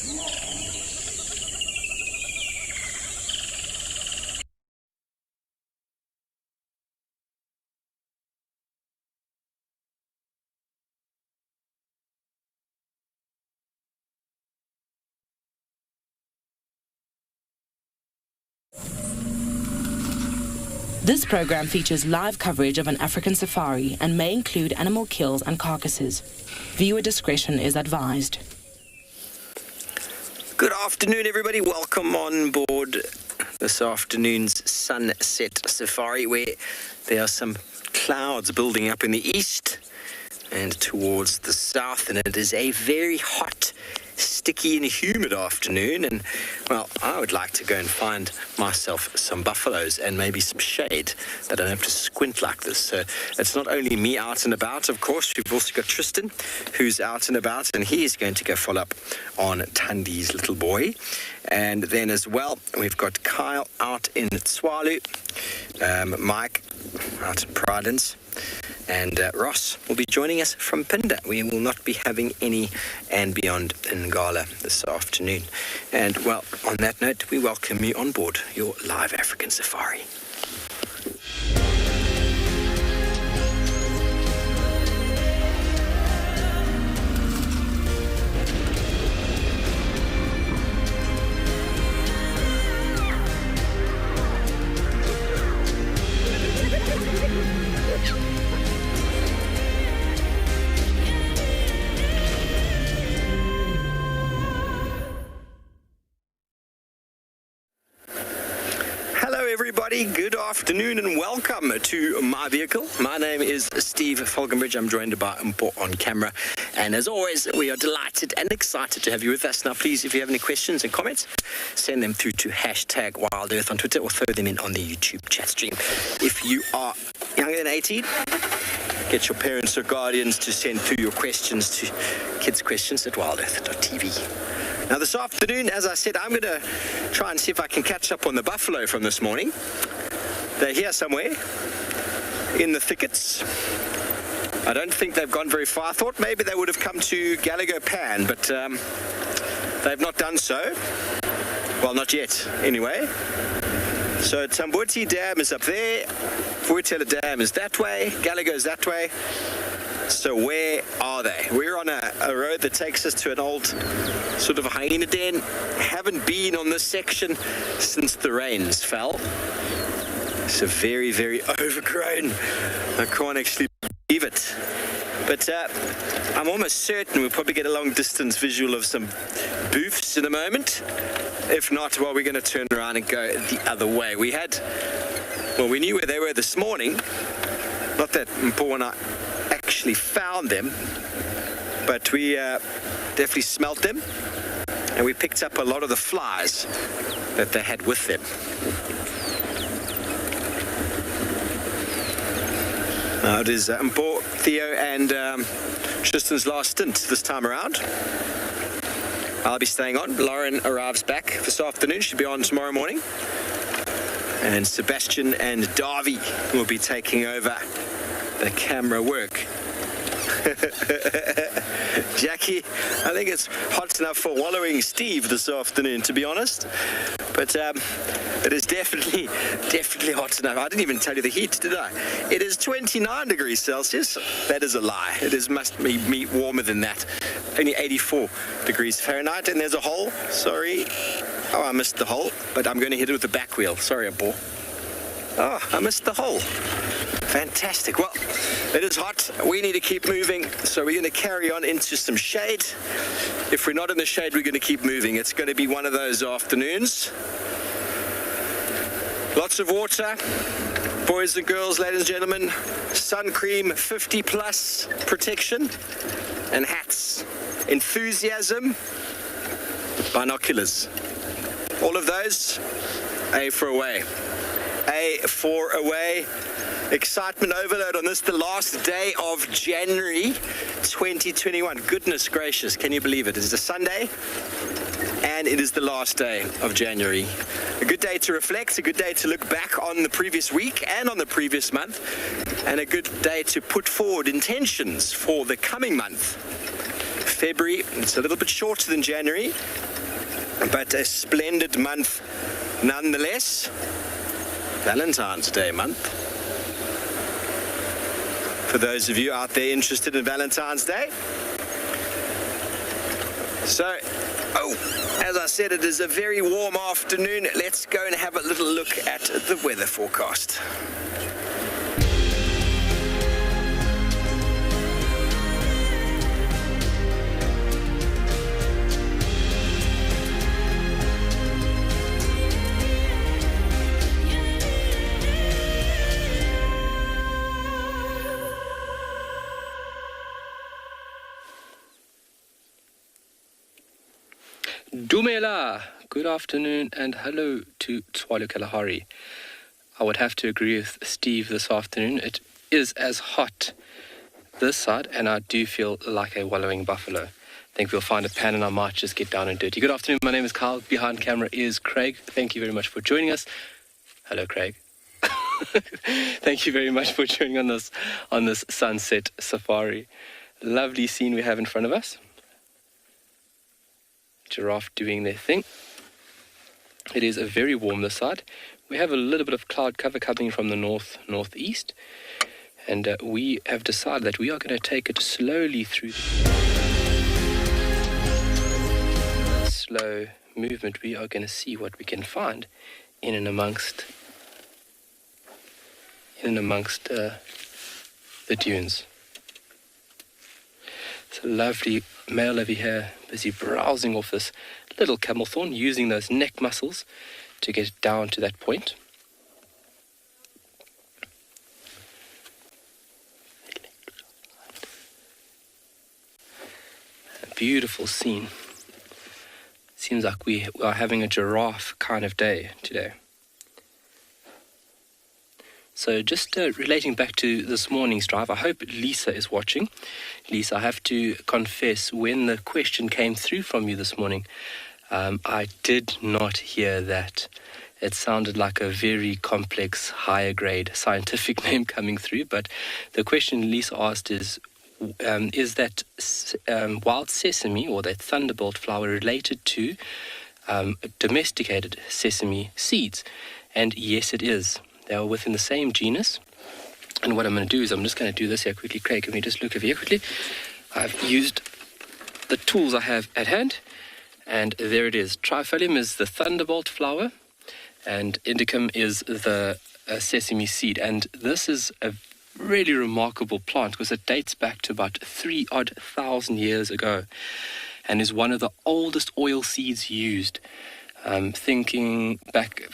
This program features live coverage of an African safari and may include animal kills and carcasses. Viewer discretion is advised. Good afternoon, everybody. Welcome on board this afternoon's Sunset Safari, where there are some clouds building up in the east and towards the south, and it is a very hot, sticky and humid afternoon. And well, I would like to go and find myself some buffaloes and maybe some shade that I don't have to squint like this. So it's not only me out and about, of course. We've also got Tristan, who's out and about, and he is going to go follow up on Tandi's little boy. And then as well, we've got Kyle out in Tswalu, Mike out in Prrivate, and Ross will be joining us from Phinda. We will not be having any andBeyond in Ngala this afternoon. And well, on that note, we welcome you on board your live African safari. Everybody, good afternoon and welcome to my vehicle. My name is Steve Falconbridge. I'm joined by Mpo on camera, and as always, we are delighted and excited to have you with us. Now, please, if you have any questions and comments, send them through to hashtag WildEarth on Twitter or throw them in on the YouTube chat stream. If you are younger than 18, get your parents or guardians to send through your questions to kidsquestions@wildearth.tv. Now, this afternoon, as I said, I'm going to try and see if I can catch up on the buffalo from this morning. They're here somewhere in the thickets. I don't think they've gone very far. I thought maybe they would have come to Gallagher Pan, but they've not done so. Well, not yet, anyway. So Tambuti Dam is up there. Vuitela Dam is that way. Gallagher is that way. So where are they? We're on a road that takes us to an old sort of hyena den. Haven't been on this section since the rains fell. It's a very, very overgrown. I can't actually believe it. But I'm almost certain we'll probably get a long distance visual of some boofs in a moment. If not, well, we're going to turn around and go the other way. We knew where they were this morning. Not that Mpo and I actually found them, but we definitely smelt them, and we picked up a lot of the flies that they had with them. Now it is Mpo, Theo and Tristan's last stint this time around. I'll be staying on. Lauren arrives back this afternoon. She'll be on tomorrow morning. And Sebastian and Davy will be taking over the camera work. Jackie, I think it's hot enough for wallowing Steve this afternoon, to be honest. But it is definitely hot enough. I didn't even tell you the heat, did I? It is 29 degrees Celsius. That is a lie. It must be warmer than that. Only 84 degrees Fahrenheit. And there's a hole. Sorry. Oh, I missed the hole. But I'm going to hit it with the back wheel. Sorry, Abo. Oh, I missed the hole. Fantastic. Well, it is hot. We need to keep moving, so we're going to carry on into some shade. If we're not in the shade, we're going to keep moving. It's going to be one of those afternoons. Lots of water. Boys and girls, ladies and gentlemen, sun cream, 50 plus protection, and hats. Enthusiasm, binoculars. All of those, A for away. A for away. Excitement overload on this, the last day of January 2021. Goodness gracious, can you believe it? It is a Sunday, and it is the last day of January. A good day to reflect, a good day to look back on the previous week and on the previous month, and a good day to put forward intentions for the coming month. February, it's a little bit shorter than January, but a splendid month nonetheless. Valentine's Day month. For those of you out there interested in Valentine's Day. So, as I said, it is a very warm afternoon. Let's go and have a little look at the weather forecast. Dumela, good afternoon and hello to Tswalu Kalahari. I would have to agree with Steve this afternoon. It is as hot this side and I do feel like a wallowing buffalo. I think we'll find a pan and I might just get down and dirty. Good afternoon, my name is Kyle. Behind camera is Craig. Thank you very much for joining us. Hello, Craig. Thank you very much for joining on this sunset safari. Lovely scene we have in front of us. Giraffe doing their thing. It is very warm this side. We have a little bit of cloud cover coming from the northeast, and we have decided that we are going to take it slowly through slow movement. We are going to see what we can find in and amongst the dunes. It's a lovely male over here, busy browsing off this little camel thorn, using those neck muscles to get down to that point. A beautiful scene. Seems like we are having a giraffe kind of day today. So just relating back to this morning's drive, I hope Lisa is watching. Lisa, I have to confess, when the question came through from you this morning, I did not hear that. It sounded like a very complex, higher grade scientific name coming through, but the question Lisa asked is that wild sesame or that thunderbolt flower related to domesticated sesame seeds? And yes, it is. They are within the same genus. And what I'm going to do is I'm just going to do this here quickly. Craig, can we just look over here quickly? I've used the tools I have at hand. And there it is. Trifolium is the thunderbolt flower. And indicum is the sesame seed. And this is a really remarkable plant because it dates back to about 3,000 years ago. And is one of the oldest oil seeds used. Thinking back,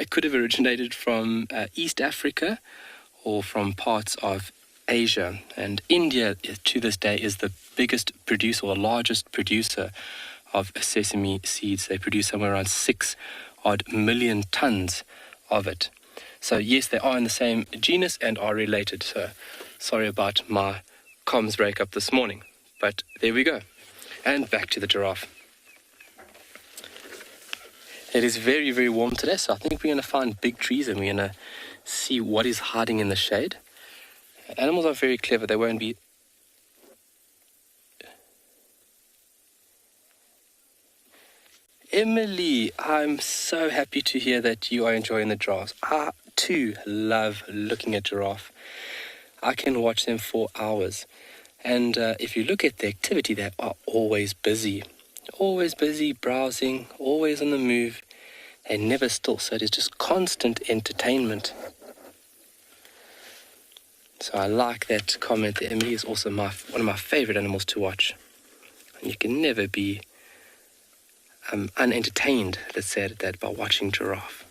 could have originated from East Africa or from parts of Asia. And India, to this day, is the biggest producer or largest producer of sesame seeds. They produce somewhere around 6 million tons of it. So yes, they are in the same genus and are related. So sorry about my comms breakup this morning. But there we go. And back to the giraffe. It is very, very warm today, so I think we're going to find big trees and we're going to see what is hiding in the shade. Animals are very clever. They won't be... Emily, I'm so happy to hear that you are enjoying the giraffes. I, too, love looking at giraffe. I can watch them for hours. And if you look at the activity, they are always busy. Always busy, browsing, always on the move. They're never still, so it is just constant entertainment. So I like that comment. The Emily is also one of my favorite animals to watch. And you can never be unentertained, let's say that, by watching giraffe.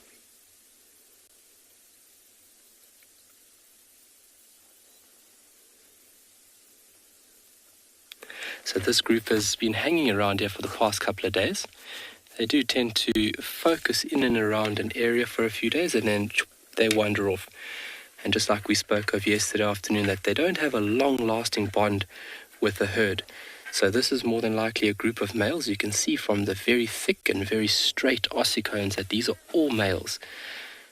So this group has been hanging around here for the past couple of days. They do tend to focus in and around an area for a few days and then they wander off. And just like we spoke of yesterday afternoon, that they don't have a long-lasting bond with the herd. So this is more than likely a group of males. You can see from the very thick and very straight ossicones that these are all males.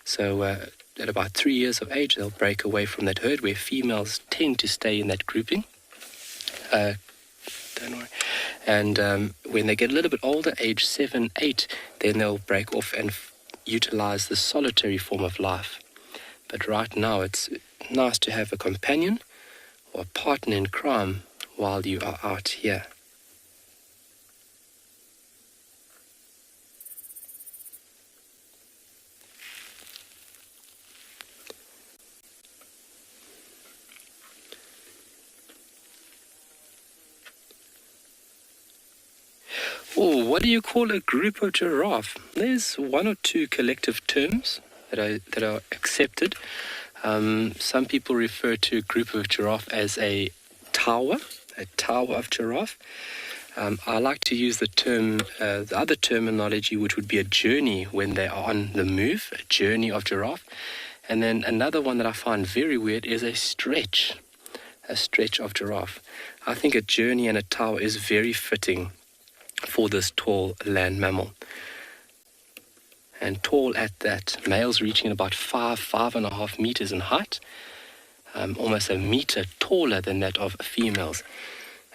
So at about 3 years of age, they'll break away from that herd where females tend to stay in that grouping. The don't worry. And when they get a little bit older, age 7, 8, then they'll break off and utilize the solitary form of life. But right now, it's nice to have a companion or a partner in crime while you are out here. Oh, what do you call a group of giraffe? There's one or two collective terms that are accepted. Some people refer to a group of giraffe as a tower of giraffe. I like to use the other terminology, which would be a journey when they are on the move, a journey of giraffe. And then another one that I find very weird is a stretch of giraffe. I think a journey and a tower is very fitting for this tall land mammal. And tall at that, males reaching about 5.5 meters in height, almost a meter taller than that of females.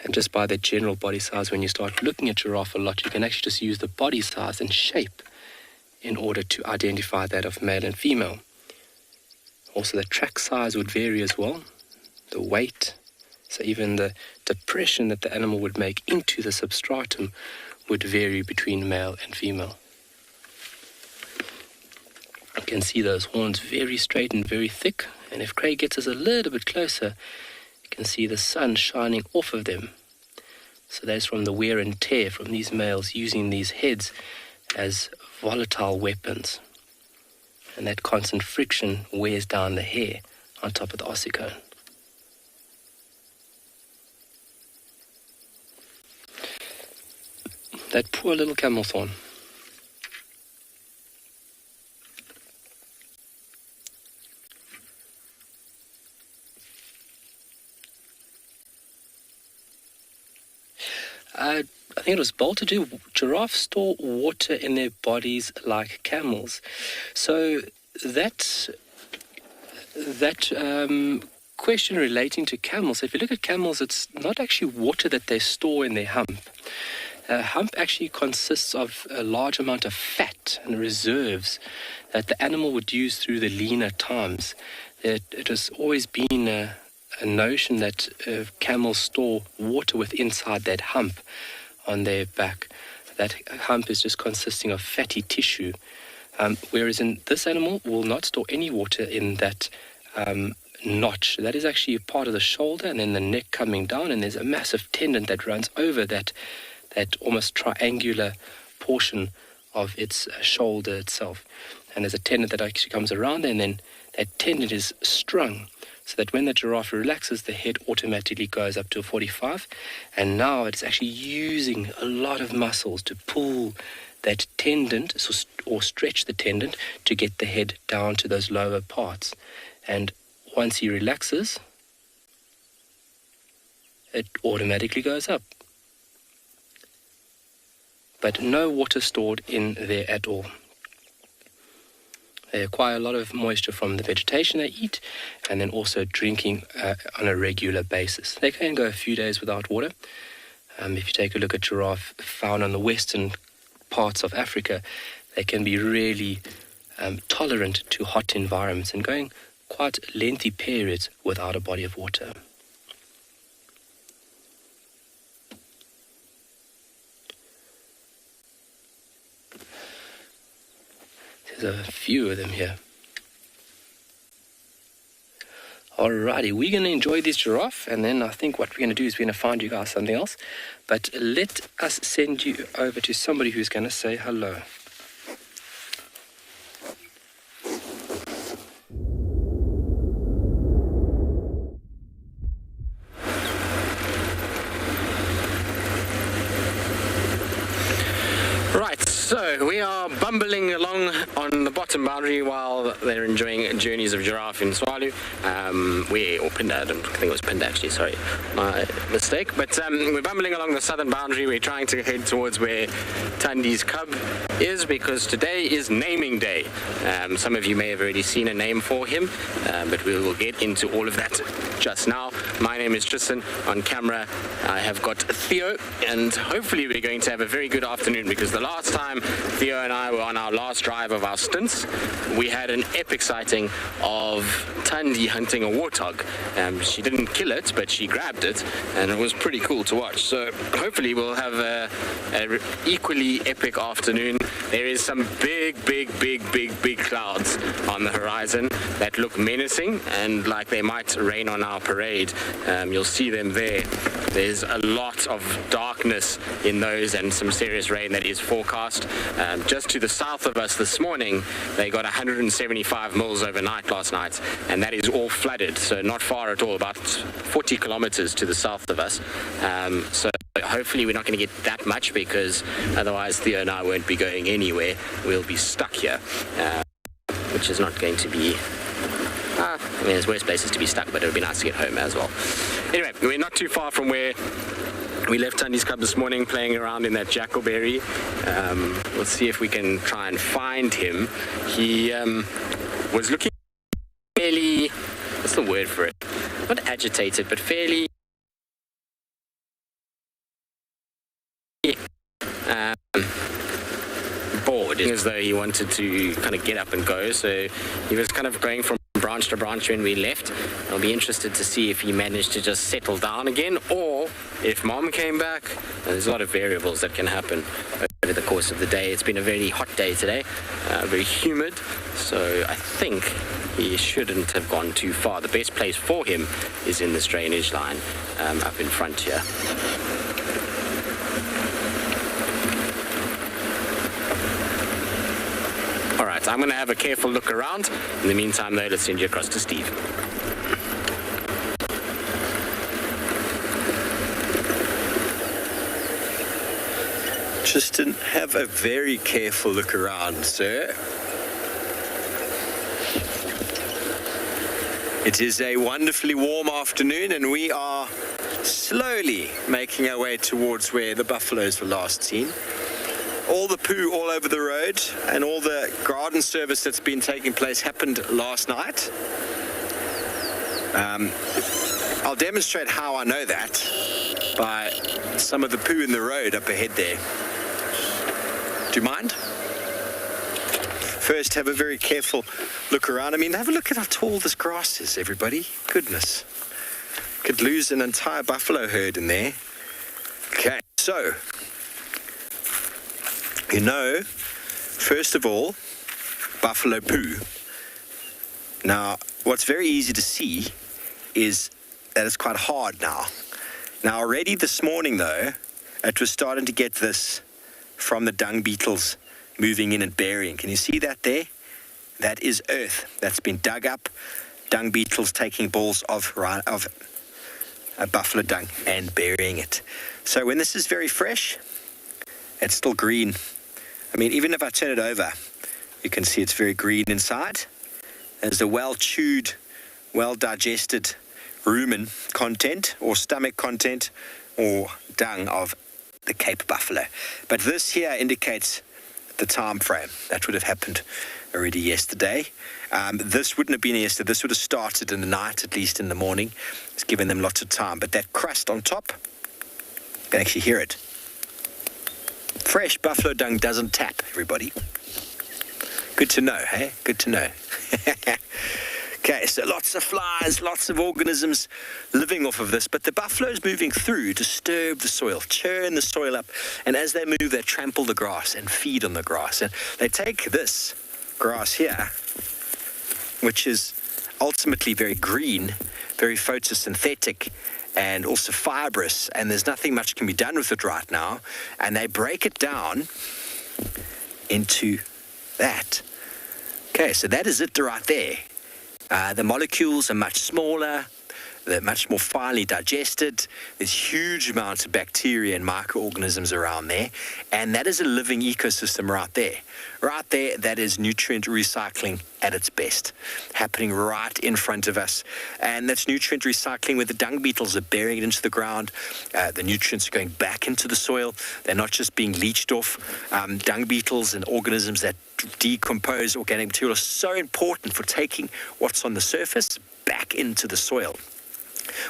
And just by their general body size, when you start looking at giraffe a lot, you can actually just use the body size and shape in order to identify that of male and female. Also, the track size would vary as well, the weight. So even the depression that the animal would make into the substratum would vary between male and female. You can see those horns very straight and very thick, and if Craig gets us a little bit closer, you can see the sun shining off of them. So that's from the wear and tear from these males using these heads as volatile weapons. And that constant friction wears down the hair on top of the ossicone. That poor little camel thorn. I think it was bolted to. Giraffes store water in their bodies like camels. So that question relating to camels, if you look at camels, it's not actually water that they store in their hump. Hump actually consists of a large amount of fat and reserves that the animal would use through the leaner times. It has always been a notion that camels store water inside that hump on their back. That hump is just consisting of fatty tissue, whereas in this animal will not store any water in that notch. That is actually a part of the shoulder and then the neck coming down, and there's a massive tendon that runs over that almost triangular portion of its shoulder itself. And there's a tendon that actually comes around there, and then that tendon is strung so that when the giraffe relaxes, the head automatically goes up to a 45. And now it's actually using a lot of muscles to pull that tendon or stretch the tendon to get the head down to those lower parts. And once he relaxes, it automatically goes up. But no water stored in there at all. They acquire a lot of moisture from the vegetation they eat, and then also drinking on a regular basis. They can go a few days without water. If you take a look at giraffe found on the western parts of Africa, they can be really tolerant to hot environments and going quite lengthy periods without a body of water. There's a few of them here. Alrighty, we're going to enjoy this giraffe, and then I think what we're going to do is we're going to find you guys something else. But let us send you over to somebody who's going to say hello. Right, so we We are bumbling along on the bottom boundary while they're enjoying journeys of Giraffe in Tswalu. Or Phinda, I think it was Phinda actually, sorry, my mistake. But we're bumbling along the southern boundary. We're trying to head towards where Thandi's cub is, because today is naming day. Some of you may have already seen a name for him, but we will get into all of that just now. My name is Tristan. On camera, I have got Theo, and hopefully we're going to have a very good afternoon, because the last time Theo and I were on our last drive of our stints, we had an epic sighting of Thandi hunting a warthog. She didn't kill it, but she grabbed it, and it was pretty cool to watch. So hopefully we'll have a equally epic afternoon. There is some big clouds on the horizon that look menacing and like they might rain on our parade. You'll see them there. There's a lot of darkness in those and some serious rain that is forecast. Just to the south of us this morning, they got 175 mils overnight last night, and that is all flooded, so not far at all, about 40 kilometers to the south of us. So hopefully we're not going to get that much, because otherwise Theo and I won't be going anywhere. We'll be stuck here, which is not going to be... I mean, there's worse places to be stuck, but it would be nice to get home as well. Anyway, we're not too far from where we left Thandi's cub this morning, playing around in that jackalberry. Let's see if we can try and find him. He was looking fairly... what's the word for it? Not agitated, but fairly... bored, as though he wanted to kind of get up and go. So he was kind of going from branch to branch when we left. I'll be interested to see if he managed to just settle down again, or if Mom came back. There's a lot of variables that can happen over the course of the day. It's been a very hot day today, very humid, so I think he shouldn't have gone too far. The best place for him is in this drainage line up in front here. Alright, I'm going to have a careful look around. In the meantime, though, let's send you across to Steve. Tristan, have a very careful look around, sir. It is a wonderfully warm afternoon, and we are slowly making our way towards where the buffaloes were last seen. All the poo all over the road and all the garden service that's been taking place happened last night. I'll demonstrate how I know that by some of the poo in the road up ahead there. Do you mind? First, have a very careful look around. I mean, have a look at how tall this grass is, everybody. Goodness. Could lose an entire buffalo herd in there. Okay, so... you know, first of all, buffalo poo. Now, what's very easy to see is that it's quite hard now. Now, already this morning, though, it was starting to get this from the dung beetles moving in and burying. Can you see that there? That is earth that's been dug up. Dung beetles taking balls of buffalo dung and burying it. So when this is very fresh, it's still green. I mean, even if I turn it over, you can see it's very green inside. There's the well-chewed, well-digested rumen content, or stomach content, or dung of the Cape buffalo. But this here indicates the time frame. That would have happened already yesterday. This wouldn't have been yesterday. This would have started in the night, at least in the morning. It's given them lots of time. But that crust on top, you can actually hear it. Fresh buffalo dung doesn't tap, everybody. Good to know, hey? Good to know. Okay, so lots of flies, lots of organisms living off of this, but the buffaloes moving through disturb the soil, churn the soil up, and as they move, they trample the grass and feed on the grass. And they take this grass here, which is ultimately very green, very photosynthetic, and also fibrous, and there's nothing much can be done with it right now, and they break it down into that. Okay, so that is it right there. The molecules are much smaller, They're much more finely digested. There's huge amounts of bacteria and microorganisms around there. And that is a living ecosystem right there. Right there, that is nutrient recycling at its best, happening right in front of us. And that's nutrient recycling where the dung beetles are burying it into the ground. The nutrients are going back into the soil. They're not just being leached off. Dung beetles and organisms that decompose organic material are so important for taking what's on the surface back into the soil.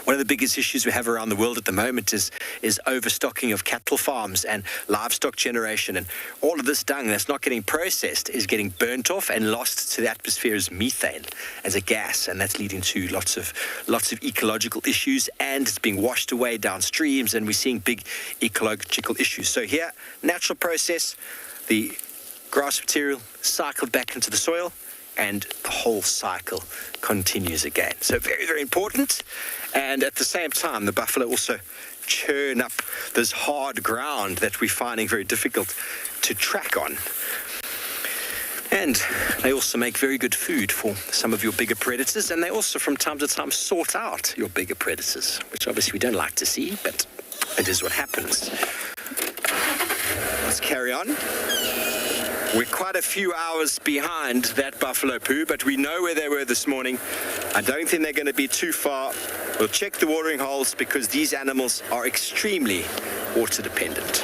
One of the biggest issues we have around the world at the moment is overstocking of cattle farms and livestock generation. And all of this dung that's not getting processed is getting burnt off and lost to the atmosphere as methane, as a gas. And that's leading to lots of ecological issues, and it's being washed away down streams, and we're seeing big ecological issues. So here, natural process, the grass material cycled back into the soil, and the whole cycle continues again. So very, very important. And at the same time, the buffalo also churn up this hard ground that we're finding very difficult to track on. And they also make very good food for some of your bigger predators, and they also from time to time sort out your bigger predators, which obviously we don't like to see, but it is what happens. Let's carry on. We're quite a few hours behind that buffalo poo, but we know where they were this morning. I don't think they're going to be too far. We'll check the watering holes because these animals are extremely water dependent.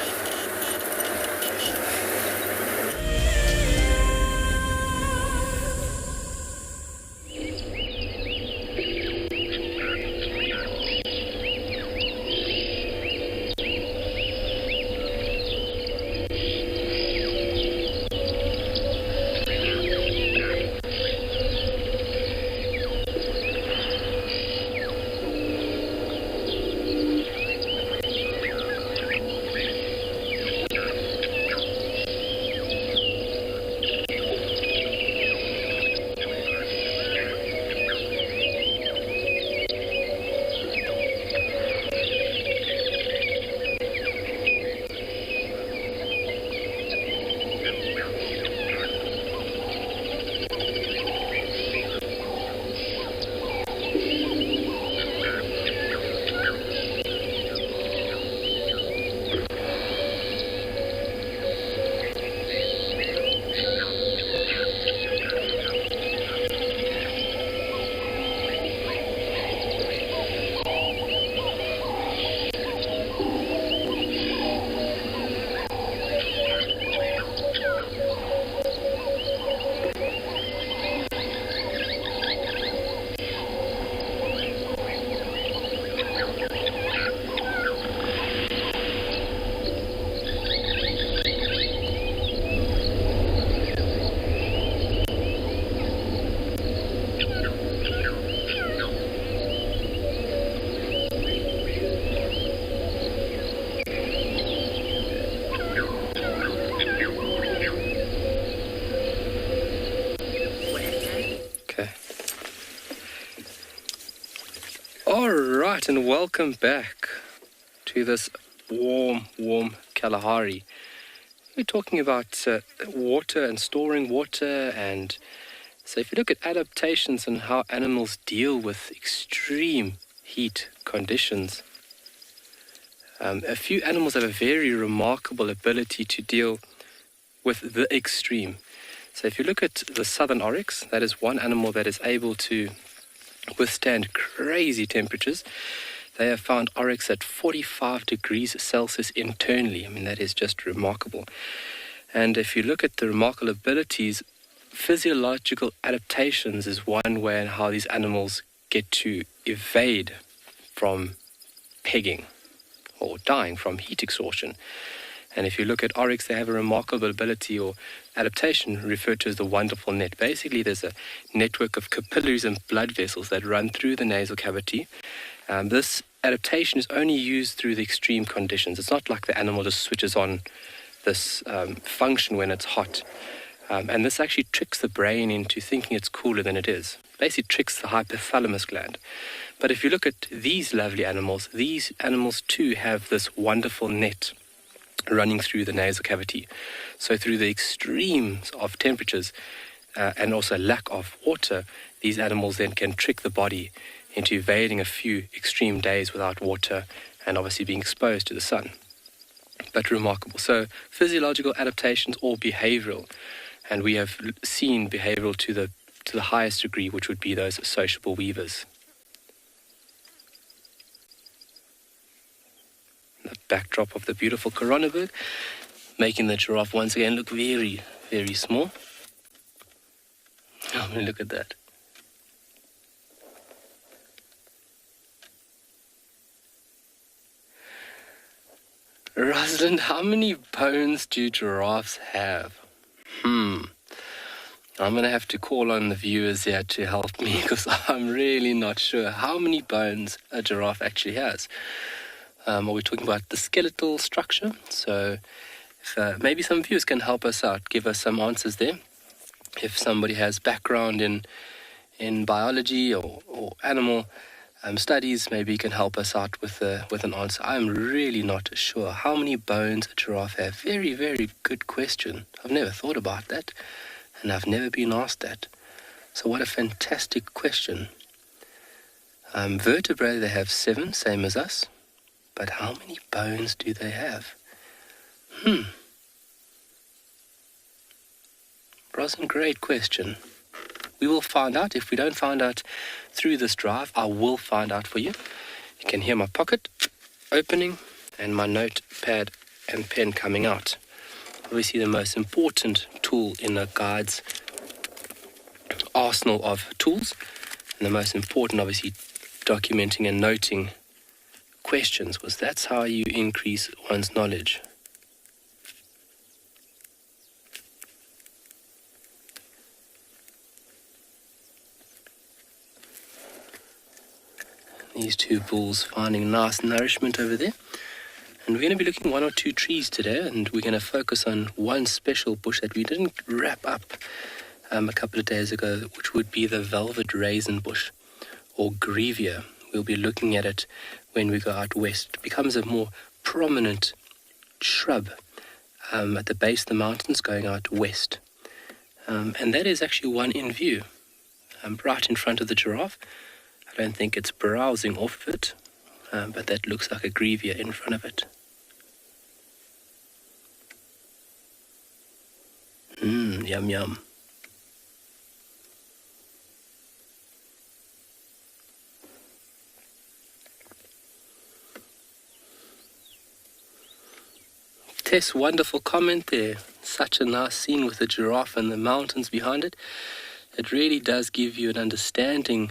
Right, and welcome back to this warm Kalahari. We're talking about water and storing water, and so if you look at adaptations and how animals deal with extreme heat conditions, a few animals have a very remarkable ability to deal with the extreme. So if you look at the southern oryx, that is one animal that is able to withstand crazy temperatures. They have found oryx at 45 degrees Celsius internally. I mean, that is just remarkable. And if you look at the remarkable abilities, physiological adaptations is one way in how these animals get to evade from pegging or dying from heat exhaustion. And if you look at oryx, they have a remarkable ability or adaptation referred to as the wonderful net. Basically, there's a network of capillaries and blood vessels that run through the nasal cavity. This adaptation is only used through the extreme conditions. It's not like the animal just switches on this function when it's hot. And this actually tricks the brain into thinking it's cooler than it is. Basically tricks the hypothalamus gland. But if you look at these lovely animals, these animals too have this wonderful net running through the nasal cavity. So through the extremes of temperatures and also lack of water, these animals then can trick the body into evading a few extreme days without water and obviously being exposed to the sun. But remarkable. So physiological adaptations or behavioral, and we have seen behavioral to the highest degree, which would be those sociable weavers. The backdrop of the beautiful Coronaburg, making the giraffe once again look very, very small. Oh, I mean, look at that. Rosalind, how many bones do giraffes have? I'm going to have to call on the viewers here to help me, because I'm really not sure how many bones a giraffe actually has. Are we talking about the skeletal structure? So if, maybe some viewers can help us out, give us some answers there. If somebody has background in biology or animal studies, maybe you can help us out with an answer. I'm really not sure how many bones a giraffe have. Very, very good question. I've never thought about that, and I've never been asked that. So what a fantastic question. Vertebrae, they have 7, same as us. But how many bones do they have? Rosalind, great question. We will find out. If we don't find out through this drive, I will find out for you. You can hear my pocket opening and my notepad and pen coming out. Obviously, the most important tool in a guide's arsenal of tools, and the most important, obviously, documenting and noting questions, was that's how you increase one's knowledge. These two bulls finding nice nourishment over there. And we're going to be looking at 1 or 2 trees today, and we're going to focus on one special bush that we didn't wrap up a couple of days ago, which would be the velvet raisin bush, or grevia. We'll be looking at it when we go out west. It becomes a more prominent shrub at the base of the mountains going out west. And that is actually one in view, right in front of the giraffe. I don't think it's browsing off of it, but that looks like a grevia in front of it. Yum yum. Tess, wonderful comment there. Such a nice scene with the giraffe and the mountains behind it. It really does give you an understanding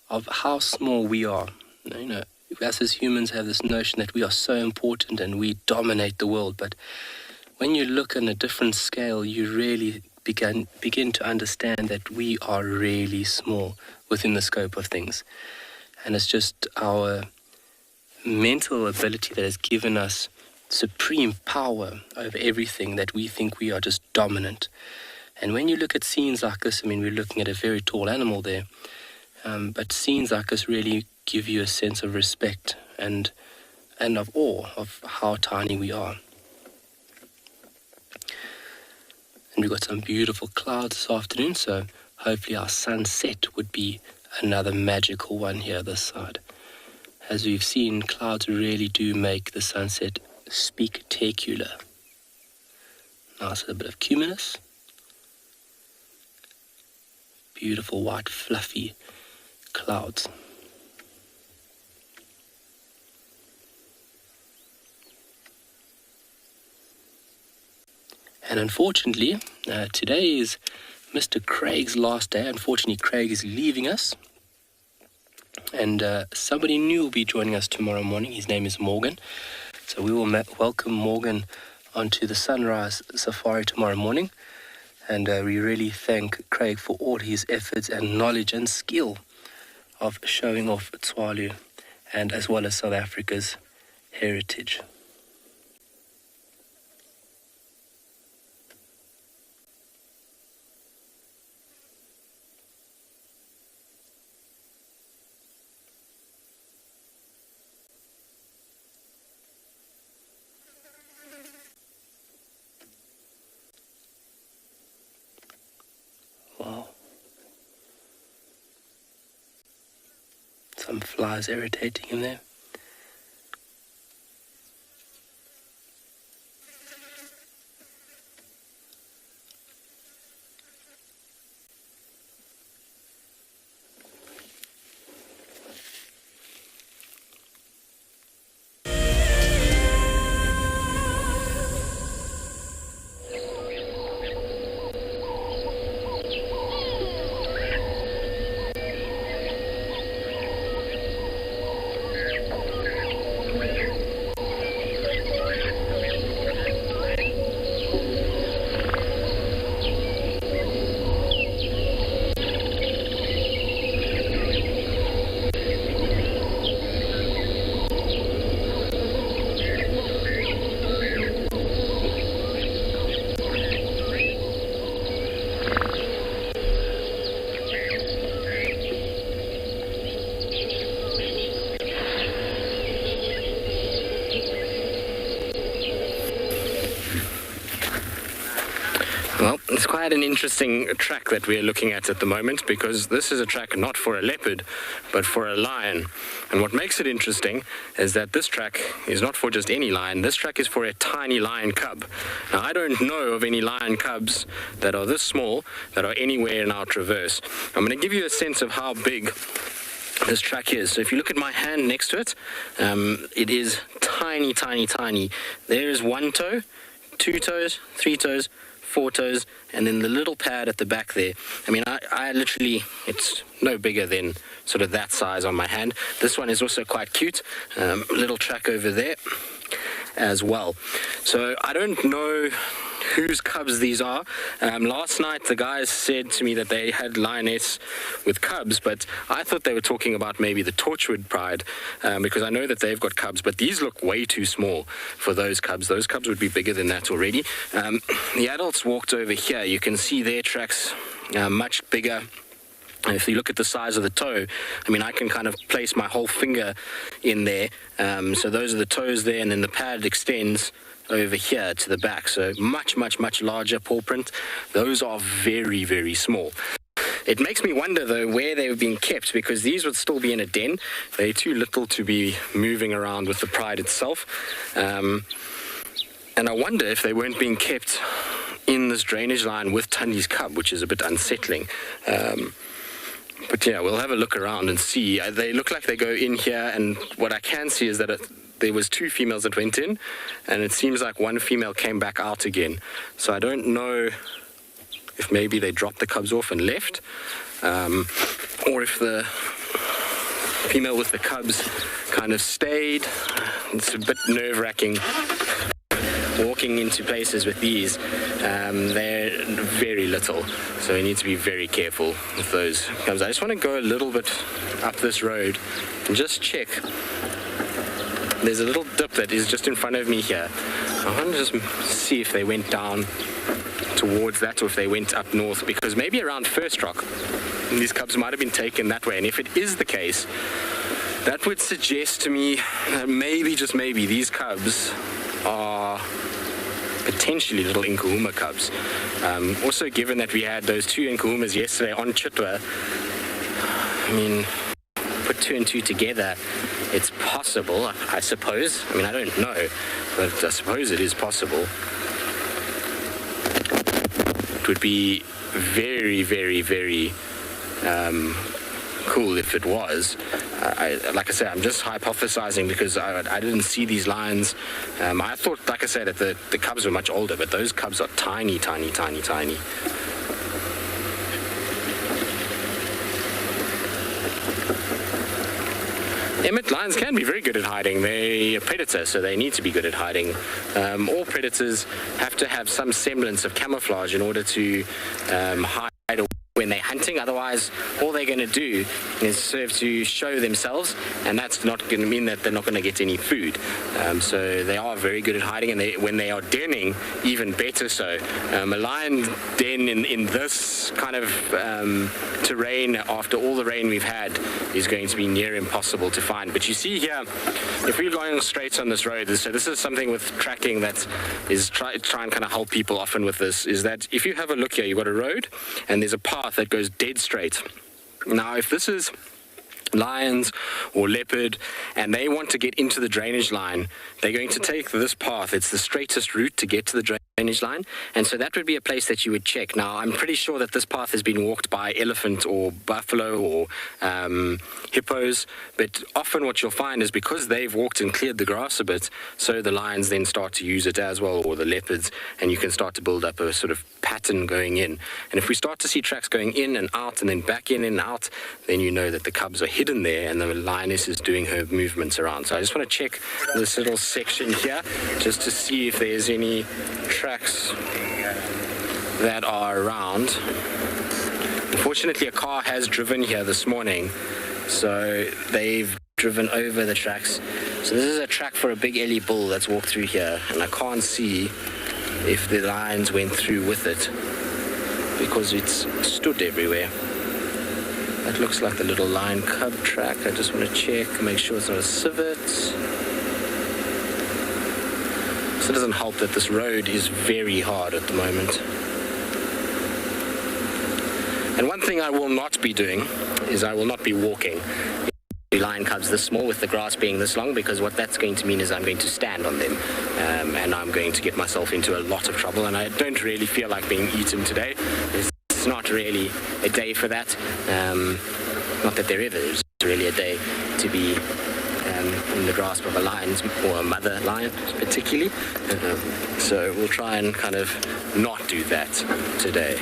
of how small we are. You know, us as humans have this notion that we are so important and we dominate the world, but when you look on a different scale, you really begin to understand that we are really small within the scope of things. And it's just our mental ability that has given us supreme power over everything, that we think we are just dominant. And when you look at scenes like this, I mean, we're looking at a very tall animal there, but scenes like this really give you a sense of respect and of awe of how tiny we are. And we've got some beautiful clouds this afternoon, so hopefully our sunset would be another magical one here this side. As we've seen, clouds really do make the sunset spectacular. Nice little bit of cumulus. Beautiful white fluffy clouds. And unfortunately, today is Mr. Craig's last day. Unfortunately, Craig is leaving us. And somebody new will be joining us tomorrow morning. His name is Morgan. So we will welcome Morgan onto the sunrise safari tomorrow morning. And we really thank Craig for all his efforts and knowledge and skill of showing off Tswalu and as well as South Africa's heritage. Wow. some flies irritating him there. Well, it's quite an interesting track that we're looking at the moment, because this is a track not for a leopard, but for a lion. And what makes it interesting is that this track is not for just any lion. This track is for a tiny lion cub. Now, I don't know of any lion cubs that are this small that are anywhere in our traverse. I'm going to give you a sense of how big this track is. So if you look at my hand next to it, it is tiny, tiny, tiny. There is 1 toe, 2 toes, 3 toes, 4 toes, and then the little pad at the back there. I mean, I literally, it's no bigger than sort of that size on my hand. This one is also quite cute. Little track over there as well. So I don't know whose cubs these are. Last night the guys said to me that they had lioness with cubs, but I thought they were talking about maybe the Torchwood Pride, because I know that they've got cubs, but these look way too small for those cubs. Those cubs would be bigger than that already. The adults walked over here. You can see their tracks much bigger. If you look at the size of the toe, I mean, I can kind of place my whole finger in there. So those are the toes there, and then the pad extends over here to the back. So much, much, much larger paw print. Those are very, very small. It makes me wonder, though, where they've been kept, because these would still be in a den. They're too little to be moving around with the Pride itself. And I wonder if they weren't being kept in this drainage line with Tundi's cub, which is a bit unsettling. But yeah, we'll have a look around and see. They look like they go in here, and what I can see is that there was 2 females that went in, and it seems like 1 female came back out again. So I don't know if maybe they dropped the cubs off and left, or if the female with the cubs kind of stayed. It's a bit nerve-wracking walking into places with these. They're very little, so you need to be very careful with those cubs. I just want to go a little bit up this road and just check. There's a little dip that is just in front of me here. I want to just see if they went down towards that, or if they went up north, because maybe around First Rock these cubs might have been taken that way. And if it is the case, that would suggest to me that maybe, just maybe, these cubs are potentially little Nkuhuma cubs. Also, given that we had those 2 Nkuhumas yesterday on Chitwa, I mean, put 2 and 2 together, it's possible, I suppose. I mean, I don't know, but I suppose it is possible. It would be very, very, very cool if it was. Like I said, I'm just hypothesizing because I didn't see these lions. I thought, like I said, that the cubs were much older, but those cubs are tiny, tiny, tiny, tiny. Emmet lions can be very good at hiding. They're a predator, so they need to be good at hiding. All predators have to have some semblance of camouflage in order to hide when they're hunting. Otherwise, all they're going to do is serve to show themselves, and that's not going to mean that they're not going to get any food. So they are very good at hiding, and when they are denning, even better so. A lion den in this kind of terrain, after all the rain we've had, is going to be near impossible to find. But you see here, if we're going straight on this road, so this is something with tracking that is try and kind of help people often with this, is that if you have a look here, you've got a road, and there's a path that goes dead straight. Now, if this is lions or leopard, and they want to get into the drainage line, they're going to take this path. It's the straightest route to get to the drainage line, and so that would be a place that you would check. Now, I'm pretty sure that this path has been walked by elephant or buffalo or hippos, but often what you'll find is because they've walked and cleared the grass a bit, so the lions then start to use it as well, or the leopards, and you can start to build up a sort of pattern going in. And if we start to see tracks going in and out and then back in and out, then you know that the cubs are hidden there and the lioness is doing her movements around. So I just want to check this little section here just to see if there's any tracks that are around. Unfortunately, a car has driven here this morning, so they've driven over the tracks. So this is a track for a big Ellie bull that's walked through here, and I can't see if the lions went through with it because it's stood everywhere. That looks like the little lion cub track. I just want to check, make sure it's not a civet. So it doesn't help that this road is very hard at the moment. And one thing I will not be doing is I will not be walking lion cubs this small with the grass being this long, because what that's going to mean is I'm going to stand on them and I'm going to get myself into a lot of trouble, and I don't really feel like being eaten today. It's not really a day for that. Not that there ever is really a day to be in the grasp of a lion or a mother lion particularly. So we'll try and kind of not do that today.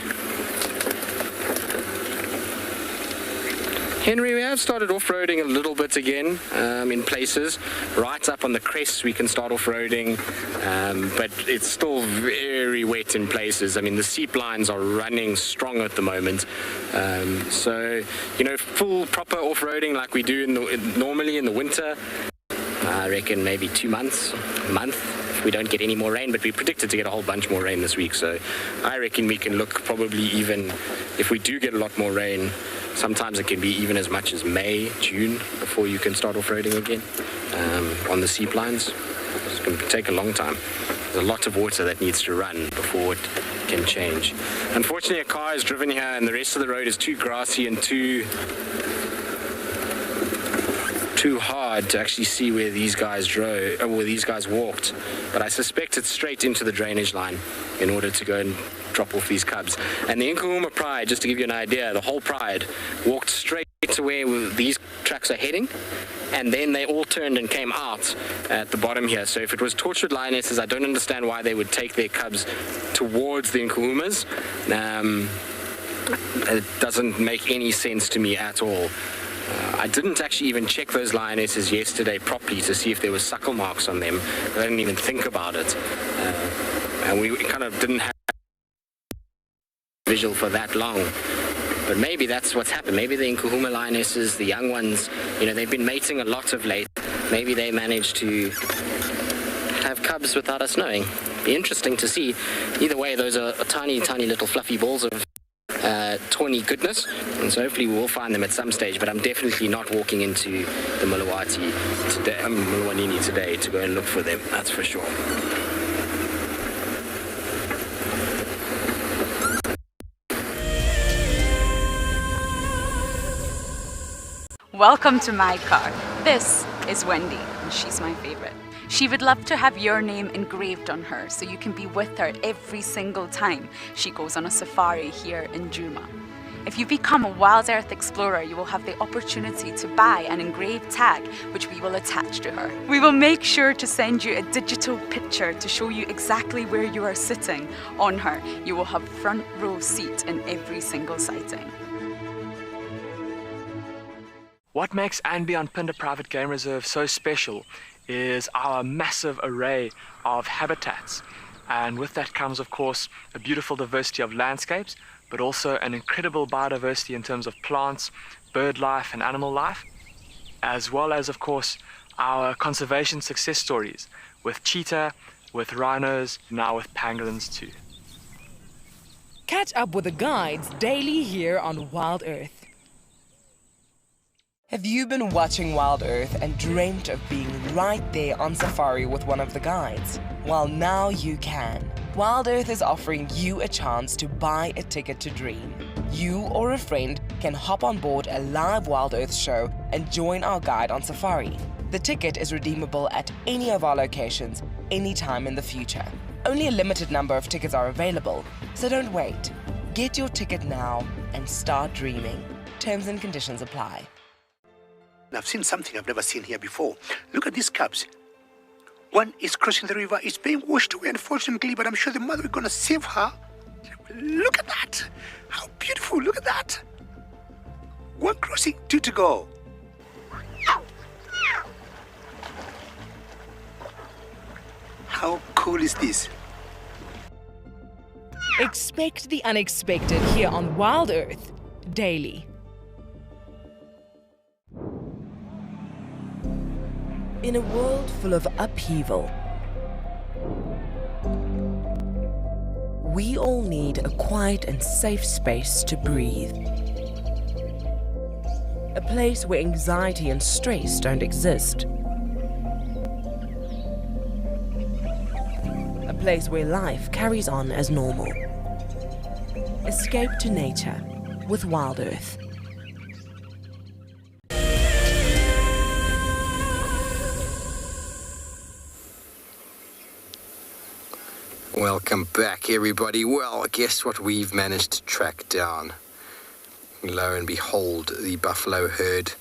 Henry, we have started off-roading a little bit again in places. Right up on the crests we can start off-roading, but it's still very wet in places. I mean, the seep lines are running strong at the moment. So, you know, full proper off-roading like we do normally in the winter, I reckon maybe 2 months, a month, if we don't get any more rain, but we predicted to get a whole bunch more rain this week. So I reckon we can look probably even, if we do get a lot more rain, sometimes it can be even as much as May, June before you can start off-roading again on the seep lines. It's going to take a long time. There's a lot of water that needs to run before it can change. Unfortunately, a car is driven here and the rest of the road is too grassy and too hard to actually see where these guys drove, or where these guys walked. But I suspect it's straight into the drainage line in order to go and drop off these cubs. And the Djuma Pride, just to give you an idea, the whole Pride walked straight to where these tracks are heading, and then they all turned and came out at the bottom here. So if it was tortured lionesses, I don't understand why they would take their cubs towards the Djumas. It doesn't make any sense to me at all. I didn't actually even check those lionesses yesterday properly to see if there were suckle marks on them. I didn't even think about it. And we kind of didn't have visual for that long. But maybe that's what's happened. Maybe the Djuma lionesses, the young ones, you know, they've been mating a lot of late. Maybe they managed to have cubs without us knowing. Be interesting to see. Either way, those are tiny, tiny little fluffy balls of tawny goodness, and so hopefully we will find them at some stage, but I'm definitely not walking into the Mulawanini today to go and look for them, that's for sure. Welcome to my car. This is Wendy, and she's my favorite. She would love to have your name engraved on her so you can be with her every single time she goes on a safari here in Djuma. If you become a WildEarth explorer, you will have the opportunity to buy an engraved tag which we will attach to her. We will make sure to send you a digital picture to show you exactly where you are sitting on her. You will have front row seat in every single sighting. What makes andBeyond Phinda Private Game Reserve so special is our massive array of habitats, and with that comes of course a beautiful diversity of landscapes, but also an incredible biodiversity in terms of plants, bird life and animal life, as well as of course our conservation success stories with cheetah, with rhinos, now with pangolins too. Catch up with the guides daily here on WildEarth. Have you been watching WildEarth and dreamt of being right there on safari with one of the guides? Well, now you can. WildEarth is offering you a chance to buy a ticket to dream. You or a friend can hop on board a live WildEarth show and join our guide on safari. The ticket is redeemable at any of our locations, anytime in the future. Only a limited number of tickets are available, so don't wait. Get your ticket now and start dreaming. Terms and conditions apply. I've seen something I've never seen here before. Look at these cubs. One is crossing the river. It's being washed away, unfortunately, but I'm sure the mother is going to save her. Look at that. How beautiful. Look at that. One crossing, two to go. How cool is this? Expect the unexpected here on WildEarth daily. In a world full of upheaval, we all need a quiet and safe space to breathe. A place where anxiety and stress don't exist. A place where life carries on as normal. Escape to nature with WildEarth. Welcome back, everybody. Well, guess what we've managed to track down? Lo and behold, the buffalo herd.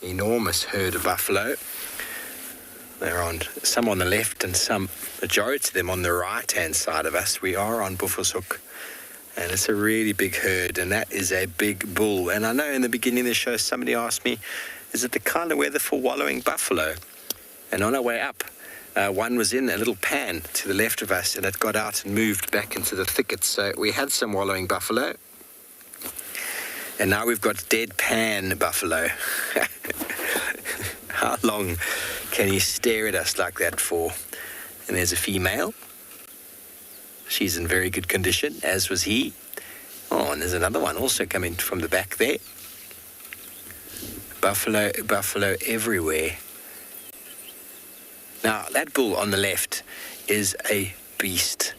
Enormous herd of buffalo. They're on some on the left and some, majority of them on the right-hand side of us. We are on Buffelshoek, and it's a really big herd, and that is a big bull. And I know in the beginning of the show, somebody asked me, is it the kind of weather for wallowing buffalo? And on our way up, one was in a little pan to the left of us, and it got out and moved back into the thicket. So we had some wallowing buffalo, and now we've got dead pan buffalo. How long can he stare at us like that for? And there's a female. She's in very good condition, as was he. Oh, and there's another one also coming from the back there. Buffalo everywhere. Now, that bull on the left is a beast.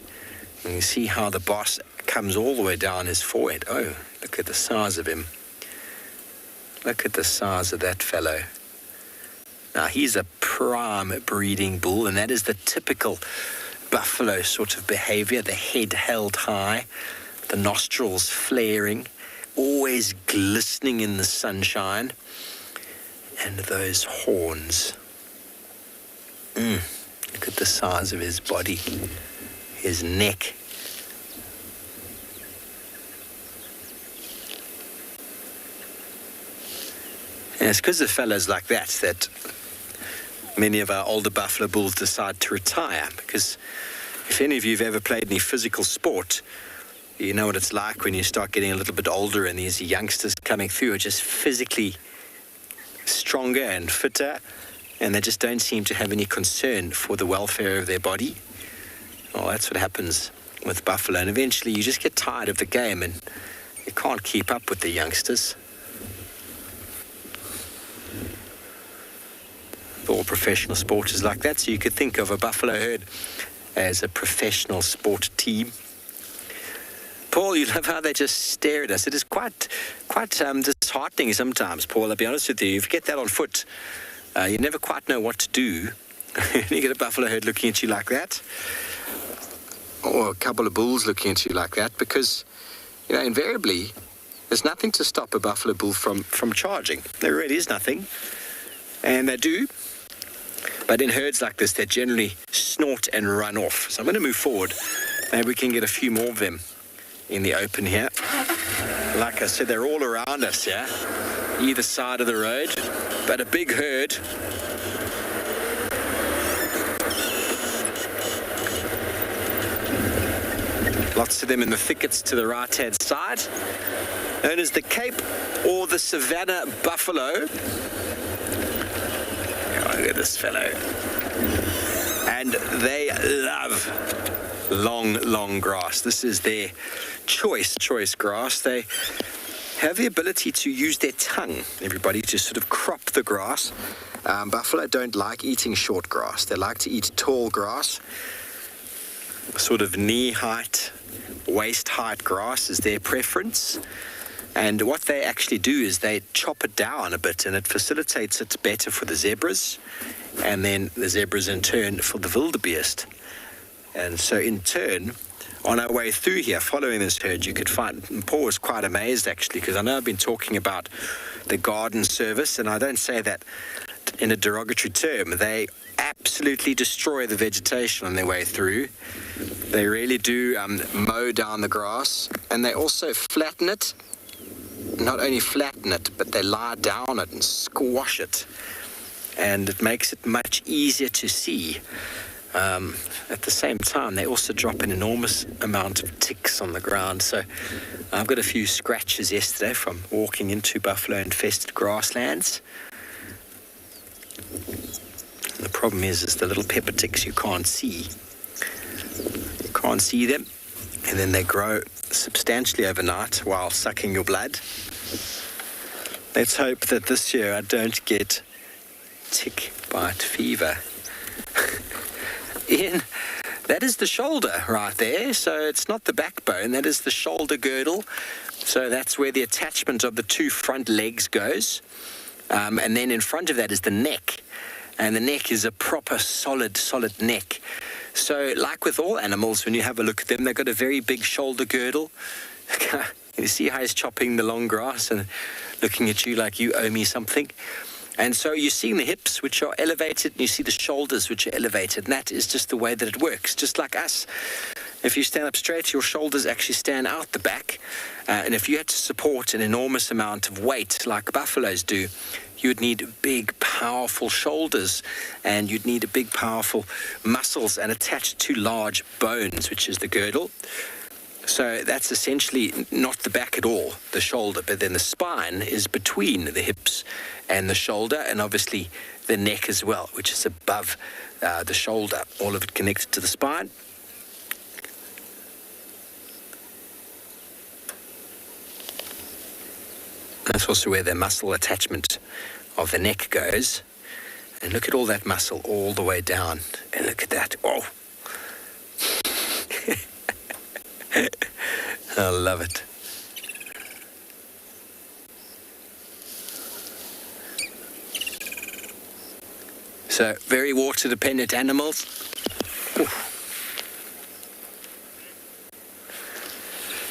And you see how the boss comes all the way down his forehead. Oh, look at the size of him. Look at the size of that fellow. Now, he's a prime breeding bull, and that is the typical buffalo sort of behavior. The head held high, the nostrils flaring, always glistening in the sunshine, and those horns. Look at the size of his body, his neck. And it's because of fellas like that many of our older buffalo bulls decide to retire, because if any of you have ever played any physical sport, you know what it's like when you start getting a little bit older and these youngsters coming through are just physically stronger and fitter, and they just don't seem to have any concern for the welfare of their body. Well, that's what happens with buffalo, and eventually you just get tired of the game and you can't keep up with the youngsters. All professional sport is like that, so you could think of a buffalo herd as a professional sport team. Paul, you love how they just stare at us. It is quite disheartening sometimes, Paul, I'll be honest with you. If you get that on foot, you never quite know what to do. You get a buffalo herd looking at you like that, or a couple of bulls looking at you like that, because, you know, invariably, there's nothing to stop a buffalo bull from charging. There really is nothing, and they do. But in herds like this, they generally snort and run off. So I'm going to move forward. Maybe we can get a few more of them in the open here. Like I said, they're all around us, yeah? Either side of the road. But a big herd. Lots of them in the thickets to the right-hand side. Known as the Cape or the Savannah buffalo. Look at this fellow. And they love long grass. This is their choice grass. They have the ability to use their tongue, everybody, to sort of crop the grass. Buffalo don't like eating short grass. They like to eat tall grass. Sort of knee height, waist height grass is their preference. And what they actually do is they chop it down a bit, and it facilitates it better for the zebras, and then the zebras in turn for the wildebeest. And so in turn, on our way through here, following this herd, you could find, and Paul was quite amazed actually, because I know I've been talking about the garden service, and I don't say that in a derogatory term. They absolutely destroy the vegetation on their way through. They really do mow down the grass, and they also flatten it. Not only flatten it, but they lie down it and squash it, and it makes it much easier to see. At the same time, they also drop an enormous amount of ticks on the ground. So I've got a few scratches yesterday from walking into buffalo-infested grasslands. And the problem is the little pepper ticks you can't see. You can't see them, and then they grow substantially overnight while sucking your blood. Let's hope that this year I don't get tick bite fever. Ian, that is the shoulder right there, so it's not the backbone, that is the shoulder girdle. So that's where the attachment of the two front legs goes, and then in front of that is the neck, and the neck is a proper solid neck. So like with all animals, when you have a look at them, they've got a very big shoulder girdle. You see how he's chopping the long grass and looking at you like you owe me something. And so you're seeing the hips, which are elevated, and you see the shoulders, which are elevated. And that is just the way that it works. Just like us, if you stand up straight, your shoulders actually stand out the back. And if you had to support an enormous amount of weight, like buffaloes do, you would need big, powerful shoulders, and you'd need a big, powerful muscles and attached to large bones, which is the girdle. So that's essentially not the back at all, the shoulder, but then the spine is between the hips and the shoulder, and obviously the neck as well, which is above the shoulder, all of it connected to the spine. That's also where the muscle attachment of the neck goes. And look at all that muscle all the way down. And look at that. Oh! I love it. So, very water-dependent animals. Ooh.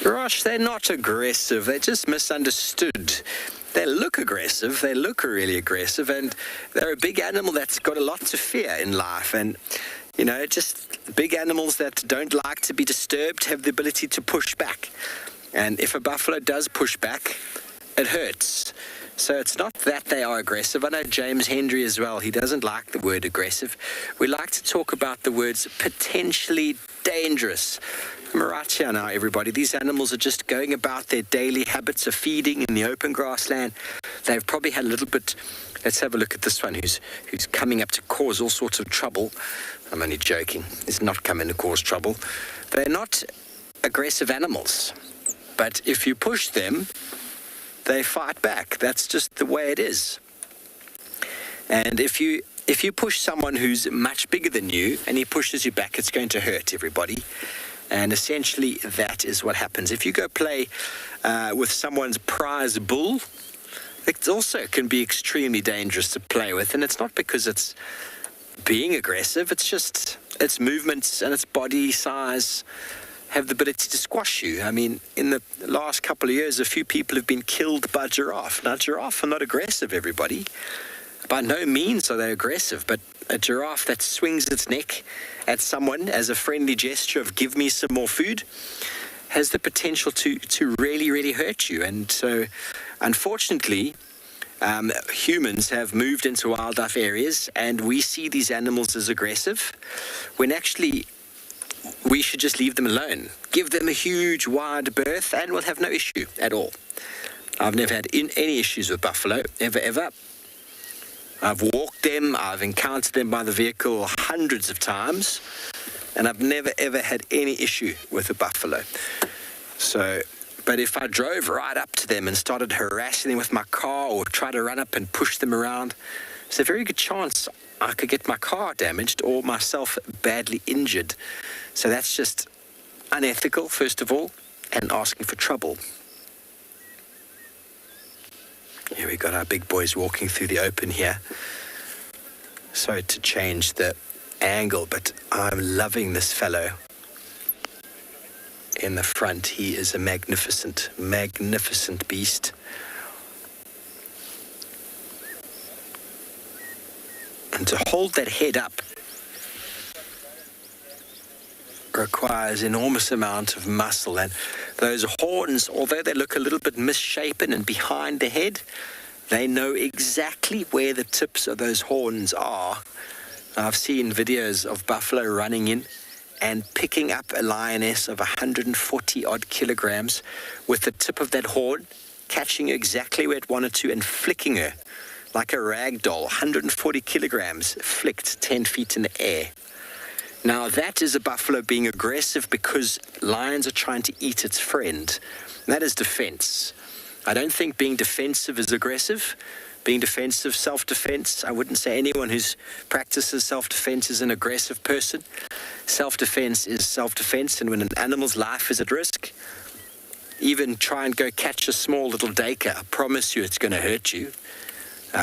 Gosh, they're not aggressive. They're just misunderstood. They look aggressive. They look really aggressive, and they're a big animal that's got a lot to fear in life. And you know, just big animals that don't like to be disturbed have the ability to push back. And if a buffalo does push back, it hurts. So it's not that they are aggressive. I know James Hendry as well, he doesn't like the word aggressive. We like to talk about the words potentially dangerous. I'm right here now, everybody. These animals are just going about their daily habits of feeding in the open grassland. They've probably had a little bit. Let's have a look at this one who's coming up to cause all sorts of trouble. I'm only joking. He's not coming to cause trouble. They're not aggressive animals. But if you push them, they fight back. That's just the way it is. And if you push someone who's much bigger than you and he pushes you back, it's going to hurt everybody. And essentially that is what happens. If you go play with someone's prize bull, it also can be extremely dangerous to play with. And it's not because it's being aggressive, it's just its movements and its body size have the ability to squash you. I mean, in the last couple of years, a few people have been killed by giraffe. Now, giraffe are not aggressive, everybody. By no means are they aggressive, but a giraffe that swings its neck at someone as a friendly gesture of give me some more food has the potential to really, really hurt you. And so, unfortunately, humans have moved into wildlife areas and we see these animals as aggressive when actually we should just leave them alone. Give them a huge wide berth and we'll have no issue at all. I've never had any issues with buffalo, ever. I've walked them, I've encountered them by the vehicle hundreds of times, and I've never ever had any issue with a buffalo. So, but if I drove right up to them and started harassing them with my car or try to run up and push them around, there's a very good chance I could get my car damaged or myself badly injured. So that's just unethical, first of all, and asking for trouble. Here we got our big boys walking through the open here. Sorry to change the angle, but I'm loving this fellow in the front. He is a magnificent, magnificent beast. And to hold that head up requires enormous amount of muscle, and those horns, although they look a little bit misshapen and behind the head, they know exactly where the tips of those horns are. I've seen videos of buffalo running in and picking up a lioness of 140 odd kilograms with the tip of that horn, catching her exactly where it wanted to and flicking her like a rag doll. 140 kilograms flicked 10 feet in the air. Now that is a buffalo being aggressive because lions are trying to eat its friend. That is defense. I don't think being defensive is aggressive. Being defensive, self-defense, I wouldn't say anyone who practices self-defense is an aggressive person. Self-defense is self-defense, and when an animal's life is at risk, even try and go catch a small little daker, I promise you it's going to hurt you.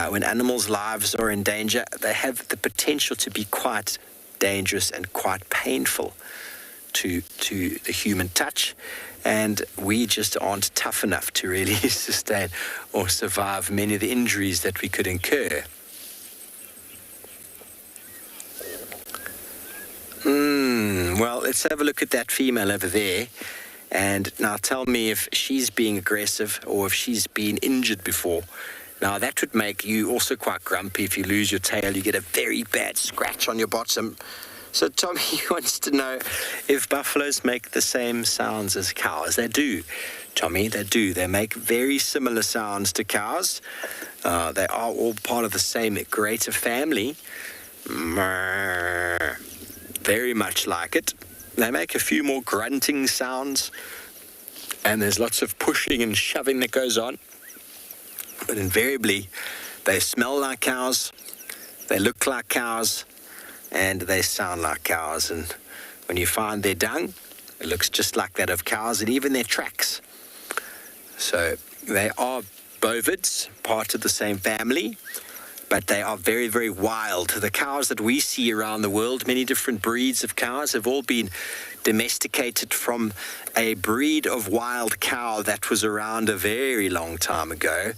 When animals' lives are in danger, they have the potential to be quite dangerous and quite painful to the human touch, and we just aren't tough enough to really sustain or survive many of the injuries that we could incur. Well, let's have a look at that female over there, and now tell me if she's being aggressive or if she's been injured before. Now, that would make you also quite grumpy. If you lose your tail, you get a very bad scratch on your bottom. So Tommy wants to know if buffaloes make the same sounds as cows. They do, Tommy, they do. They make very similar sounds to cows. They are all part of the same greater family. Very much like it. They make a few more grunting sounds, and there's lots of pushing and shoving that goes on. But invariably, they smell like cows, they look like cows, and they sound like cows. And when you find their dung, it looks just like that of cows, and even their tracks. So they are bovids, part of the same family, but they are very, very wild. The cows that we see around the world, many different breeds of cows, have all been domesticated from a breed of wild cow that was around a very long time ago.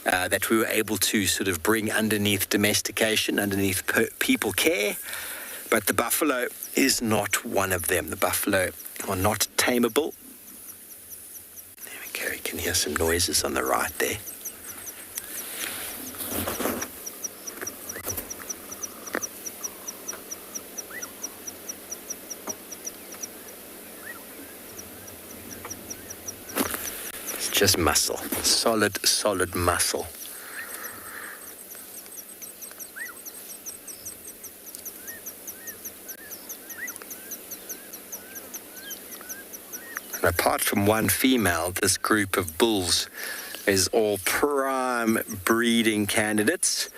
That we were able to sort of bring underneath domestication, underneath people care. But the buffalo is not one of them. The buffalo are not tameable. There we go. You can hear some noises on the right there. Just muscle, solid muscle. And apart from one female, this group of bulls is all prime breeding candidates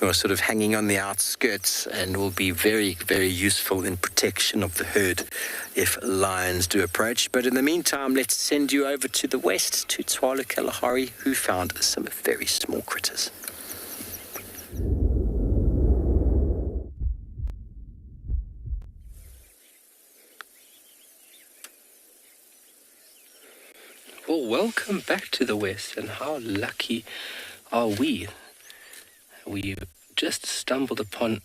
who are sort of hanging on the outskirts and will be very, very useful in protection of the herd if lions do approach. But in the meantime, let's send you over to the west, to Tswalu Kalahari, who found some very small critters. Well, welcome back to the west, and how lucky are we? We just stumbled upon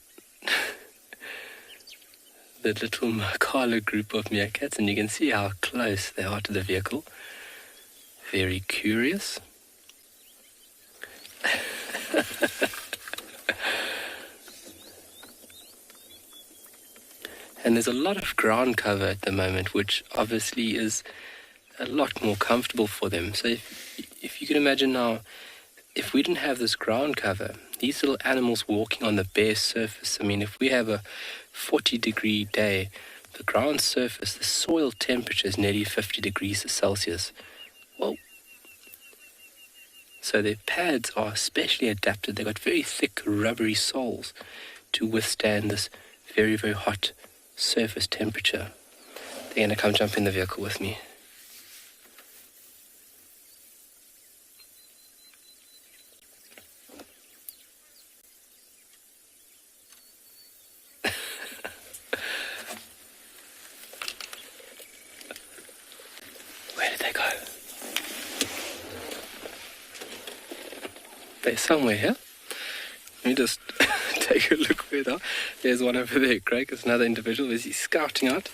the little Makala group of meerkats, and you can see how close they are to the vehicle. Very curious. And there's a lot of ground cover at the moment, which obviously is a lot more comfortable for them. So if you can imagine now, if we didn't have this ground cover, these little animals walking on the bare surface, I mean, if we have a 40-degree day, the ground surface, the soil temperature is nearly 50 degrees Celsius. Well, so their pads are specially adapted. They've got very thick, rubbery soles to withstand this very, very hot surface temperature. They're going to come jump in the vehicle with me. They're somewhere here. Let me just take a look where they are. There's one over there, Craig. There's another individual. Is he scouting out?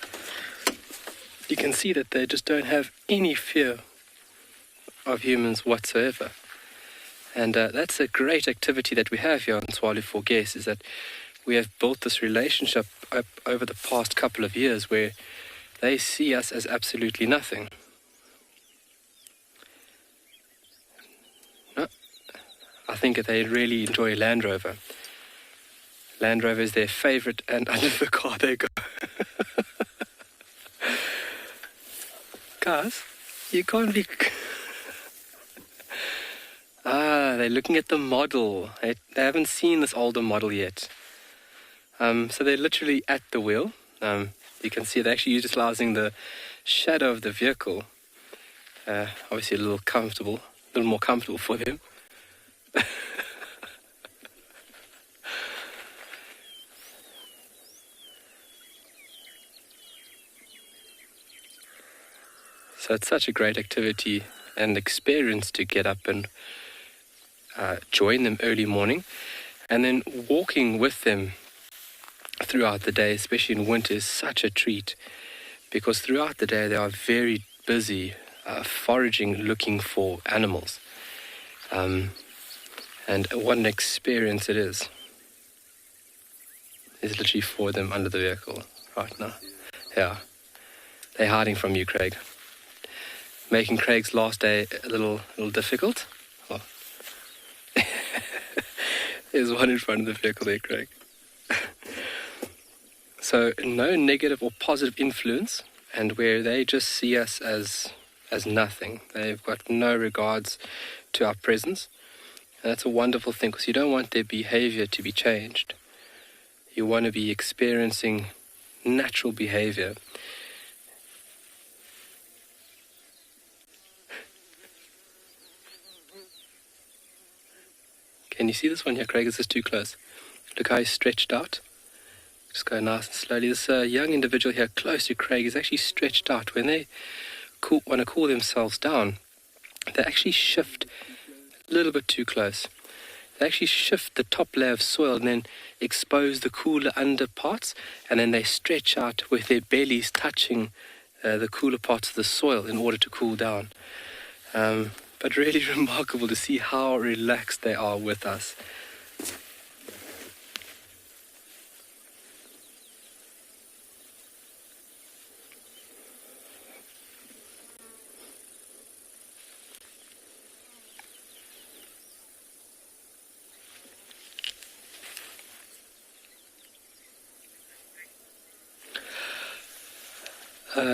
You can see that they just don't have any fear of humans whatsoever. And that's a great activity that we have here on Tswalu for Guests, is that we have built this relationship up over the past couple of years where they see us as absolutely nothing. No, I think that they really enjoy Land Rover. Land Rover is their favorite, and under the car they go. Guys, you can't be... they're looking at the model. They haven't seen this older model yet. So they're literally at the wheel. You can see they're actually utilizing the shadow of the vehicle. Obviously a little more comfortable for them. So it's such a great activity and experience to get up and join them early morning, and then walking with them throughout the day, especially in winter, is such a treat, because throughout the day they are very busy foraging, looking for animals. And what an experience it is. There's literally 4 of them under the vehicle right now. Yeah, they're hiding from you, Craig. Making Craig's last day a little difficult. Oh. There's one in front of the vehicle there, Craig. So no negative or positive influence, and where they just see us as nothing. They've got no regards to our presence. And that's a wonderful thing, because you don't want their behavior to be changed. You want to be experiencing natural behavior. Can you see this one here, Craig? Is this too close? Look how he's stretched out. Just go nice and slowly. This young individual here close to Craig is actually stretched out. When they want to cool themselves down, they actually shift a little bit too close. They actually shift the top layer of soil and then expose the cooler under parts, and then they stretch out with their bellies touching the cooler parts of the soil in order to cool down. But really remarkable to see how relaxed they are with us.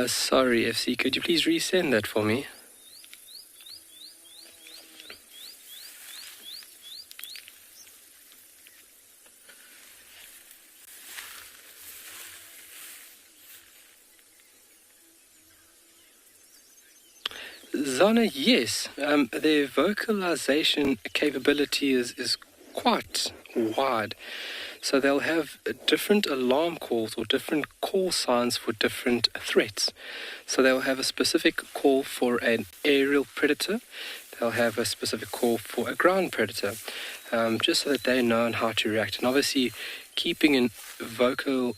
Sorry, FC, could you please resend that for me? Zana, yes. Their vocalization capability is quite wide. So they'll have different alarm calls or different call signs for different threats. So they'll have a specific call for an aerial predator. They'll have a specific call for a ground predator, just so that they know how to react. And obviously, keeping in vocal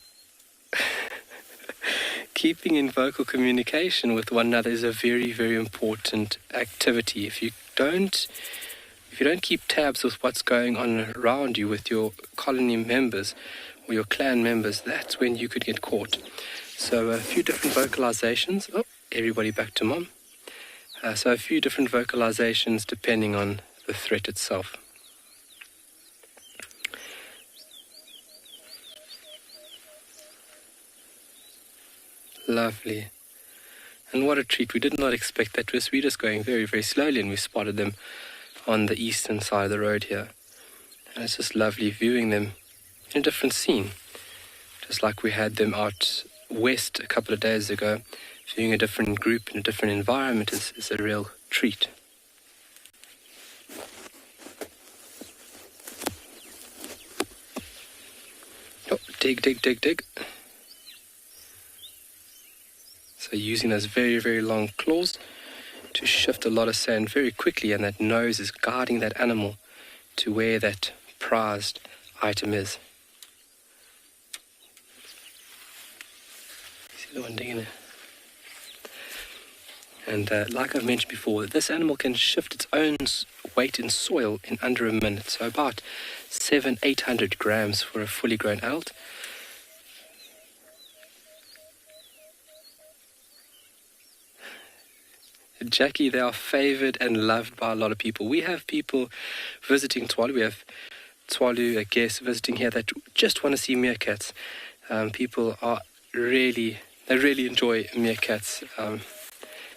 communication with one another is a very, very important activity. If you don't keep tabs with what's going on around you with your colony members or your clan members, that's when you could get caught. So a few different vocalizations. Oh, everybody back to mom. So a few different vocalizations depending on the threat itself. Lovely. And what a treat. We did not expect that. We're just going very, very slowly, and we spotted them on the eastern side of the road here. And it's just lovely viewing them in a different scene. Just like we had them out west a couple of days ago, viewing a different group in a different environment is a real treat. Oh, dig, dig, dig, dig. So using those very, very long claws to shift a lot of sand very quickly, and that nose is guiding that animal to where that prized item is. See the one digging there? And like I've mentioned before, this animal can shift its own weight in soil in under a minute, so about 700-800 grams for a fully grown adult. Jackie, they are favoured and loved by a lot of people. We have people visiting Tswalu. We have Tswalu guests visiting here that just want to see meerkats. People are really enjoy meerkats.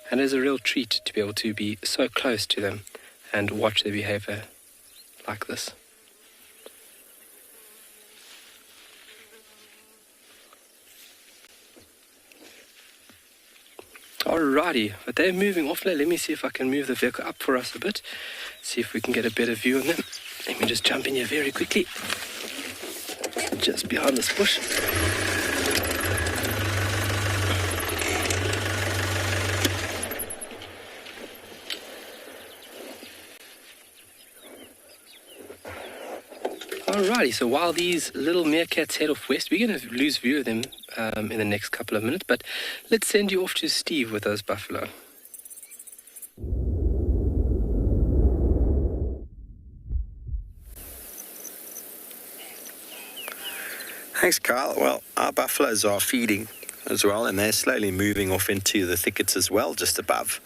And it's a real treat to be able to be so close to them and watch their behavior like this. Alrighty, but they're moving off now. Let me see if I can move the vehicle up for us a bit. See if we can get a better view on them. Let me just jump in here very quickly. Just behind this bush. Alrighty, so while these little meerkats head off west, we're going to lose view of them in the next couple of minutes, but let's send you off to Steve with those buffalo. Thanks, Carl. Well, our buffaloes are feeding as well, and they're slowly moving off into the thickets as well, just above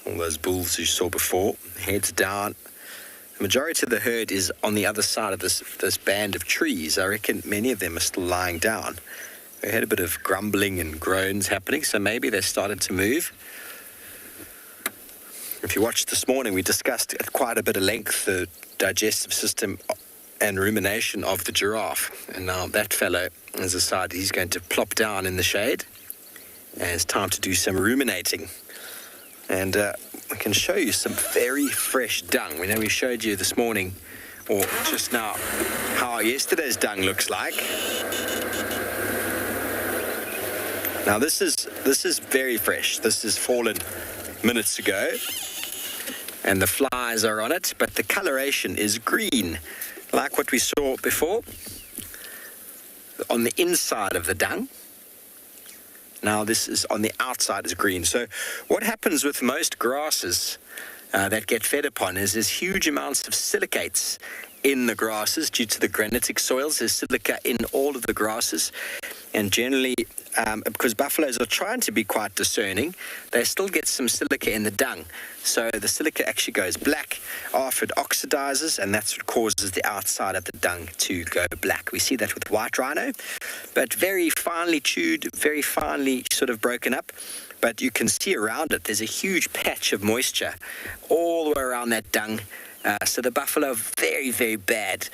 all those bulls you saw before. Heads down. The majority of the herd is on the other side of this band of trees. I reckon many of them are still lying down. We had a bit of grumbling and groans happening, so maybe they started to move. If you watched this morning, we discussed at quite a bit of length the digestive system and rumination of the giraffe. And now that fellow has decided he's going to plop down in the shade, and it's time to do some ruminating. And I can show you some very fresh dung. We know we showed you this morning, or just now, how yesterday's dung looks like. Now this is very fresh. This has fallen minutes ago, and the flies are on it, but the coloration is green, like what we saw before on the inside of the dung. Now this is on the outside is green. So what happens with most grasses that get fed upon is there's huge amounts of silicates in the grasses due to the granitic soils. There's silica in all of the grasses, and generally because buffaloes are trying to be quite discerning, they still get some silica in the dung. So the silica actually goes black after it oxidizes, and that's what causes the outside of the dung to go black. We see that with white rhino, but very finely chewed, very finely sort of broken up. But you can see around it, there's a huge patch of moisture all the way around that dung. So the buffalo are very, very bad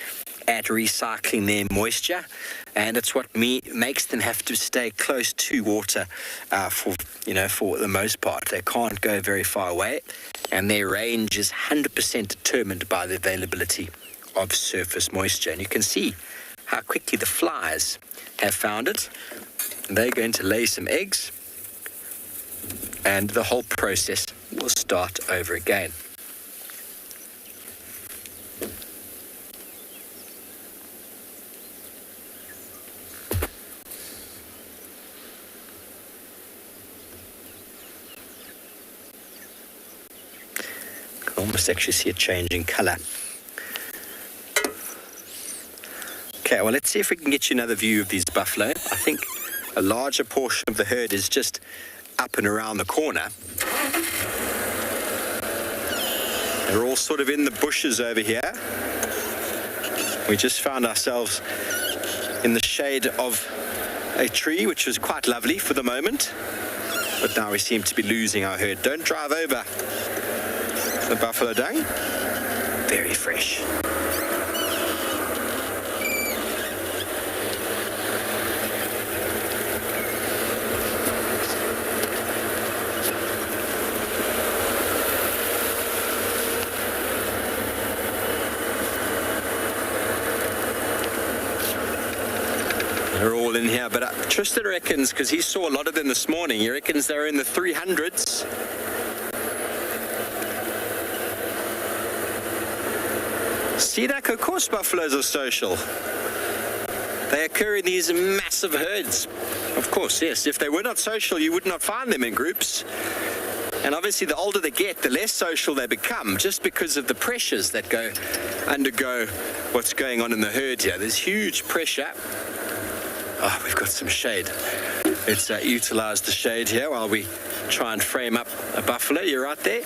at recycling their moisture, and it's what makes them have to stay close to water for the most part. They can't go very far away, and their range is 100% determined by the availability of surface moisture. And you can see how quickly the flies have found it. They're going to lay some eggs, and the whole process will start over again. Almost actually see a change in colour. Okay, well, let's see if we can get you another view of these buffalo. I think a larger portion of the herd is just up and around the corner. They're all sort of in the bushes over here. We just found ourselves in the shade of a tree, which was quite lovely for the moment. But now we seem to be losing our herd. Don't drive over the buffalo dung. Very fresh. They're all in here, but Tristan reckons, because he saw a lot of them this morning, he reckons they're in the 300s. See, that, of course buffaloes are social. They occur in these massive herds. Of course, yes. If they were not social, you would not find them in groups. And obviously, the older they get, the less social they become, just because of the pressures that undergo what's going on in the herd here. There's huge pressure. Oh, we've got some shade. Let's utilize the shade here while we try and frame up a buffalo. You're right there.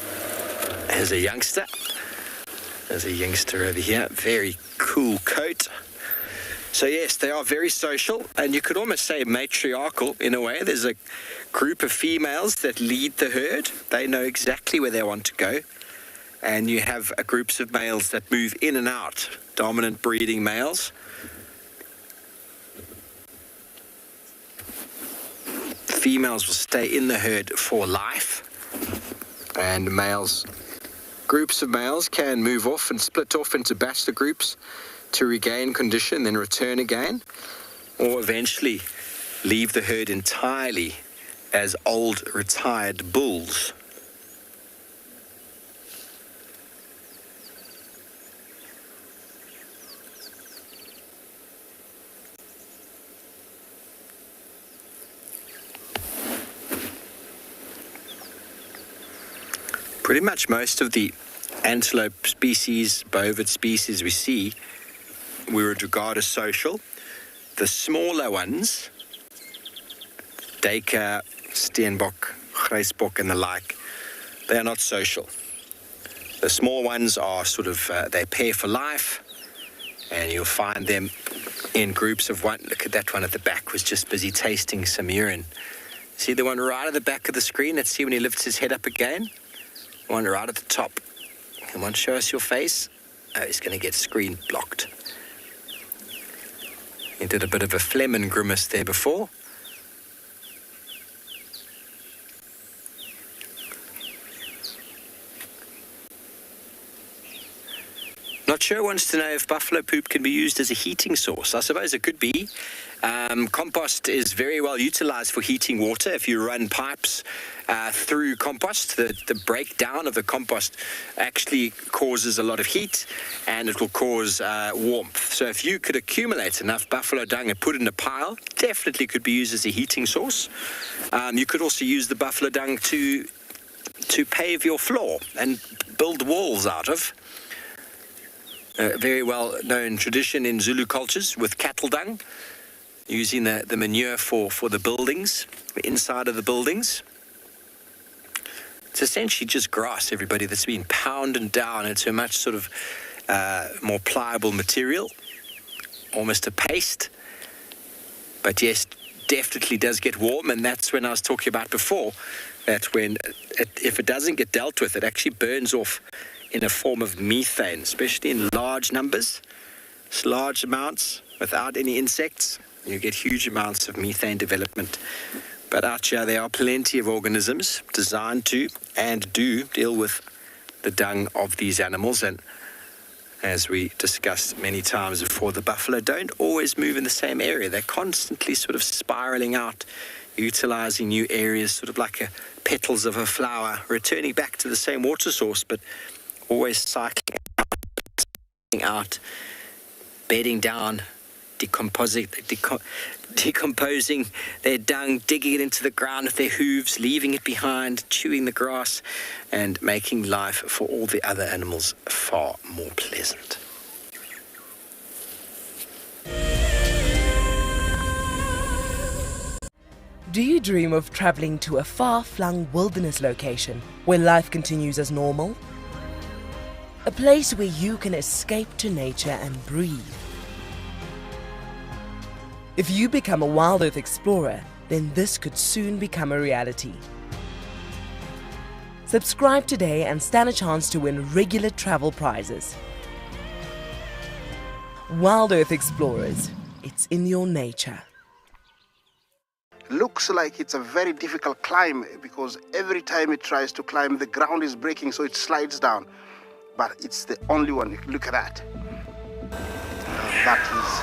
There's a youngster. There's a youngster over here. Very cool coat. So yes, they are very social, and you could almost say matriarchal in a way. There's a group of females that lead the herd. They know exactly where they want to go. And you have groups of males that move in and out, dominant breeding males. Females will stay in the herd for life, and groups of males can move off and split off into bachelor groups to regain condition, then return again, or eventually leave the herd entirely as old retired bulls. Pretty much most of the antelope species, bovid species we see, we would regard as social. The smaller ones, duiker, steenbok, grijsbok and the like, they are not social. The small ones are sort of, they pair for life, and you'll find them in groups of one. Look at that one at the back, was just busy tasting some urine. See the one right at the back of the screen? Let's see when he lifts his head up again. One right at the top. Come on, show us your face. Oh, he's going to get screen blocked. He did a bit of a phlegm and grimace there before. Not sure wants to know if buffalo poop can be used as a heating source. I suppose it could be. Compost is very well utilized for heating water. If you run pipes through compost, the breakdown of the compost actually causes a lot of heat, and it will cause warmth. So if you could accumulate enough buffalo dung and put it in a pile, definitely could be used as a heating source. You could also use the buffalo dung to pave your floor and build walls out of. A very well-known tradition in Zulu cultures with cattle dung, using the manure for the buildings, the inside of the buildings. It's essentially just grass, everybody, that's been pounded down into a much sort of more pliable material, almost a paste. But yes, definitely does get warm, and that's when I was talking about before, that if it doesn't get dealt with, it actually burns off in a form of methane, especially in large numbers, large amounts, without any insects. You get huge amounts of methane development. But out here, there are plenty of organisms designed to and do deal with the dung of these animals. And as we discussed many times before, the buffalo don't always move in the same area. They're constantly sort of spiraling out, utilizing new areas, sort of like petals of a flower, returning back to the same water source, but always cycling out, bedding down, decomposing their dung, digging it into the ground with their hooves, leaving it behind, chewing the grass, and making life for all the other animals far more pleasant. Do you dream of traveling to a far-flung wilderness location where life continues as normal? A place where you can escape to nature and breathe. If you become a WildEarth explorer, then this could soon become a reality. Subscribe today and stand a chance to win regular travel prizes. WildEarth Explorers, it's in your nature. Looks like it's a very difficult climb because every time it tries to climb, the ground is breaking, so it slides down. But it's the only one. Look at that. That is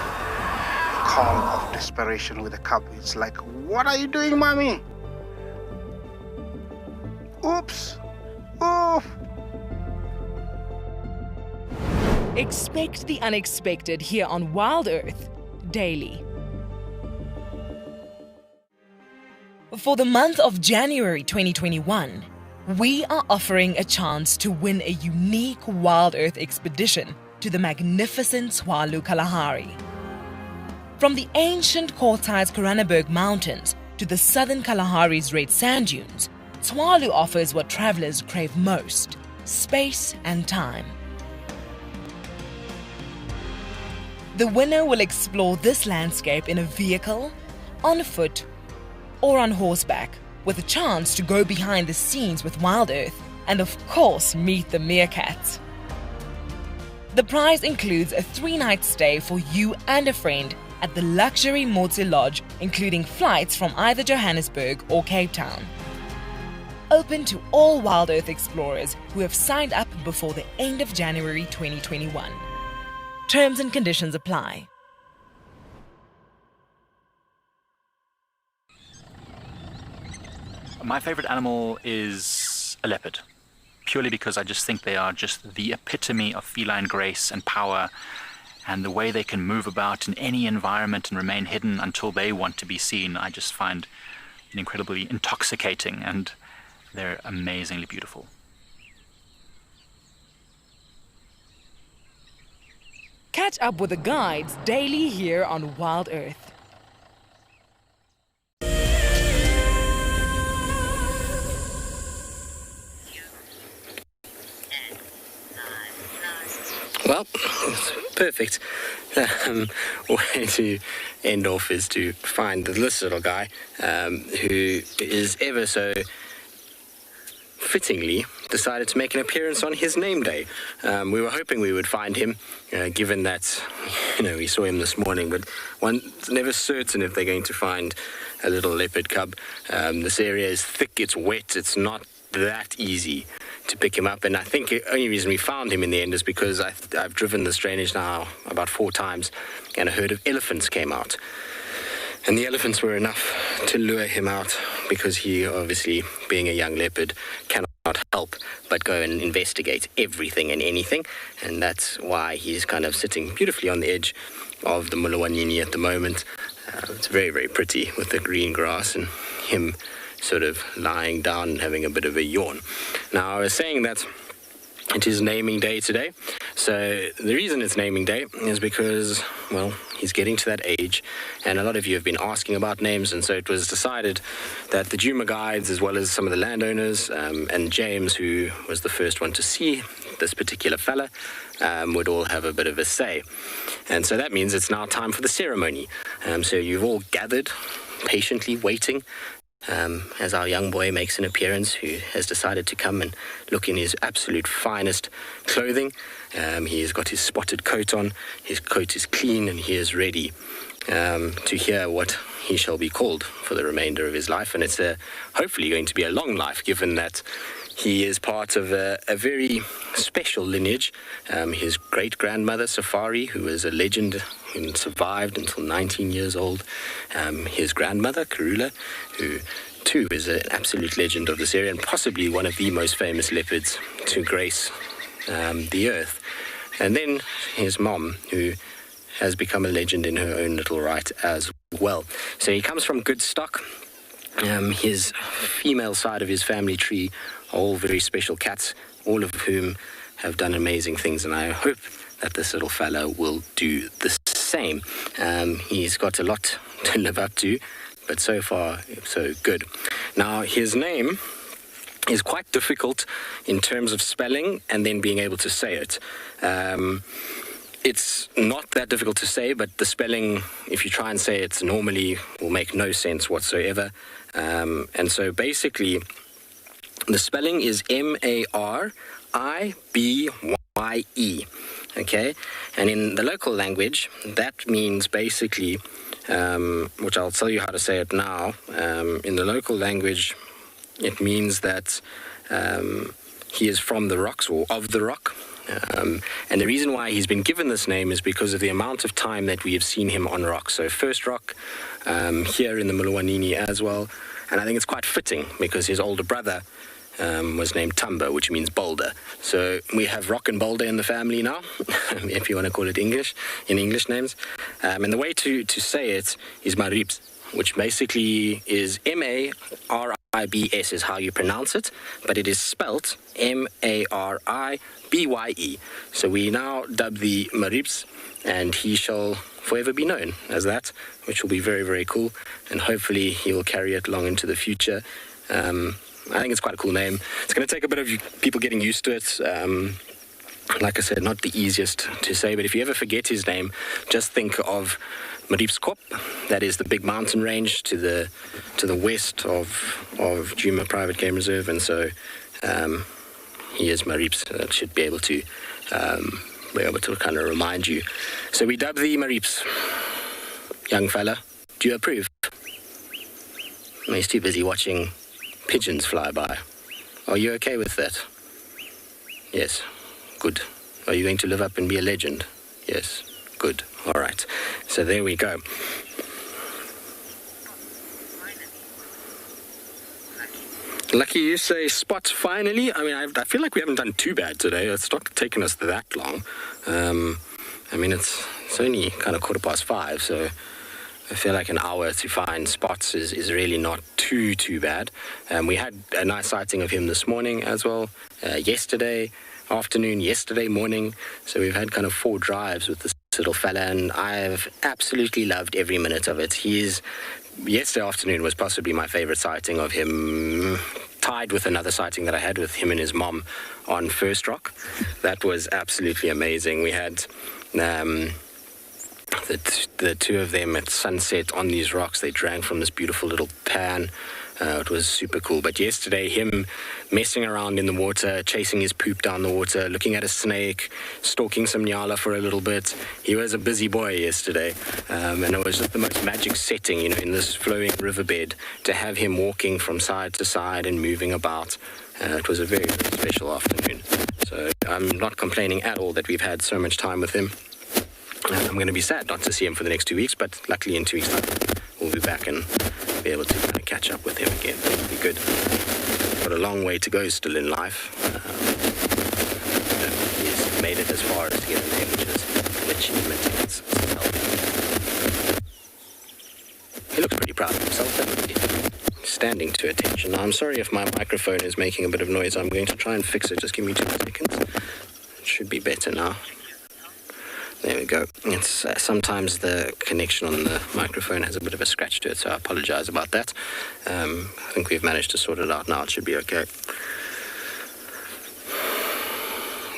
a call of desperation with a cub. It's like, what are you doing, mommy? Oops. Oof. Expect the unexpected here on WildEarth daily. For the month of January 2021, we are offering a chance to win a unique WildEarth expedition to the magnificent Tswalu Kalahari. From the ancient Kortai's Koranenberg Mountains to the southern Kalahari's red sand dunes, Tswalu offers what travelers crave most: space and time. The winner will explore this landscape in a vehicle, on foot, or on horseback, with a chance to go behind the scenes with WildEarth and of course meet the Meerkats. The prize includes a 3-night stay for you and a friend at the luxury Motse Lodge, including flights from either Johannesburg or Cape Town. Open to all WildEarth explorers who have signed up before the end of January 2021. Terms and conditions apply. My favorite animal is a leopard, purely because I just think they are just the epitome of feline grace and power, and the way they can move about in any environment and remain hidden until they want to be seen, I just find incredibly intoxicating, and they're amazingly beautiful. Catch up with the guides daily here on WildEarth. Well, perfect. Way to end off is to find this little guy who is ever so fittingly decided to make an appearance on his name day. We were hoping we would find him, given that, we saw him this morning, but one's never certain if they're going to find a little leopard cub. This area is thick, it's wet, it's not that easy to pick him up, and I think the only reason we found him in the end is because I've driven this drainage now about 4 times, and a herd of elephants came out. And the elephants were enough to lure him out, because he, obviously, being a young leopard, cannot help but go and investigate everything and anything. And that's why he's kind of sitting beautifully on the edge of the Mulawanini at the moment. It's very, very pretty with the green grass and him sort of lying down and having a bit of a yawn. Now, I was saying that it is naming day today. So the reason it's naming day is because, well, he's getting to that age, and a lot of you have been asking about names, and so it was decided that the Djuma guides, as well as some of the landowners, and James, who was the first one to see this particular fella, would all have a bit of a say. And so that means it's now time for the ceremony. So you've all gathered, patiently waiting, as our young boy makes an appearance, who has decided to come and look in his absolute finest clothing. He has got his spotted coat on, his coat is clean, and he is ready to hear what he shall be called for the remainder of his life. And it's hopefully going to be a long life, given that he is part of a very special lineage. His great-grandmother, Safari, who was a legend and survived until 19 years old. His grandmother, Karula, who too is an absolute legend of this area and possibly one of the most famous leopards to grace the earth. And then his mom, who has become a legend in her own little right as well. So he comes from good stock. His female side of his family tree are all very special cats, all of whom have done amazing things, and I hope that this little fellow will do the same. He's got a lot to live up to, but so far, so good. Now, his name is quite difficult in terms of spelling and then being able to say it. It's not that difficult to say, but the spelling, if you try and say it normally, will make no sense whatsoever. And so basically, the spelling is Maribiye, okay? And in the local language, that means basically, which I'll tell you how to say it now, in the local language, it means that he is from the rocks, or of the rock. And the reason why he's been given this name is because of the amount of time that we have seen him on rock. So first rock, here in the Mulawanini as well. And I think it's quite fitting because his older brother was named Tumba, which means boulder. So we have Rock and Boulder in the family now, if you want to call it English names. And the way to say it is Maribs, which basically is M-A-R-I-B-S is how you pronounce it, but it is spelt M-A-R-I-B-Y-E. So we now dub the Maribs, and he shall forever be known as that, which will be very, very cool, and hopefully he will carry it long into the future. I think it's quite a cool name. It's going to take a bit of people getting used to it. Like I said, not the easiest to say, but if you ever forget his name, just think of Mariepskop. That is the big mountain range to the west of Djuma Private Game Reserve, and so he is Marieps. That should be able to kind of remind you. So we dub the Marieps. Young fella, do you approve? He's too busy watching pigeons fly by. Are you okay with that? Yes. Good. Are you going to live up and be a legend? Yes. Good. All right. So there we go. Lucky you say spot finally. I mean, I feel like we haven't done too bad today. It's not taken us that long. I mean, it's only kind of 5:15, so I feel like an hour to find spots is really not too bad. We had a nice sighting of him this morning as well, yesterday afternoon, yesterday morning. So we've had kind of 4 drives with this little fella, and I've absolutely loved every minute of it. Yesterday afternoon was possibly my favorite sighting of him, tied with another sighting that I had with him and his mom on First Rock. That was absolutely amazing. We had the two of them at sunset on these rocks. They drank from this beautiful little pan. It was super cool. But yesterday, him messing around in the water, chasing his poop down the water, looking at a snake, stalking some Ngala for a little bit. He was a busy boy yesterday. And it was just the most magic setting, in this flowing riverbed, to have him walking from side to side and moving about. It was a very, very special afternoon. So I'm not complaining at all that we've had so much time with him. I'm going to be sad not to see him for the next 2 weeks, but luckily in 2 weeks' time we'll be back and be able to kind of catch up with him again. It'll be good. Got a long way to go still in life. He's made it as far as to get a name, which is an achievement in itself. He looks pretty proud of himself, doesn't he? Standing to attention. Now, I'm sorry if my microphone is making a bit of noise. I'm going to try and fix it. Just give me 2 seconds. It should be better now. There we go. It's sometimes the connection on the microphone has a bit of a scratch to it, so I apologize about that. I think we've managed to sort it out now. It should be okay.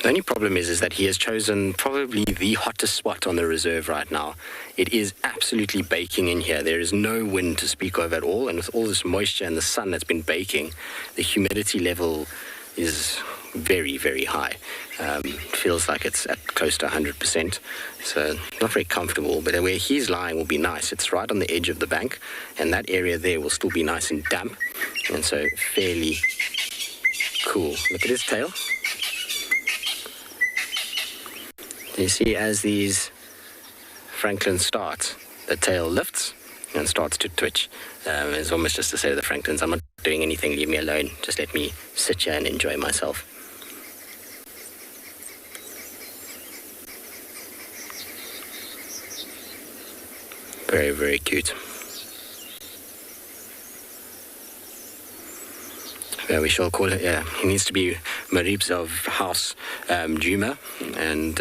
The only problem is that he has chosen probably the hottest spot on the reserve right now. It is absolutely baking in here. There is no wind to speak of at all, and with all this moisture and the sun that's been baking, the humidity level is very, very high. Feels like it's at close to 100%, so not very comfortable. But where he's lying will be nice. It's right on the edge of the bank, and that area there will still be nice and damp, and so fairly cool. Look at his tail. You see, as these Franklins start, the tail lifts and starts to twitch. It's almost just to say to the Franklins, I'm not doing anything, leave me alone. Just let me sit here and enjoy myself. Very, very cute. We shall call it, he needs to be Mariebs of House Djuma, and,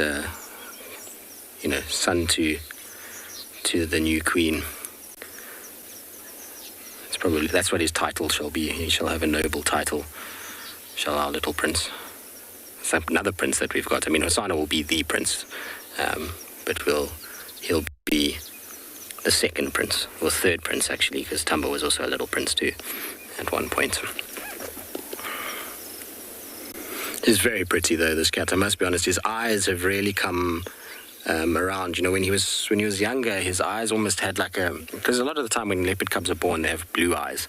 son to the new queen. That's what his title shall be. He shall have a noble title, shall our little prince. It's another prince that we've got. I mean, Hosana will be the prince, but he'll be the second prince, or third prince actually, because Tumba was also a little prince too at one point. He's very pretty though, this cat. I must be honest, his eyes have really come around. When he was younger, his eyes almost had because a lot of the time when leopard cubs are born, they have blue eyes.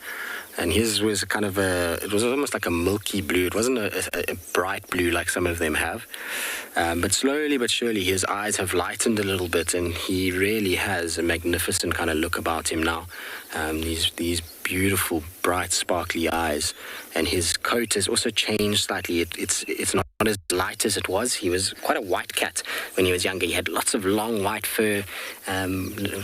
And his was kind of it was almost like a milky blue. It wasn't a bright blue like some of them have. But slowly but surely his eyes have lightened a little bit, and he really has a magnificent kind of look about him now. These beautiful, bright, sparkly eyes. And his coat has also changed slightly. It's not as light as it was. He was quite a white cat when he was younger. He had lots of long white fur,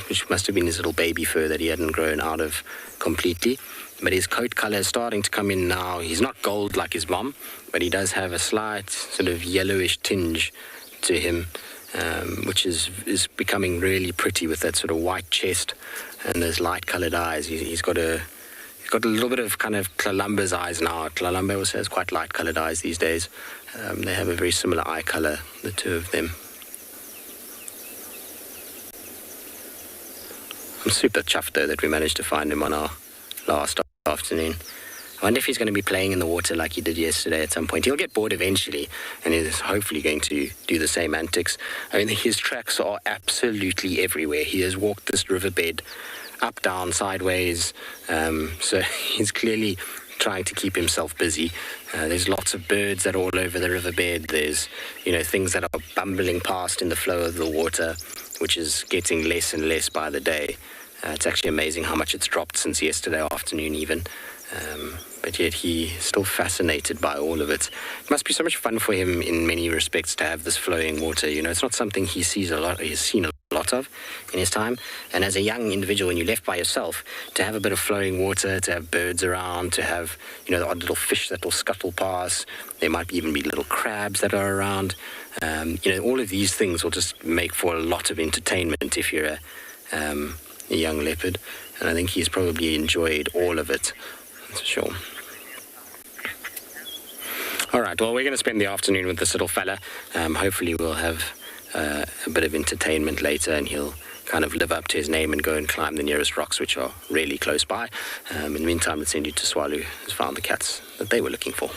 which must have been his little baby fur that he hadn't grown out of completely. But his coat color is starting to come in now. He's not gold like his mom, but he does have a slight sort of yellowish tinge to him, which is becoming really pretty with that sort of white chest and those light colored eyes. He's got a little bit of kind of Tlalumba's eyes now. Tlalumba also has quite light colored eyes these days. They have a very similar eye color, the two of them. I'm super chuffed though that we managed to find him on our last afternoon. I wonder if he's going to be playing in the water like he did yesterday at some point. He'll get bored eventually, and he's hopefully going to do the same antics. I mean, his tracks are absolutely everywhere. He has walked this riverbed up, down, sideways, so he's clearly trying to keep himself busy. There's lots of birds that are all over the riverbed. There's, things that are bumbling past in the flow of the water, which is getting less and less by the day. It's actually amazing how much it's dropped since yesterday afternoon even. But yet he's still fascinated by all of it. It must be so much fun for him in many respects to have this flowing water. It's not something he's seen a lot of in his time. And as a young individual, when you're left by yourself, to have a bit of flowing water, to have birds around, to have, the odd little fish that will scuttle past, there might even be little crabs that are around. All of these things will just make for a lot of entertainment if you're a young leopard. And I think he's probably enjoyed all of it. That's for sure. All right, well, we're going to spend the afternoon with this little fella. Hopefully we'll have a bit of entertainment later, and he'll kind of live up to his name and go and climb the nearest rocks, which are really close by. In the meantime, let's send you to Tswalu, who's found the cats that they were looking for.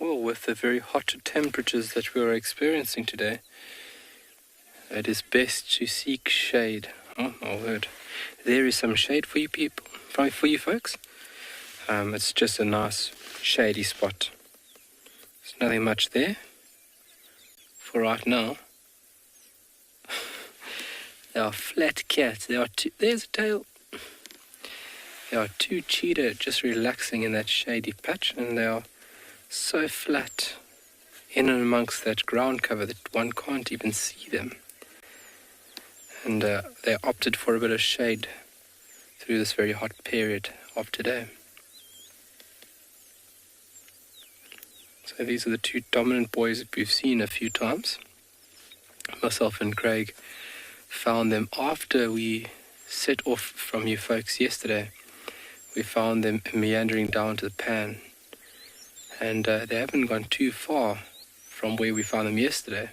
Well, with the very hot temperatures that we are experiencing today, it is best to seek shade. Oh my word. There is some shade for you people, for you folks. It's just a nice shady spot. There's nothing much there for right now. They are flat cats. There's a tail. There are two cheetah just relaxing in that shady patch, and they are so flat in and amongst that ground cover that one can't even see them. And they opted for a bit of shade through this very hot period of today. So these are the two dominant boys that we've seen a few times. Myself and Craig found them after we set off from you folks yesterday. We found them meandering down to the pan. And they haven't gone too far from where we found them yesterday.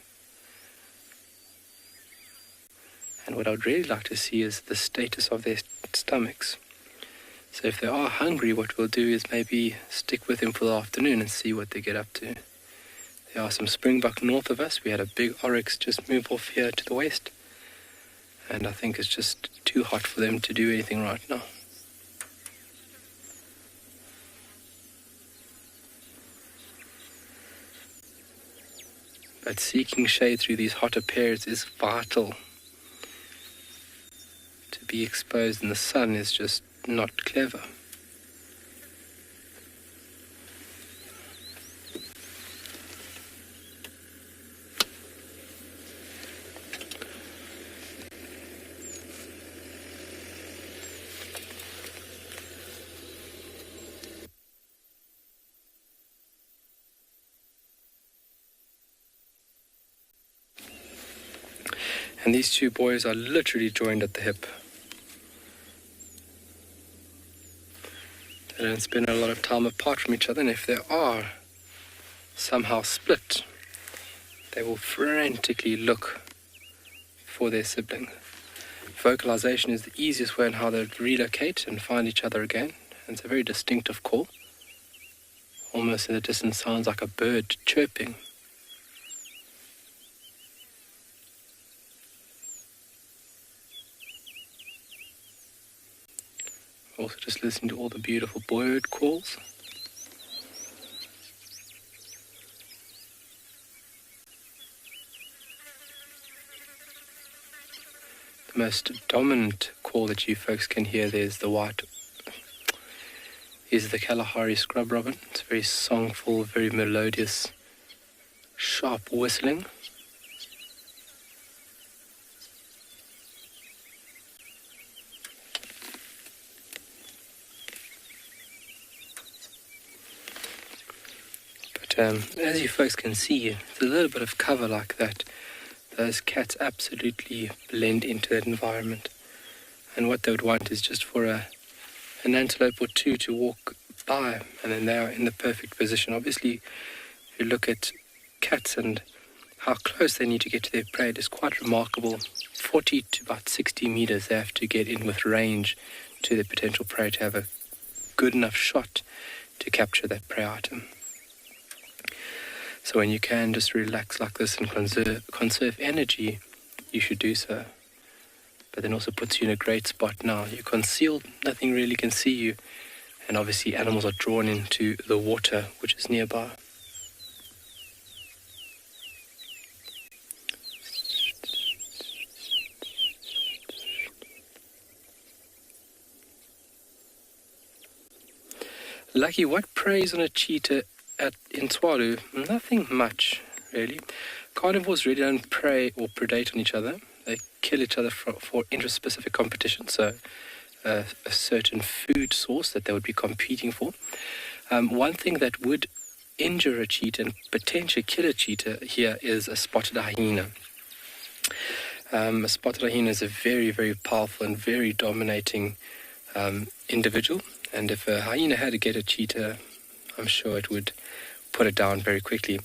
And what I would really like to see is the status of their stomachs. So if they are hungry, what we'll do is maybe stick with them for the afternoon and see what they get up to. There are some springbuck north of us. We had a big oryx just move off here to the west. And I think it's just too hot for them to do anything right now. But seeking shade through these hotter periods is vital. To be exposed in the sun is just not clever. And these two boys are literally joined at the hip. They don't spend a lot of time apart from each other, and if they are somehow split, they will frantically look for their sibling. Vocalization is the easiest way in how they relocate and find each other again. And it's a very distinctive call. Almost in the distance sounds like a bird chirping. Also just listening to all the beautiful bird calls. The most dominant call that you folks can hear there is the Kalahari scrub robin. It's very songful, very melodious, sharp whistling. But as you folks can see, with a little bit of cover like that, those cats absolutely blend into that environment. And what they would want is just for an antelope or two to walk by, and then they are in the perfect position. Obviously, if you look at cats and how close they need to get to their prey, it is quite remarkable. 40 to about 60 meters they have to get in with range to their potential prey to have a good enough shot to capture that prey item. So when you can just relax like this and conserve energy, you should do so. But then also puts you in a great spot now. You're concealed, nothing really can see you. And obviously animals are drawn into the water which is nearby. Lucky, what preys on a cheetah in Tswalu? Nothing much, really. Carnivores really don't prey or predate on each other. They kill each other for interest-specific competition, so a certain food source that they would be competing for. One thing that would injure a cheetah and potentially kill a cheetah here is a spotted hyena. A spotted hyena is a very, very powerful and very dominating individual, and if a hyena had to get a cheetah, I'm sure it would put it down very quickly.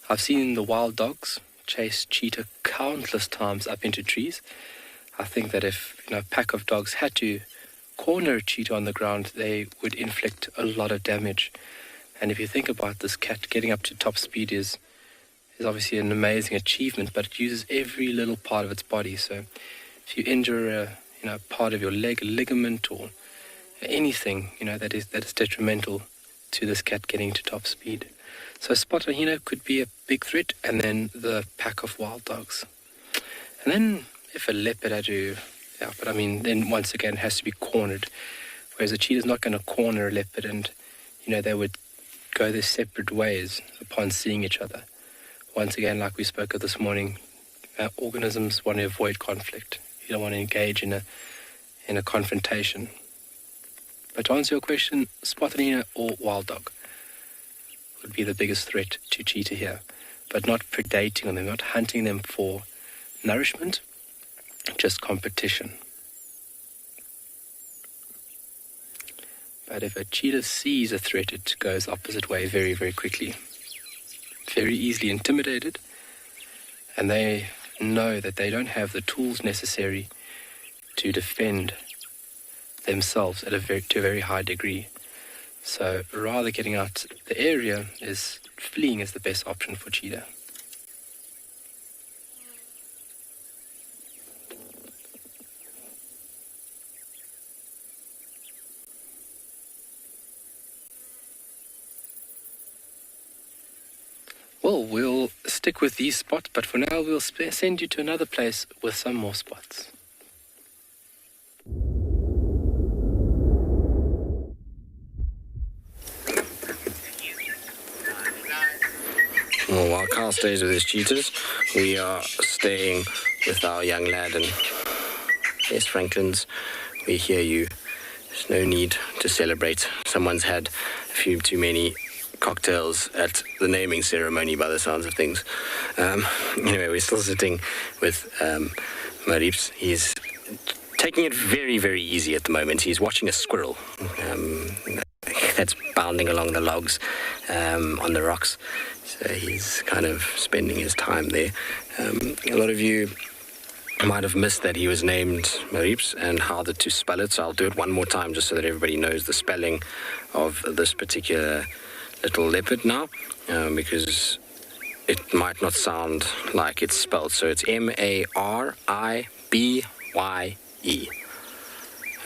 I've seen the wild dogs chase cheetah countless times up into trees. I think that if a pack of dogs had to corner a cheetah on the ground, they would inflict a lot of damage. And if you think about this cat getting up to top speed is obviously an amazing achievement, but it uses every little part of its body. So if you injure a part of your leg, a ligament, or anything that is detrimental to this cat getting to top speed. So spotted hyena could be a big threat, and then the pack of wild dogs. And then if a leopard had to, then once again it has to be cornered. Whereas a cheetah's not going to corner a leopard, and they would go their separate ways upon seeing each other. Once again, like we spoke of this morning, organisms want to avoid conflict. You don't want to engage in a confrontation. But to answer your question, spotted hyena or wild dog would be the biggest threat to cheetah here, but not predating on them, not hunting them for nourishment, just competition. But if a cheetah sees a threat, it goes opposite way very, very quickly. Very easily intimidated, and they know that they don't have the tools necessary to defend themselves to a very high degree. So rather getting out the area, fleeing is the best option for cheetah. Well, we'll stick with these spots, but for now we'll send you to another place with some more spots. Well, while Carl stays with his cheetahs, we are staying with our young lad. And yes, Franklins, we hear you. There's no need to celebrate. Someone's had a few too many cocktails at the naming ceremony by the sounds of things. Anyway, we're still sitting with Marips. He's taking it very, very easy at the moment. He's watching a squirrel that's bounding along the logs on the rocks. So he's kind of spending his time there. A lot of you might have missed that he was named Marips and how to spell it, so I'll do it one more time just so that everybody knows the spelling of this particular little leopard now, because it might not sound like it's spelled. So it's Maribye,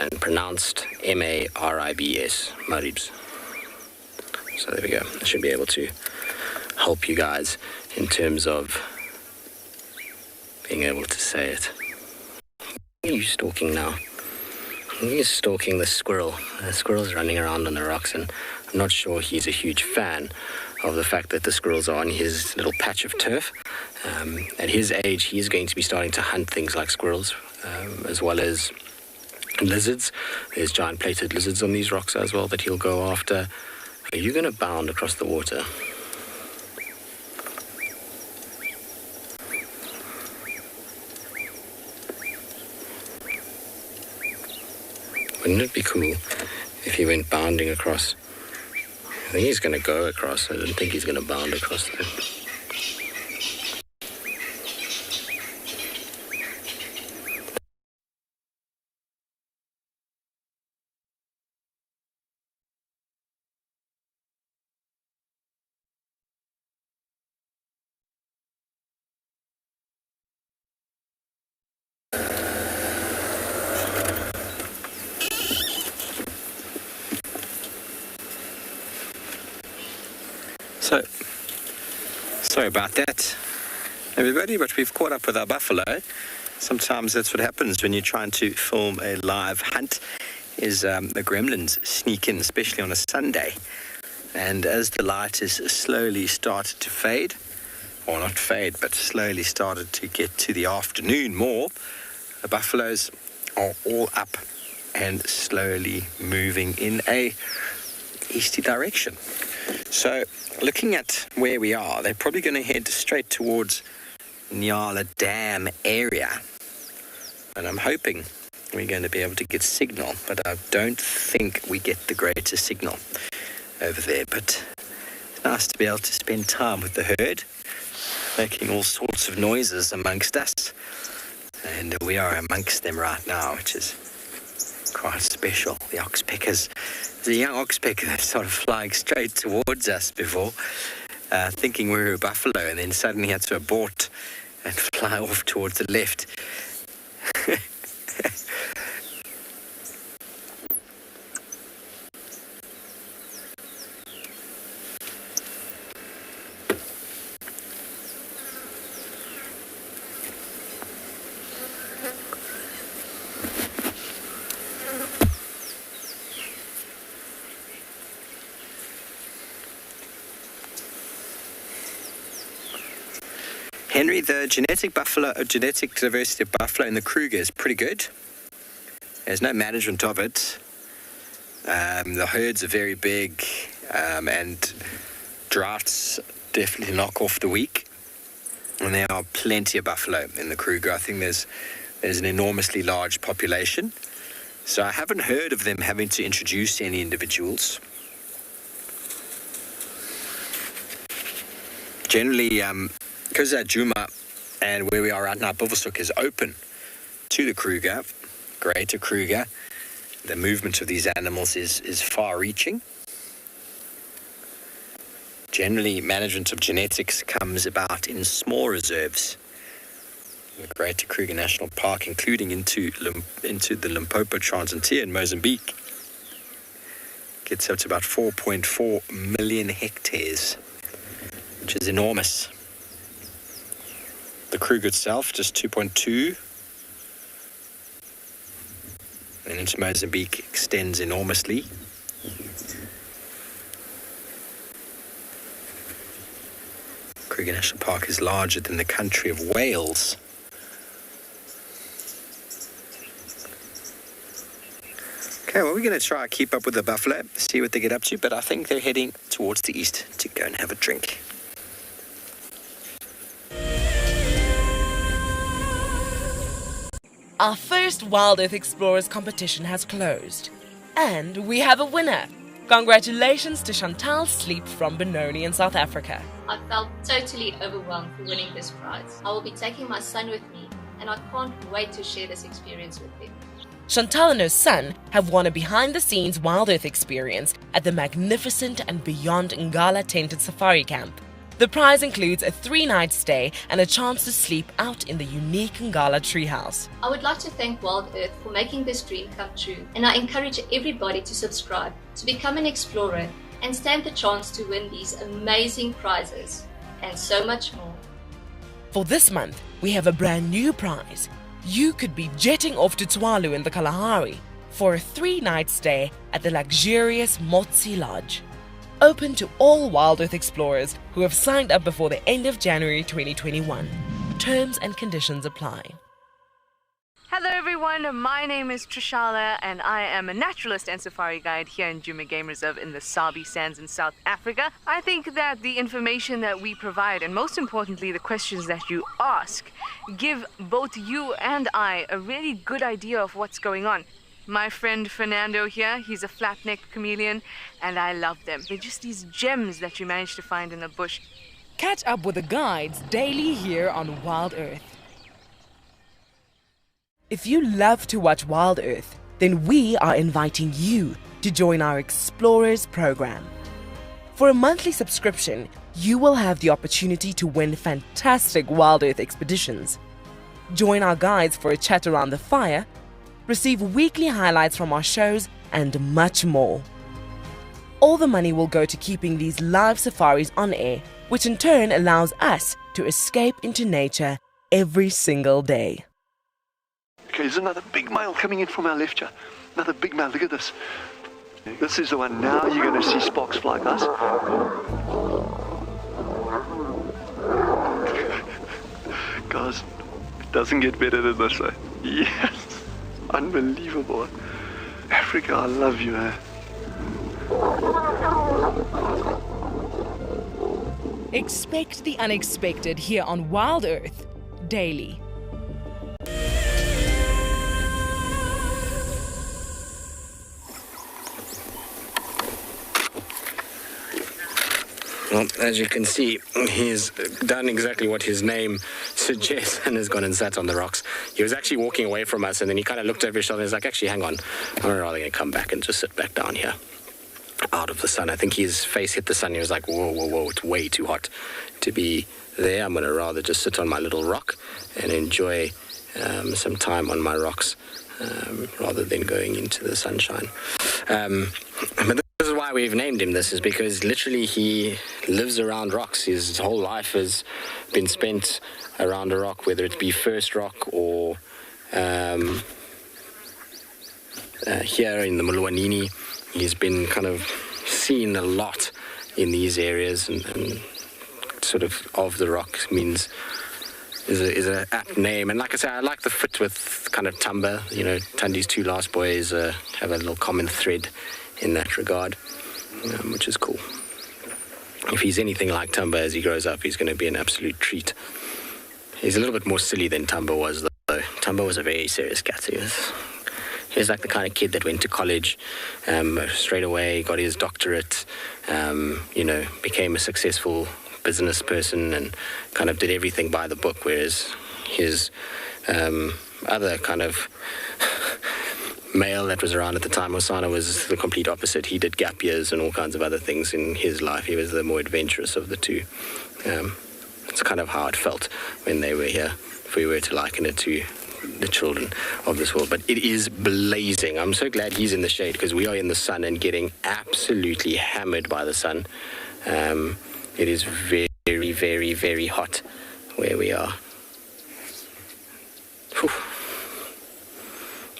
and pronounced M-A-R-I-B-S, Maribs. So there we go. I should be able to help you guys in terms of being able to say it. What are you stalking now? He's stalking the squirrel. The squirrel's running around on the rocks, and I'm not sure he's a huge fan of the fact that the squirrels are on his little patch of turf. At his age, he is going to be starting to hunt things like squirrels, as well as lizards. There's giant plated lizards on these rocks as well that he'll go after. Are you going to bound across the water? Wouldn't it be cool if he went bounding across? I think he's going to go across. I don't think he's going to bound across there. So, sorry about that, everybody, but we've caught up with our buffalo. Sometimes that's what happens when you're trying to film a live hunt, is the gremlins sneak in, especially on a Sunday. And as the light is slowly started to fade, or not fade, but slowly started to get to the afternoon more, the buffaloes are all up and slowly moving in a easterly direction. So, looking at where we are, they're probably going to head straight towards Ngala Dam area. And I'm hoping we're going to be able to get signal, but I don't think we get the greatest signal over there. But it's nice to be able to spend time with the herd, making all sorts of noises amongst us. And we are amongst them right now, which is quite special. The oxpeckers. There's a young oxpecker that started flying straight towards us before, thinking we were a buffalo, and then suddenly had to abort and fly off towards the left. Henry, the genetic diversity of buffalo in the Kruger is pretty good. There's no management of it. The herds are very big, and droughts definitely knock off the week. And there are plenty of buffalo in the Kruger. I think there's an enormously large population. So I haven't heard of them having to introduce any individuals. Generally, because Djuma and where we are right now, Buffelshoek is open to the Kruger, greater Kruger. The movement of these animals is far-reaching. Generally, management of genetics comes about in small reserves. The Greater Kruger National Park, including into the Limpopo Transfrontier in Mozambique, gets up to about 4.4 million hectares, which is enormous. The Kruger itself, just 2.2. And into Mozambique extends enormously. Kruger National Park is larger than the country of Wales. Okay, well, we're going to try to keep up with the buffalo, see what they get up to, but I think they're heading towards the east to go and have a drink. Our first WildEarth Explorers competition has closed. And we have a winner. Congratulations to Chantal Sleep from Benoni in South Africa. I felt totally overwhelmed for winning this prize. I will be taking my son with me, and I can't wait to share this experience with him. Chantal and her son have won a behind-the-scenes WildEarth experience at the magnificent and beyond Ngala Tented Safari Camp. The prize includes a 3-night stay and a chance to sleep out in the unique Ngala treehouse. I would like to thank WildEarth for making this dream come true, and I encourage everybody to subscribe, to become an explorer, and stand the chance to win these amazing prizes, and so much more. For this month, we have a brand new prize. You could be jetting off to Tswalu in the Kalahari for a 3-night stay at the luxurious Motsi Lodge. Open to all WildEarth explorers who have signed up before the end of January 2021. Terms and conditions apply. Hello everyone, my name is Trishala and I am a naturalist and safari guide here in Djuma Game Reserve in the Sabi Sands in South Africa. I think that the information that we provide, and most importantly the questions that you ask, give both you and I a really good idea of what's going on. My friend Fernando here, he's a flat-necked chameleon and I love them. They're just these gems that you manage to find in the bush. Catch up with the guides daily here on WildEarth. If you love to watch WildEarth, then we are inviting you to join our Explorers program. For a monthly subscription, you will have the opportunity to win fantastic WildEarth expeditions. Join our guides for a chat around the fire, receive weekly highlights from our shows, and much more. All the money will go to keeping these live safaris on air, which in turn allows us to escape into nature every single day. Okay, there's another big male coming in from our left here. Another big male, look at this. This is the one. Now you're going to see sparks fly, guys. Guys, it doesn't get better than this, eh? Yes. Unbelievable. Africa, I love you, eh? Expect the unexpected here on WildEarth daily. Well, as you can see, he's done exactly what his name suggests and has gone and sat on the rocks. He was actually walking away from us and then he kind of looked over his shoulder and was like, actually, hang on, I'm rather going to come back and just sit back down here out of the sun. I think his face hit the sun. He was like, whoa, whoa, whoa, it's way too hot to be there. I'm going to rather just sit on my little rock and enjoy some time on my rocks rather than going into the sunshine. But this is why we've named him this, is because literally he lives around rocks. His whole life has been spent around a rock, whether it be first rock or here in the Mulwanini. He's been kind of seen a lot in these areas, and sort of the rock means is an apt name. And like I say, I like the fit with kind of Tumba. You know, Tundi's two last boys have a little common thread in that regard, which is cool. If he's anything like Tumba as he grows up, he's going to be an absolute treat. He's a little bit more silly than Tumba was, though. Tumba was a very serious cat. He was like the kind of kid that went to college straight away, got his doctorate, became a successful business person and kind of did everything by the book, whereas his other kind of male that was around at the time, Osana, was the complete opposite. He did gap years and all kinds of other things in his life. He was the more adventurous of the two. It's kind of how it felt when they were here, if we were to liken it to the children of this world. But it is blazing. I'm so glad he's in the shade, because we are in the sun and getting absolutely hammered by the sun. It is very, very, very hot where we are. Whew.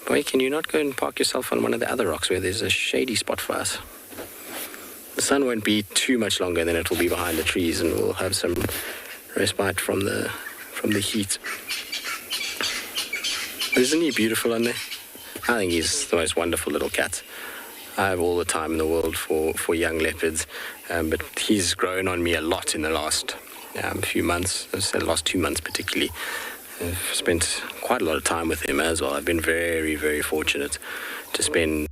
Boy, can you not go and park yourself on one of the other rocks where there's a shady spot for us? The sun won't be too much longer, and then it will be behind the trees and we'll have some respite from the heat. Isn't he beautiful on there? I think he's the most wonderful little cat. I have all the time in the world for young leopards, but he's grown on me a lot in the last few months, the last 2 months particularly. I've spent quite a lot of time with him as well. I've been very, very fortunate to spend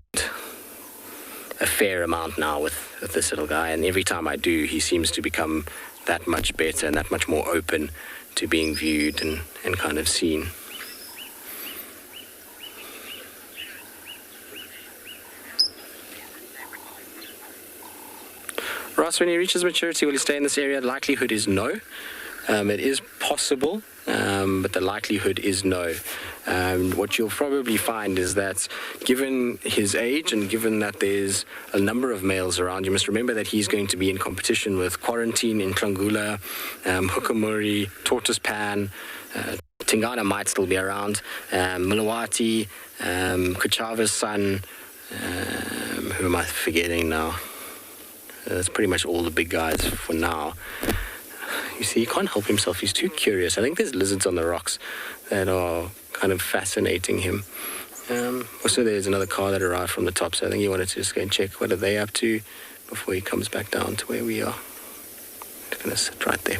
a fair amount now with this little guy, and every time I do, he seems to become that much better and that much more open to being viewed and kind of seen. Ross, when he reaches maturity, will he stay in this area? The likelihood is no. It is possible, but the likelihood is no. What you'll probably find is that given his age and given that there's a number of males around, you must remember that he's going to be in competition with Quarantine, Intlangula, Hukamuri, Tortoise Pan, Tingana might still be around, Mulawati, Kuchava's son, who am I forgetting now? That's pretty much all the big guys for now. You see, he can't help himself. He's too curious. I think there's lizards on the rocks that are kind of fascinating him. Also, there's another car that arrived from the top, so I think he wanted to just go and check what are they up to before he comes back down to where we are. Just going to sit right there.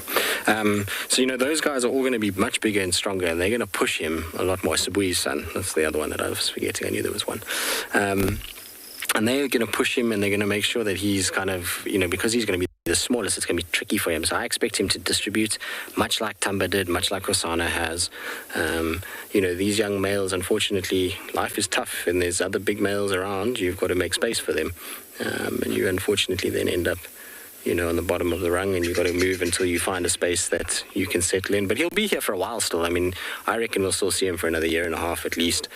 So, those guys are all going to be much bigger and stronger, and they're going to push him a lot more. Sabui's son, that's the other one that I was forgetting. I knew there was one. And they're going to push him, and they're going to make sure that he's kind of, because he's going to be the smallest, it's going to be tricky for him. So I expect him to distribute, much like Tamba did, much like Hosana has. These young males, unfortunately, life is tough, and there's other big males around. You've got to make space for them. And you unfortunately then end up, on the bottom of the rung, and you've got to move until you find a space that you can settle in. But he'll be here for a while still. I reckon we'll still see him for another year and a half at least,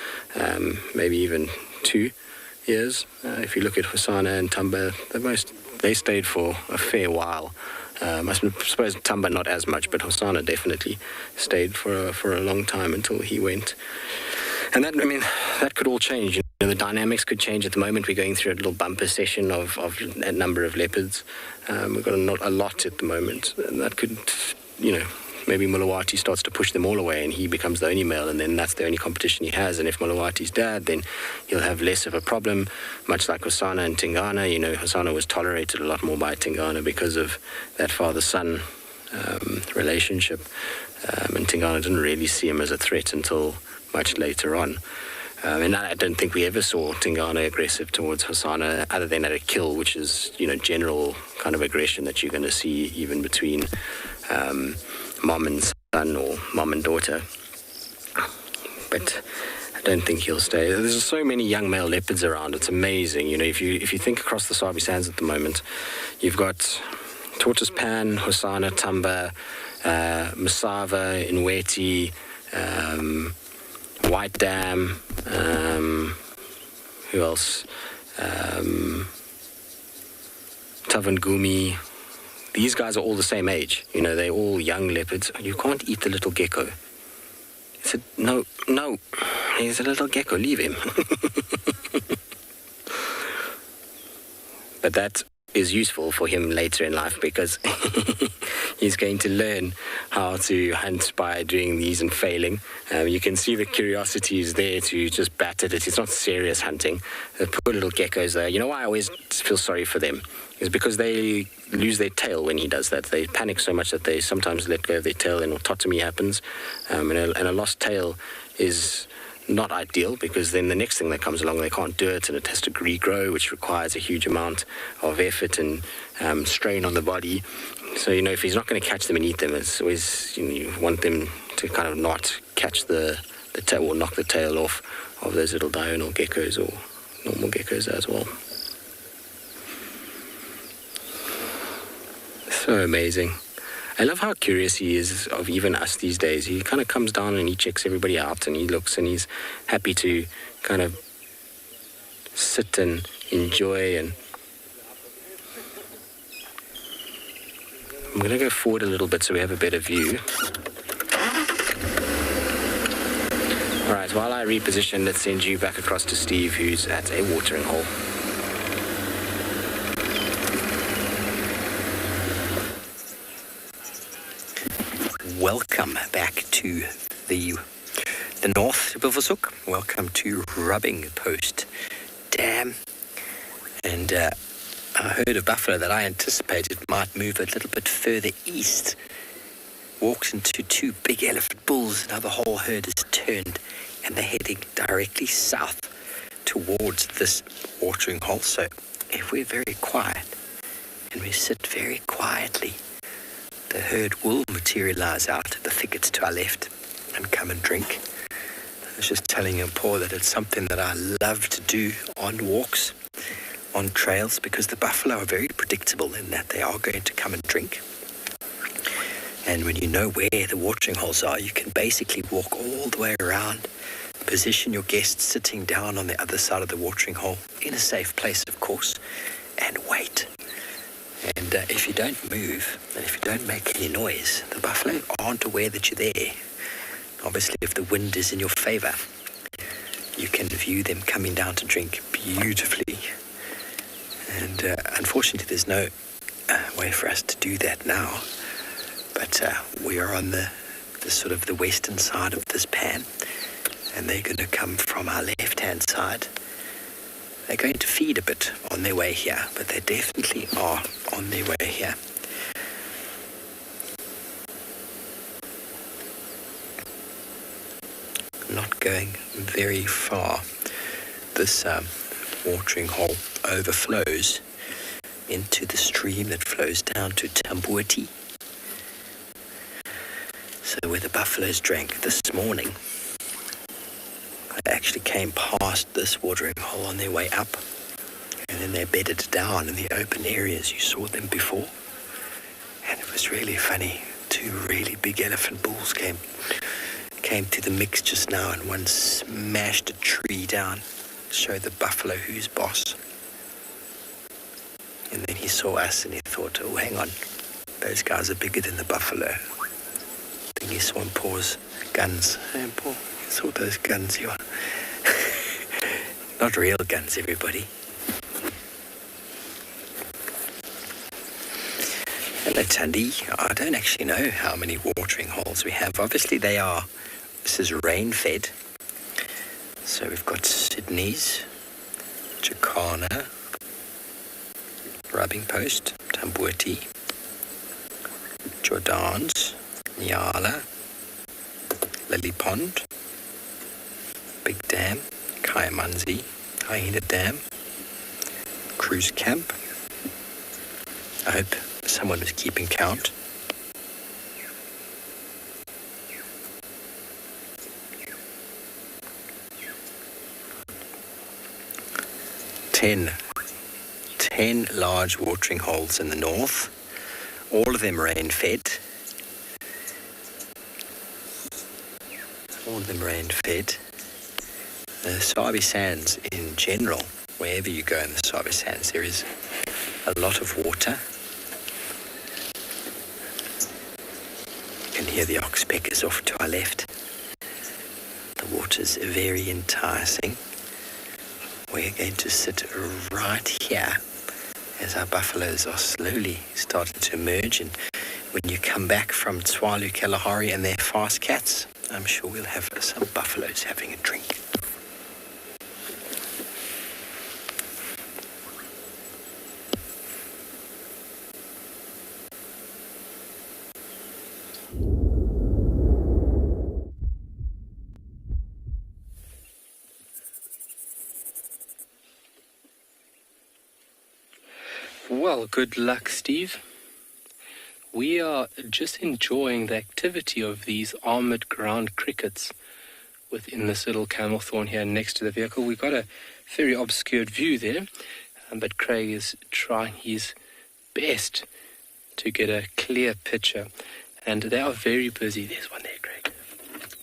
maybe even 2 years. If you look at Hosana and Tamba, they stayed for a fair while. I suppose Tamba not as much, but Hosana definitely stayed for a long time until he went. And that could all change. The dynamics could change. At the moment, we're going through a little bumper session of a number of leopards. We've got a lot at the moment, and that could, maybe Mulawati starts to push them all away and he becomes the only male, and then that's the only competition he has. And if Mulawati's dad, then he'll have less of a problem, much like Hosana and Tingana. Hosana was tolerated a lot more by Tingana because of that father-son relationship. And Tingana didn't really see him as a threat until much later on. And I don't think we ever saw Tingana aggressive towards Hosana, other than at a kill, which is, general kind of aggression that you're going to see even between mom and son or mom and daughter. But I don't think he'll stay. There's so many young male leopards around. It's amazing. If you think across the Sabi Sands at the moment, you've got Tortoise Pan, Hosana, Tamba, Masava, Inweti, White Dam, who else? Tavangumi. These guys are all the same age. They're all young leopards. You can't eat the little gecko. He said, no, he's a little gecko, leave him. But that is useful for him later in life because he's going to learn how to hunt by doing these and failing. You can see the curiosity is there to just bat at it. It's not serious hunting. The poor little geckos there. You know why I always feel sorry for them? Is because they lose their tail when he does that. They panic so much that they sometimes let go of their tail and autotomy happens. And a lost tail is not ideal because then the next thing that comes along, they can't do it and it has to regrow, which requires a huge amount of effort and strain on the body. So, if he's not going to catch them and eat them, it's always, you want them to kind of not catch the tail or knock the tail off of those little diurnal geckos or normal geckos as well. So amazing. I love how curious he is of even us these days. He kind of comes down and he checks everybody out and he looks and he's happy to kind of sit and enjoy. And I'm going to go forward a little bit so we have a better view. All right, while I reposition, let's send you back across to Steve, who's at a watering hole. Welcome back to the north, Bilvershoek. Welcome to Rubbing Post Dam. And I heard a buffalo that I anticipated might move a little bit further east. Walks into 2 big elephant bulls. Now the whole herd is turned and they're heading directly south towards this watering hole. So if we're very quiet and we sit very quietly, the herd will materialize out of the thickets to our left and come and drink. I was just telling Paul that it's something that I love to do on walks. on trails, because the buffalo are very predictable in that they are going to come and drink. And when you know where the watering holes are, you can basically walk all the way around, position your guests sitting down on the other side of the watering hole, in a safe place, of course, and wait. And if you don't move, and if you don't make any noise, the buffalo aren't aware that you're there. Obviously, if the wind is in your favor, you can view them coming down to drink beautifully. And unfortunately, there's no way for us to do that now. But we are on the sort of the western side of this pan, and they're going to come from our left-hand side. They're going to feed a bit on their way here, but they definitely are on their way here. Not going very far. This watering hole overflows into the stream that flows down to Tambuati. So where the buffaloes drank this morning, they actually came past this watering hole on their way up, and then they bedded down in the open areas you saw them before. And it was really funny. 2 really big elephant bulls came to the mix just now, and one smashed a tree down, showed the buffalo who's boss. And then he saw us and he thought, oh, hang on, those guys are bigger than the buffalo. Then he saw him pause. Guns. Hey, Paul, you saw those guns, you are. Not real guns, everybody. Hello, Tandy. I don't actually know how many watering holes we have. Obviously, this is rain-fed. So we've got Sydney's, Jacana, Rubbing Post, Tambuati, Jordan's, Nyala, Lily Pond, Big Dam, Kaimanzi, Hyena Dam, Cruise Camp. I hope someone was keeping count. Ten large watering holes in the north, all of them rain-fed. All of them rain-fed. The Sabi Sands in general, wherever you go in the Sabi Sands, there is a lot of water. You can hear the oxpeckers off to our left. The water's very enticing. We're going to sit right here as our buffaloes are slowly starting to emerge. And when you come back from Tswalu Kalahari and their fast cats, I'm sure we'll have some buffaloes having a drink. Well, good luck, Steve. We are just enjoying the activity of these armoured ground crickets within this little camel thorn here next to the vehicle. We've got a very obscured view there, but Craig is trying his best to get a clear picture. And they are very busy. There's one there, Craig,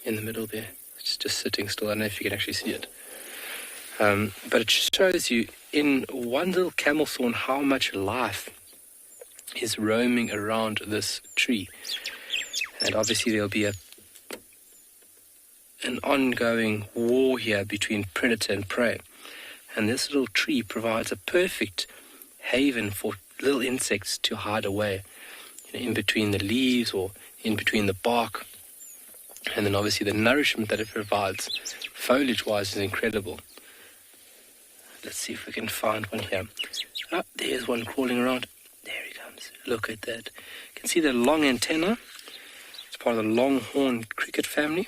in the middle there. It's just sitting still. I don't know if you can actually see it. But it shows you in one little camel thorn how much life is roaming around this tree. And obviously there'll be an ongoing war here between predator and prey. And this little tree provides a perfect haven for little insects to hide away, in between the leaves or in between the bark. And then obviously the nourishment that it provides, foliage-wise, is incredible. Let's see if we can find one here. Ah, there's one crawling around. There he comes. Look at that. You can see the long antenna. It's part of the longhorn cricket family.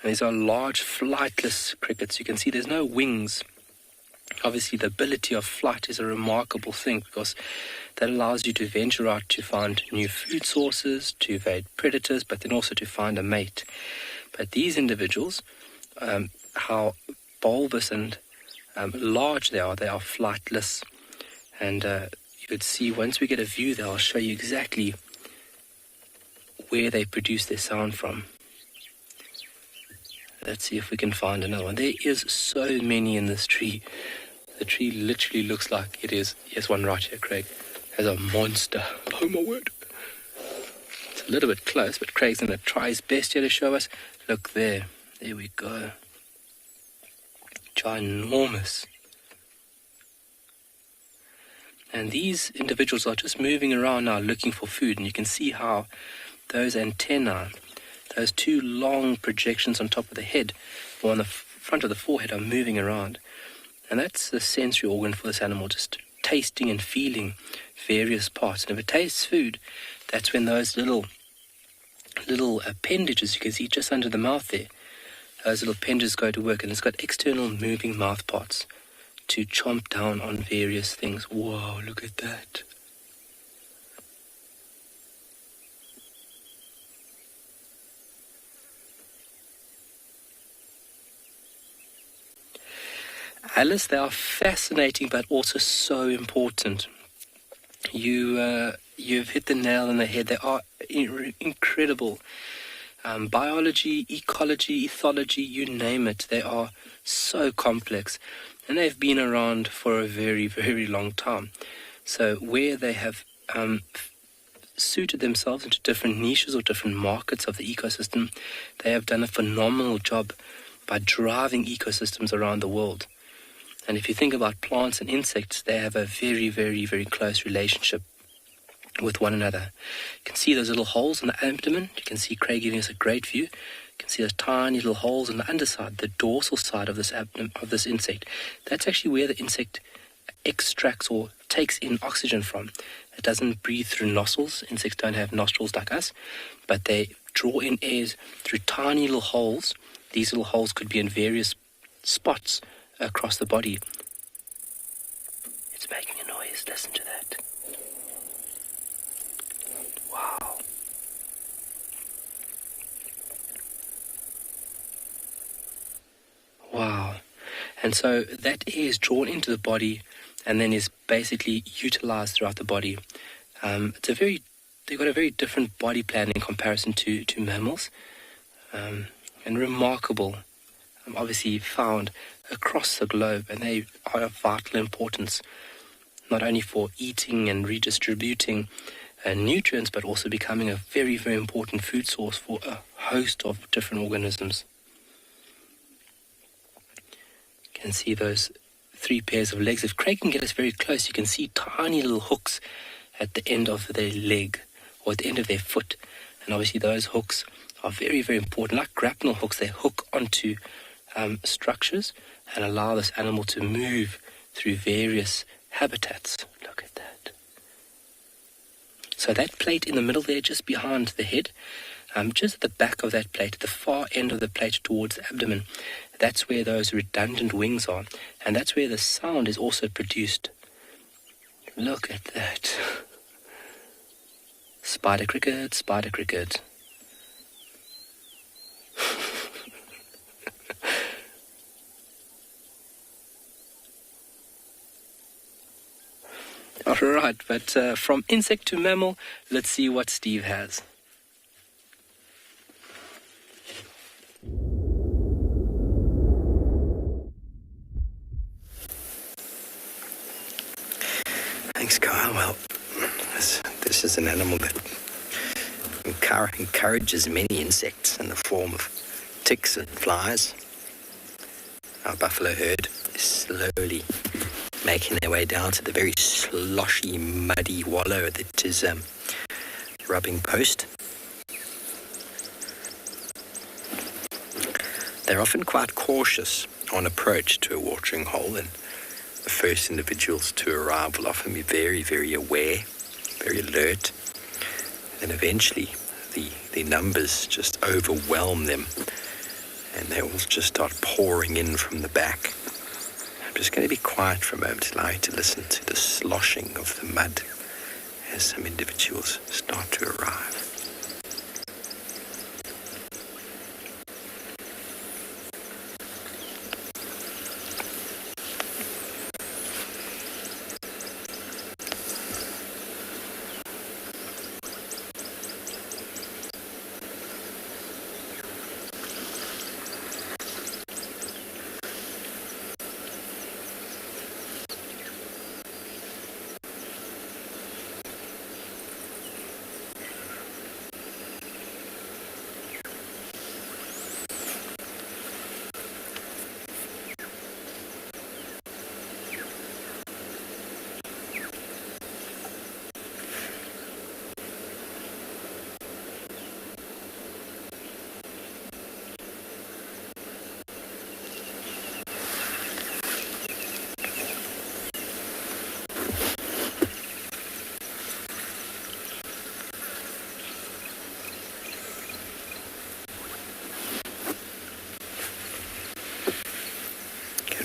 And these are large flightless crickets. You can see there's no wings. Obviously, the ability of flight is a remarkable thing because that allows you to venture out to find new food sources, to evade predators, but then also to find a mate. But these individuals, how bulbous and large they are flightless. And you could see once we get a view there, I'll show you exactly where they produce their sound from. Let's see if we can find another one. There is so many in this tree. The tree literally looks like it is. Here's one right here, Craig. As a monster. Oh my word. It's a little bit close, but Craig's going to try his best here to show us. Look there. There we go. Ginormous. And these individuals are just moving around now looking for food. And you can see how those antennae, those two long projections on top of the head or on the front of the forehead are moving around. And that's the sensory organ for this animal, just tasting and feeling various parts. And if it tastes food, that's when those little appendages, you can see just under the mouth there, those little appendages go to work. And it's got external moving mouth parts to chomp down on various things. Whoa, look at that. Alice, they are fascinating but also so important. You've hit the nail on the head. They are incredible. Biology, ecology, ethology, you name it. They are so complex. And they've been around for a very, very long time. So where they have suited themselves into different niches or different markets of the ecosystem, they have done a phenomenal job by driving ecosystems around the world. And if you think about plants and insects, they have a very, very, very close relationship with one another. You can see those little holes in the abdomen. You can see Craig giving us a great view. You can see those tiny little holes in the underside, the dorsal side of this abdomen of this insect. That's actually where the insect extracts or takes in oxygen from. It doesn't breathe through nostrils. Insects don't have nostrils like us, but they draw in air through tiny little holes. These little holes could be in various spots across the body. It's making a noise. Listen to that. Wow. Wow. And so that air is drawn into the body and then is basically utilized throughout the body. They've got a very different body plan in comparison to mammals, and remarkable, obviously found across the globe, and they are of vital importance, not only for eating and redistributing nutrients, but also becoming a very, very important food source for a host of different organisms. You can see those 3 pairs of legs. If Craig can get us very close, you can see tiny little hooks at the end of their leg or at the end of their foot. And obviously those hooks are very, very important. Like grapnel hooks, they hook onto structures and allow this animal to move through various habitats. Look at that. So that plate in the middle there, just behind the head, just at the back of that plate, at the far end of the plate towards the abdomen, that's where those redundant wings are, and that's where the sound is also produced. Look at that. Spider cricket, spider cricket. All right, but from insect to mammal, let's see what Steve has. Thanks, Kyle. Well, this is an animal that encourages many insects in the form of ticks and flies. Our buffalo herd is slowly making their way down to the very sloshy, muddy wallow that is rubbing post. They're often quite cautious on approach to a watering hole, and the first individuals to arrive will often be very, very aware, very alert, and eventually the numbers just overwhelm them, and they will just start pouring in from the back. I'm just going to be quiet for a moment, allow you to listen to the sloshing of the mud as some individuals start to arrive.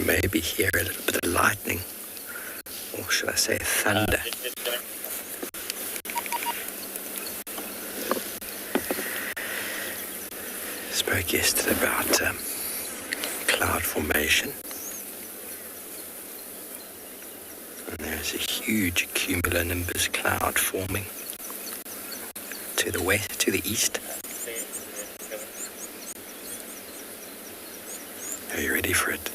maybe hear a little bit of lightning, or should I say thunder. Spoke yesterday about cloud formation, and there's a huge cumulonimbus cloud forming to the west, to the east. Are you ready for it?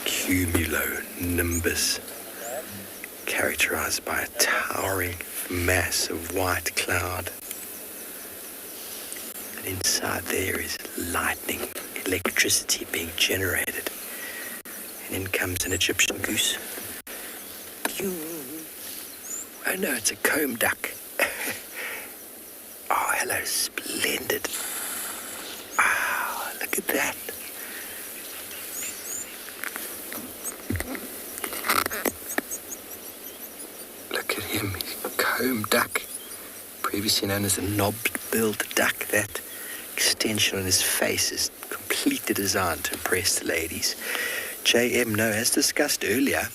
Cumulonimbus, characterized by a towering mass of white cloud. And inside there is lightning, electricity being generated. And in comes an Egyptian goose. Oh no, it's a comb duck. Oh, hello, splendid. Wow, look at that. Look at him, he's a comb duck. Previously known as a knobbed-billed duck. That extension on his face is completely designed to impress the ladies. JM, no, as discussed earlier,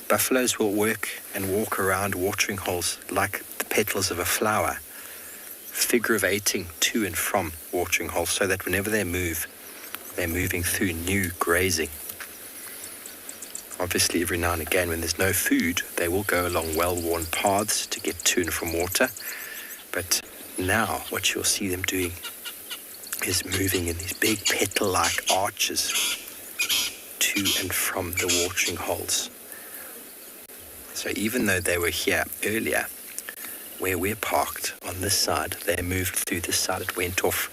buffaloes will work and walk around watering holes like the petals of a flower, figure of eighting to and from watering holes, so that whenever they move, they're moving through new grazing. Obviously, every now and again, when there's no food, they will go along well-worn paths to get to and from water. But now, what you'll see them doing is moving in these big petal-like arches to and from the watering holes. So even though they were here earlier, where we're parked on this side, they moved through this side. It went off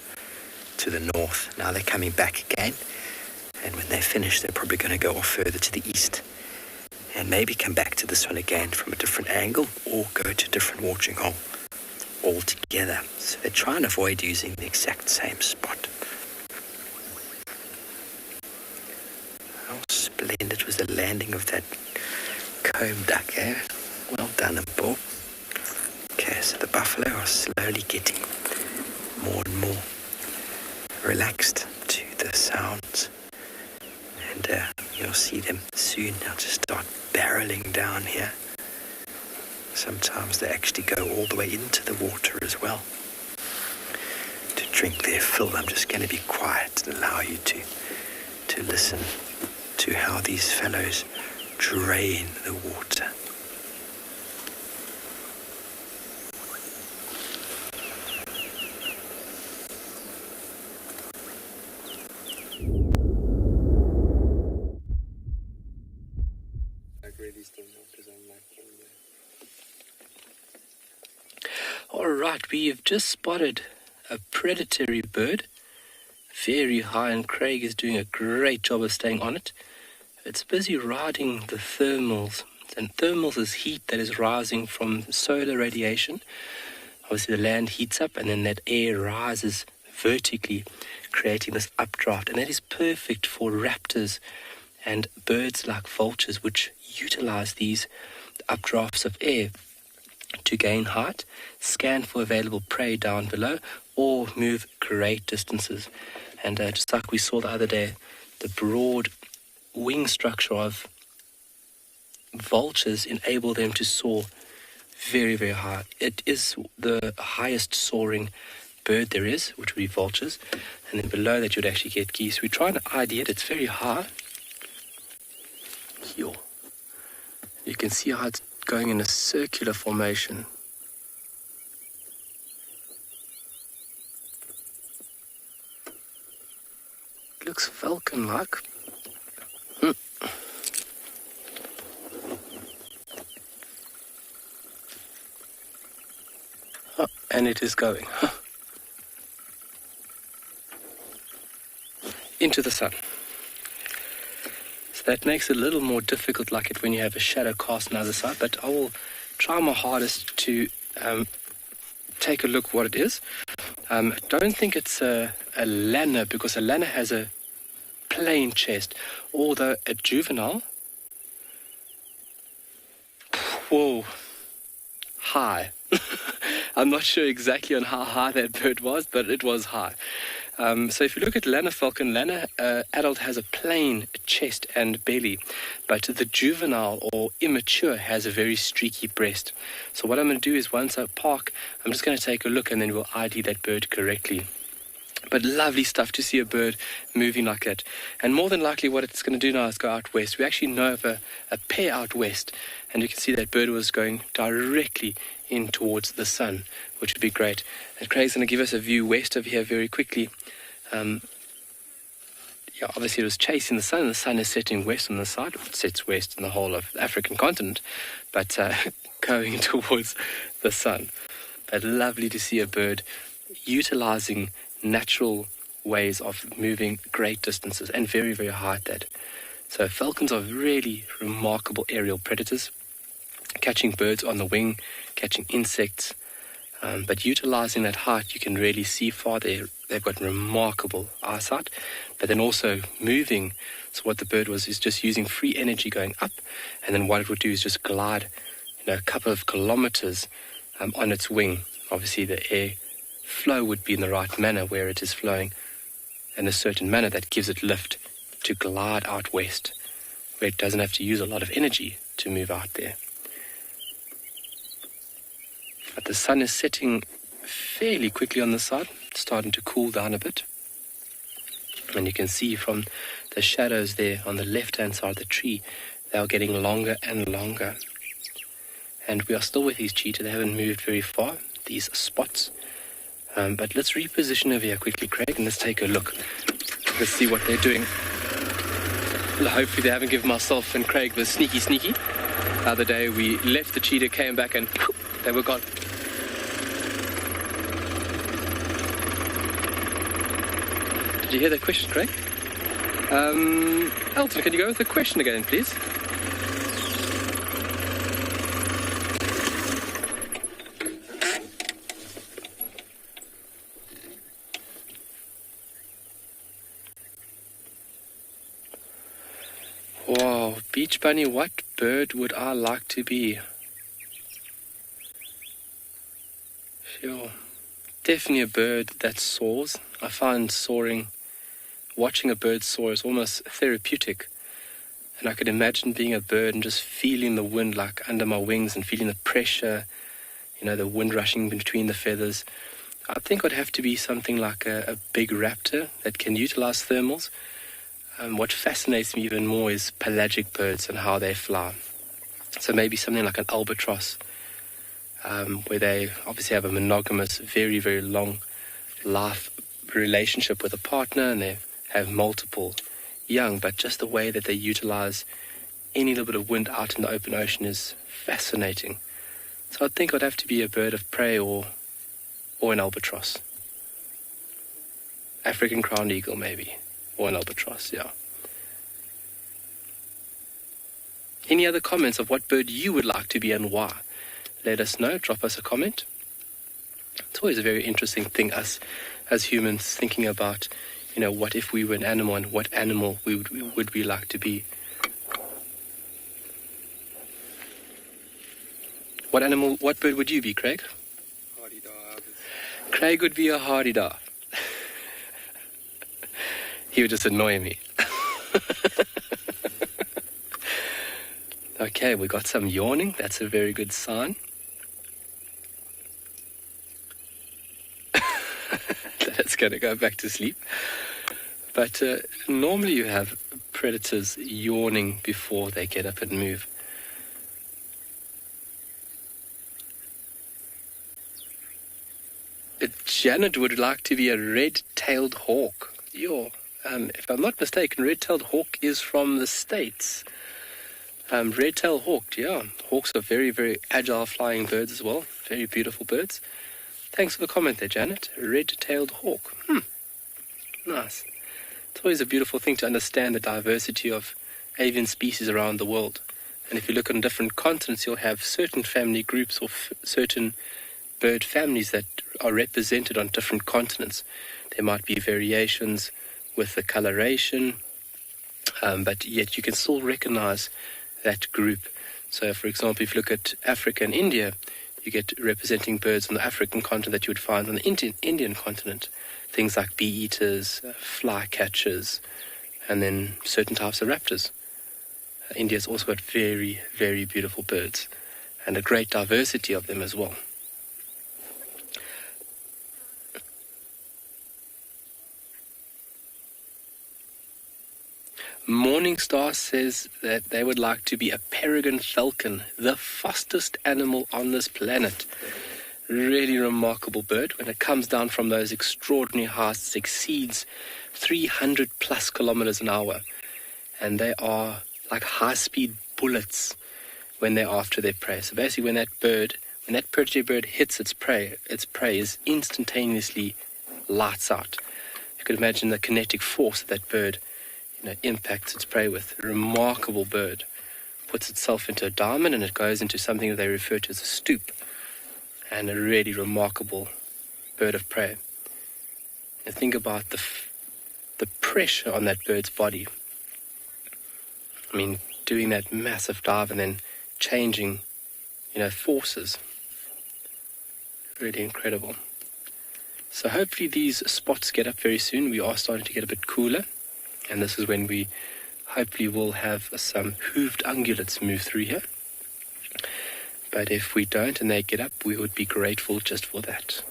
to the north. Now they're coming back again. And when they finish, they're probably going to go off further to the east and maybe come back to this one again from a different angle, or go to a different watering hole altogether. So they try and avoid using the exact same spot. How splendid was the landing of that comb duck, eh? Well done, Paul. Okay, so the buffalo are slowly getting more and more relaxed to the sounds. And you'll see them soon. They'll just start barreling down here. Sometimes they actually go all the way into the water as well to drink their fill. I'm just going to be quiet and allow you to listen to how these fellows drain the water. Alright, we have just spotted a predatory bird, very high, and Craig is doing a great job of staying on it. It's busy riding the thermals, and thermals is heat that is rising from solar radiation. Obviously the land heats up and then that air rises vertically, creating this updraft, and that is perfect for raptors and birds like vultures, which utilize these updrafts of air to gain height, scan for available prey down below, or move great distances. And just like we saw the other day, the broad wing structure of vultures enable them to soar very, very high. It is the highest soaring bird there is, which would be vultures, and then below that you'd actually get geese. We're trying to ID it. It's very high. Here. You can see how it's going in a circular formation. It looks falcon-like. Oh, and it is going into the sun. So that makes it a little more difficult, like it when you have a shadow cast on the other side, but I will try my hardest to take a look what it is. Don't think it's a lanner, because a lanner has a plain chest, although a juvenile, whoa, high. I'm not sure exactly on how high that bird was, but it was high. So if you look at Lana falcon, Lana adult has a plain chest and belly, but the juvenile or immature has a very streaky breast. So what I'm going to do is once I park, I'm just going to take a look and then we'll ID that bird correctly. But lovely stuff to see a bird moving like that. And more than likely what it's going to do now is go out west. We actually know of a pair out west, and you can see that bird was going directly in towards the sun, which would be great. And Craig's going to give us a view west of here very quickly. Obviously it was chasing the sun, and the sun is setting west on the side. It sets west in the whole of the African continent, but going towards the sun. But lovely to see a bird utilizing natural ways of moving great distances and very, very high at that. So falcons are really remarkable aerial predators, catching birds on the wing, catching insects, but utilizing that height, you can really see far. They've got remarkable eyesight, but then also moving. So what the bird was is just using free energy going up, and then what it would do is just glide, a couple of kilometers on its wing. Obviously the air flow would be in the right manner where it is flowing in a certain manner that gives it lift to glide out west, where it doesn't have to use a lot of energy to move out there. But the sun is setting fairly quickly on the side, starting to cool down a bit. And you can see from the shadows there on the left-hand side of the tree, they are getting longer and longer. And we are still with these cheetah. They haven't moved very far, these spots. But let's reposition over here quickly, Craig, and let's take a look. Let's see what they're doing. Hopefully they haven't given myself and Craig the sneaky. The other day we left the cheetah, came back, and they were gone. Did you hear that question, Craig? Elton, can you go with the question again, please? Wow, Beach Bunny, what bird would I like to be? Sure. Definitely a bird that soars. I find watching a bird soar is almost therapeutic. And I could imagine being a bird and just feeling the wind like under my wings and feeling the pressure, the wind rushing between the feathers. I think it would have to be something like a big raptor that can utilize thermals. What fascinates me even more is pelagic birds and how they fly. So maybe something like an albatross, where they obviously have a monogamous, very, very long life relationship with a partner, and they have multiple young, but just the way that they utilize any little bit of wind out in the open ocean is fascinating. So I think it would have to be a bird of prey or an albatross. African crowned eagle maybe. Or an albatross, yeah. Any other comments of what bird you would like to be and why? Let us know. Drop us a comment. It's always a very interesting thing, us as humans thinking about, what if we were an animal and what animal would we like to be? What bird would you be, Craig? Hardy-dar. Craig would be a hardy-dar. He would just annoy me. Okay, we got some yawning. That's a very good sign. That's going to go back to sleep. But normally you have predators yawning before they get up and move. Janet would like to be a red-tailed hawk. If I'm not mistaken, red-tailed hawk is from the States. Red-tailed hawk, yeah. Hawks are very, very agile flying birds as well. Very beautiful birds. Thanks for the comment there, Janet. Red-tailed hawk. Nice. It's always a beautiful thing to understand the diversity of avian species around the world. And if you look on different continents, you'll have certain family groups or certain bird families that are represented on different continents. There might be variations with the coloration, but yet you can still recognize that group. So, for example, if you look at Africa and India, You get representing birds on the African continent that you would find on the Indian continent. Things like bee-eaters, flycatchers, and then certain types of raptors. India's also got very, very beautiful birds, and a great diversity of them as well. Morningstar says that they would like to be a peregrine falcon, the fastest animal on this planet. Really remarkable bird. When it comes down from those extraordinary heights, it exceeds 300 plus kilometers an hour. And they are like high-speed bullets when they're after their prey. So basically when that protege bird hits its prey is instantaneously lights out. You could imagine the kinetic force of that bird impacts its prey with. A remarkable bird. Puts itself into a diamond and it goes into something that they refer to as a stoop. And a really remarkable bird of prey. And think about the pressure on that bird's body. I mean, doing that massive dive and then changing, forces. Really incredible. So hopefully these spots get up very soon. We are starting to get a bit cooler. And this is when we hopefully will have some hooved ungulates move through here. But if we don't and they get up, we would be grateful just for that.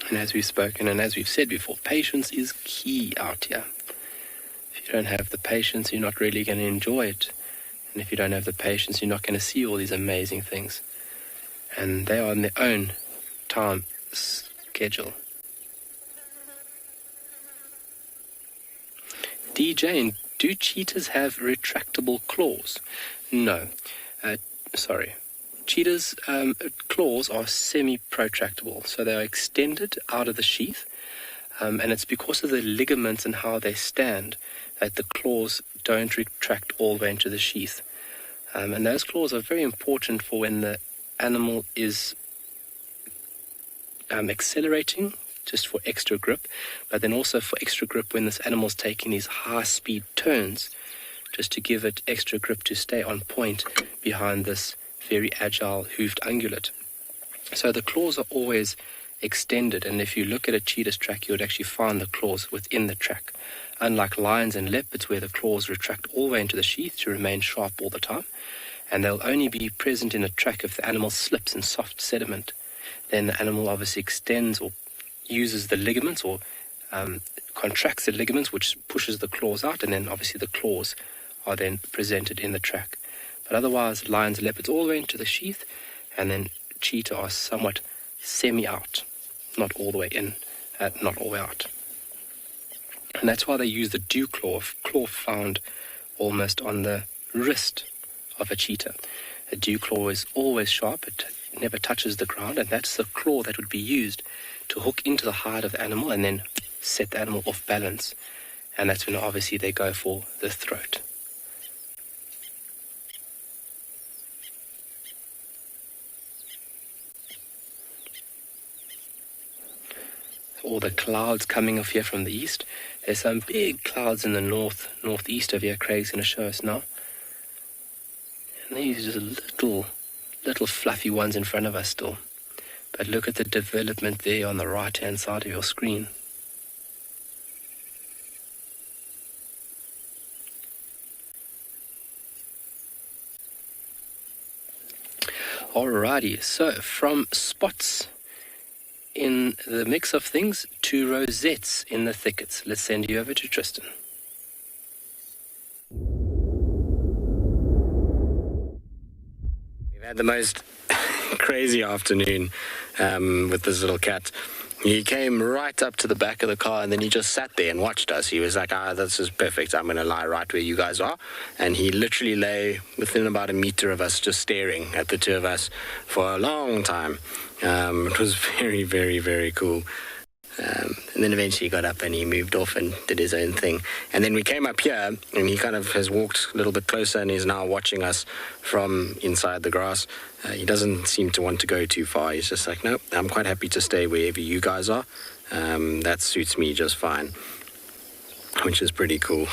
And as we've spoken and as we've said before, patience is key out here. If you don't have the patience, you're not really going to enjoy it. And if you don't have the patience, you're not going to see all these amazing things. And they are on their own time schedule. DJ, do cheetahs have retractable claws? No. Cheetahs' claws are semi-protractable, so they are extended out of the sheath, and it's because of the ligaments and how they stand that the claws don't retract all the way into the sheath. And those claws are very important for when the animal is accelerating, just for extra grip, but then also for extra grip when this animal's taking these high-speed turns, just to give it extra grip to stay on point behind this very agile hooved ungulate. So the claws are always extended, and if you look at a cheetah's track, you would actually find the claws within the track. Unlike lions and leopards, where the claws retract all the way into the sheath to remain sharp all the time, and they'll only be present in a track if the animal slips in soft sediment. Then the animal obviously extends or uses the ligaments or contracts the ligaments, which pushes the claws out, and then obviously the claws are then presented in the track. But otherwise, lions and leopards all the way into the sheath, and then cheetah are somewhat semi-out, not all the way in, not all the way out. And that's why they use the dew claw found almost on the wrist of a cheetah. A dew claw is always sharp, it never touches the ground, and that's the claw that would be used to hook into the hide of the animal and then set the animal off balance. And that's when obviously they go for the throat. All the clouds coming off here from the east. There's some big clouds in the northeast of here. Craig's going to show us now. And these are just little fluffy ones in front of us still. But look at the development there on the right-hand side of your screen. Alrighty, so from spots in the mix of things to rosettes in the thickets. Let's send you over to Tristan. We've had the most crazy afternoon with this little cat. He came right up to the back of the car and then he just sat there and watched us. He was like, this is perfect. I'm going to lie right where you guys are. And he literally lay within about a meter of us, just staring at the two of us for a long time. It was very, very, very cool. And then eventually he got up and he moved off and did his own thing. And then we came up here and he kind of has walked a little bit closer and is now watching us from inside the grass. He doesn't seem to want to go too far. He's just like, no, I'm quite happy to stay wherever you guys are. That suits me just fine, which is pretty cool.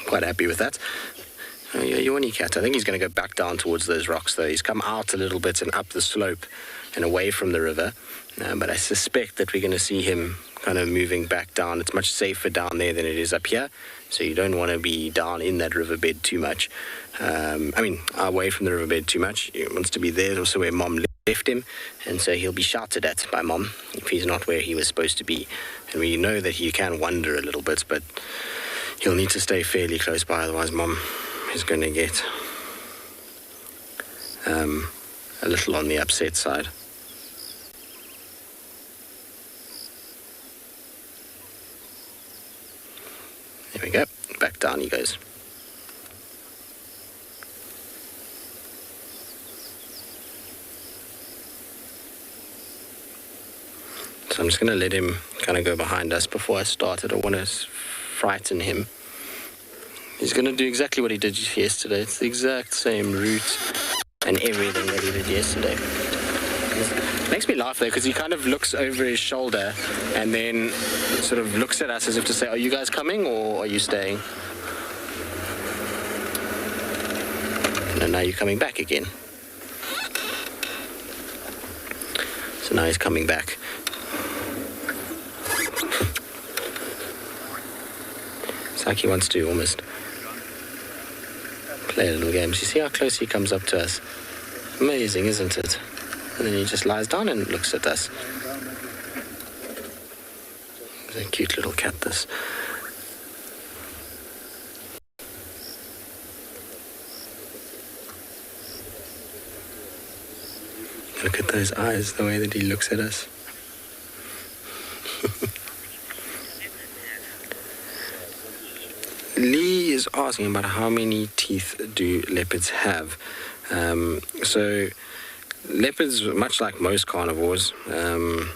Quite happy with that. Yawny cat. I think he's going to go back down towards those rocks, though. He's come out a little bit and up the slope and away from the river. But I suspect that we're going to see him kind of moving back down. It's much safer down there than it is up here. So you don't want to be down in that riverbed too much. Away from the riverbed too much. He wants to be there also where Mom left him. And so he'll be shouted at by Mom if he's not where he was supposed to be. And we know that he can wander a little bit, but he'll need to stay fairly close by, otherwise Mom is going to get a little on the upset side. There we go. Back down he goes. So I'm just going to let him kind of go behind us before I start. I don't want to frighten him. He's going to do exactly what he did yesterday. It's the exact same route and everything that he did yesterday. It makes me laugh though, because he kind of looks over his shoulder and then sort of looks at us as if to say, are you guys coming or are you staying? And now you're coming back again. So now he's coming back. It's like he wants to almost play little games. You see how close he comes up to us? Amazing, isn't it? And then he just lies down and looks at us. He's a cute little cat, this. Look at those eyes, the way that he looks at us. Lee is asking about how many teeth do leopards have. So leopards, much like most carnivores, well,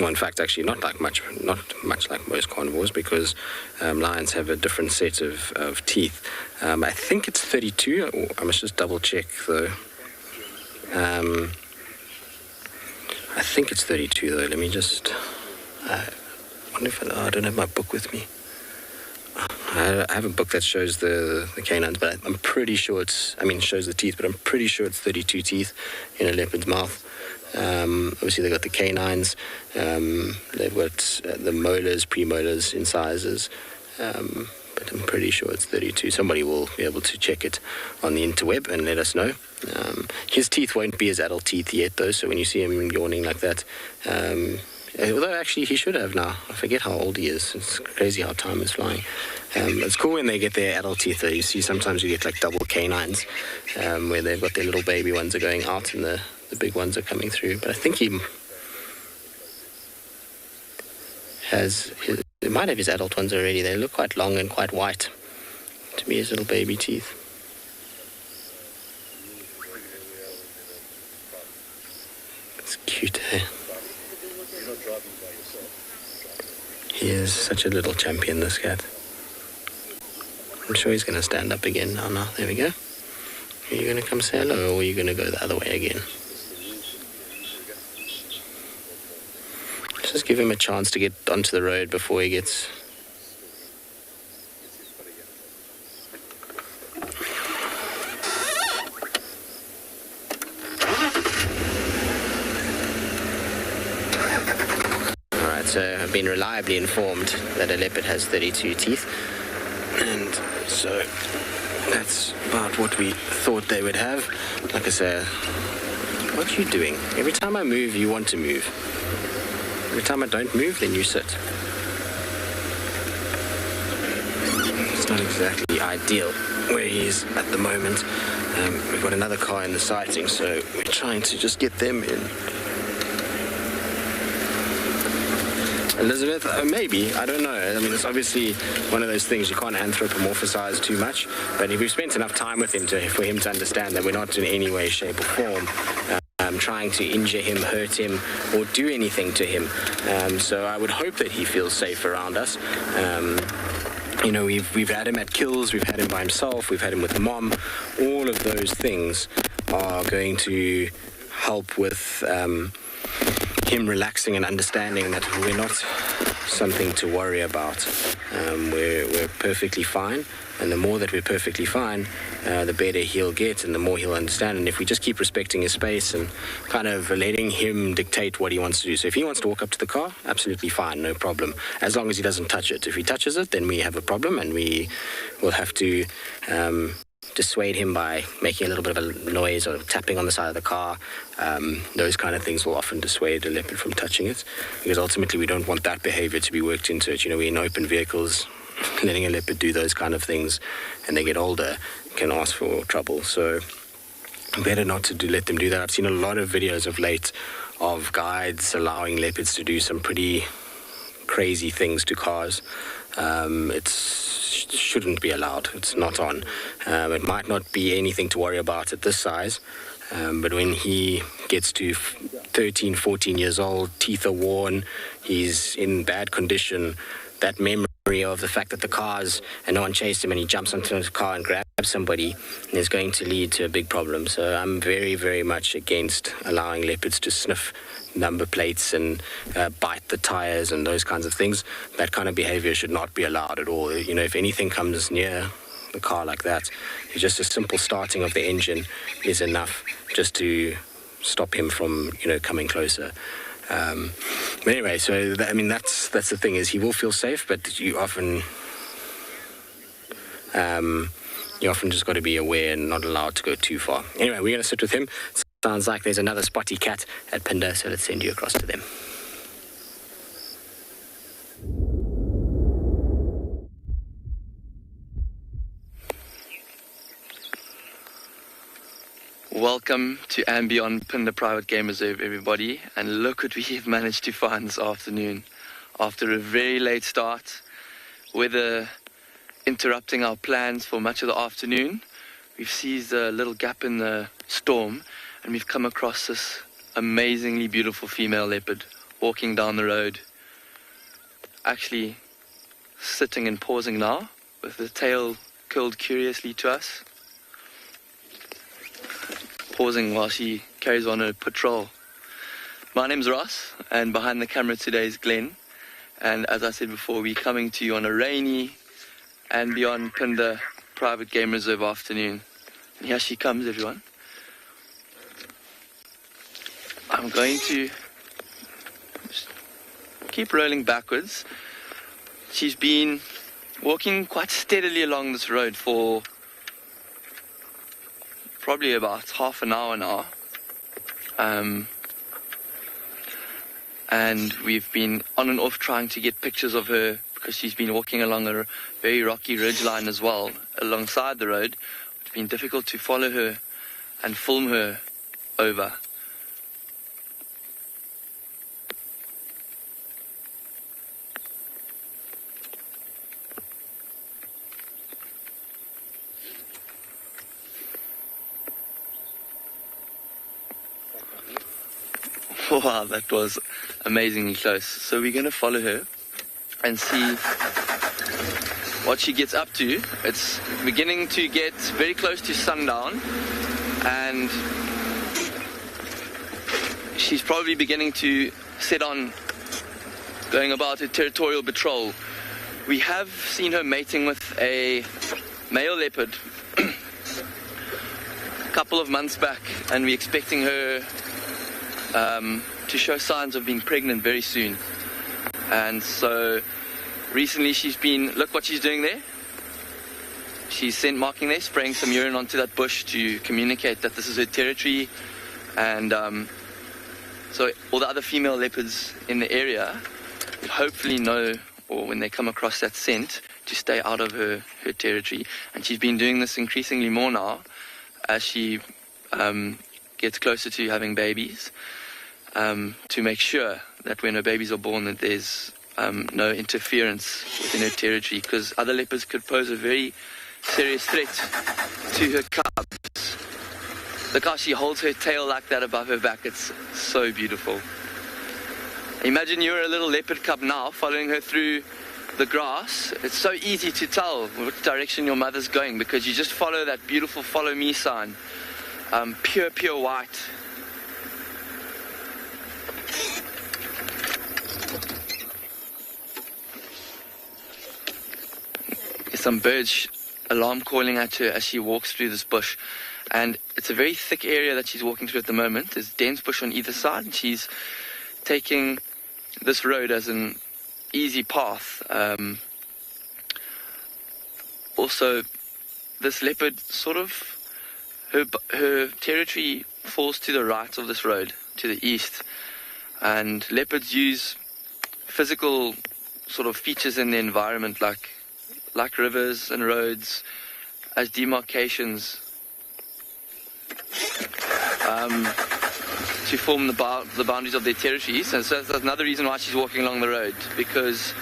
in fact, actually not much like most carnivores, because lions have a different set of teeth. I think it's 32. I must just double check though. I think it's 32 though. Let me just. I wonder if I don't have my book with me. I have a book that shows the canines, but I'm pretty sure shows the teeth, but I'm pretty sure it's 32 teeth in a leopard's mouth. Obviously they've got the canines, they've got the molars, premolars, incisors, but I'm pretty sure it's 32. Somebody will be able to check it on the interweb and let us know. His teeth won't be his adult teeth yet though, so when you see him yawning like that, although actually he should have now. I forget how old he is. It's crazy how time is flying. It's cool when they get their adult teeth though. You see sometimes you get like double canines, where they've got their little baby ones are going out and the big ones are coming through. But I think he might have his adult ones already. They look quite long and quite white to be his little baby teeth. It's cute, eh? He is such a little champion, this cat. I'm sure he's going to stand up again now. There we go. Are you going to come say hello, or are you going to go the other way again? Just give him a chance to get onto the road before he gets... Alright, so I've been reliably informed that a leopard has 32 teeth. And so that's about what we thought they would have. Like I say, what are you doing? Every time I move, you want to move. Every time I don't move, then you sit. It's not exactly ideal where he is at the moment. We've got another car in the sighting, so we're trying to just get them in. Elizabeth, maybe, I don't know. I mean, it's obviously one of those things you can't anthropomorphize too much, but if we've spent enough time with him for him to understand that we're not in any way, shape or form trying to injure him, hurt him, or do anything to him. So I would hope that he feels safe around us. You know, we've had him at kills, we've had him by himself, we've had him with Mom. All of those things are going to help with him relaxing and understanding that we're not something to worry about. We're perfectly fine, and the more that we're perfectly fine, the better he'll get and the more he'll understand. And if we just keep respecting his space and kind of letting him dictate what he wants to do. So if he wants to walk up to the car, absolutely fine, no problem, as long as he doesn't touch it. If he touches it, then we have a problem, and we will have to dissuade him by making a little bit of a noise or tapping on the side of the car. Those kind of things will often dissuade a leopard from touching it, because ultimately we don't want that behavior to be worked into it. You know, we're in open vehicles. Letting a leopard do those kind of things and they get older can ask for trouble. So better not to let them do that. I've seen a lot of videos of late of guides allowing leopards to do some pretty crazy things to cars. It shouldn't be allowed. It's not on. It might not be anything to worry about at this size, but when he gets to 13, 14 years old, teeth are worn, he's in bad condition, that memory of the fact that the cars and no one chased him and he jumps onto the car and grabs somebody is going to lead to a big problem. So I'm very, very much against allowing leopards to sniff number plates and bite the tires and those kinds of things. That kind of behavior should not be allowed at all. You know, if anything comes near the car like that, just a simple starting of the engine is enough just to stop him from, you know, coming closer. But anyway, so that's the thing, is he will feel safe, but you often just got to be aware and not allowed to go too far. Anyway, we're going to sit with him. Sounds like there's another spotty cat at Phinda, so let's send you across to them. Welcome to andBeyond Phinda Private Game Reserve, everybody, and look what we have managed to find this afternoon. After a very late start, weather interrupting our plans for much of the afternoon, we've seized a little gap in the storm and we've come across this amazingly beautiful female leopard walking down the road, actually sitting and pausing now with the tail curled curiously to us, pausing while she carries on her patrol. My name's Ross, and behind the camera today is Glenn. And as I said before, we're coming to you on a rainy andBeyond Phinda Private Game Reserve afternoon. And here she comes, everyone. I'm going to just keep rolling backwards. She's been walking quite steadily along this road for probably about half an hour now, and we've been on and off trying to get pictures of her because she's been walking along a very rocky ridgeline as well alongside the road. It's been difficult to follow her and film her over. Wow, that was amazingly close. So we're going to follow her and see what she gets up to. It's beginning to get very close to sundown, and she's probably beginning to set on going about her territorial patrol. We have seen her mating with a male leopard a couple of months back, and we're expecting her to show signs of being pregnant very soon. And so recently she's been, look what she's doing there. She's scent marking there, spraying some urine onto that bush to communicate that this is her territory. And so all the other female leopards in the area will hopefully know, or when they come across that scent, to stay out of her territory. And she's been doing this increasingly more now as she gets closer to having babies, to make sure that when her babies are born that there's no interference within her territory, because other leopards could pose a very serious threat to her cubs. Look how she holds her tail like that above her back. It's so beautiful. Imagine you're a little leopard cub now following her through the grass. It's so easy to tell which direction your mother's going because you just follow that beautiful follow me sign. Pure white. some birds alarm calling at her as she walks through this bush. And it's a very thick area that she's walking through at the moment. There's dense bush on either side, and she's taking this road as an easy path. Also, this leopard sort of, her territory falls to the right of this road, to the east. And leopards use physical sort of features in the environment, like rivers and roads, as demarcations to form the boundaries of their territories. And so that's another reason why she's walking along the road, because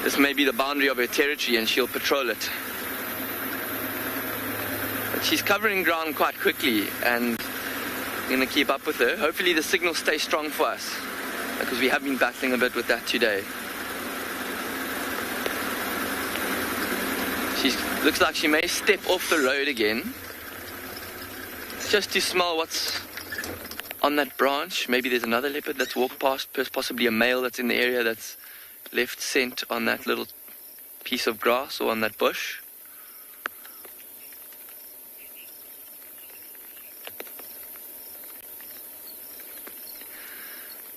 this may be the boundary of her territory and she'll patrol it. But she's covering ground quite quickly, and I'm going to keep up with her. Hopefully the signal stays strong for us, because we have been battling a bit with that today. She looks like she may step off the road again, just to smell what's on that branch. Maybe there's another leopard that's walked past, possibly a male that's in the area that's left scent on that little piece of grass or on that bush.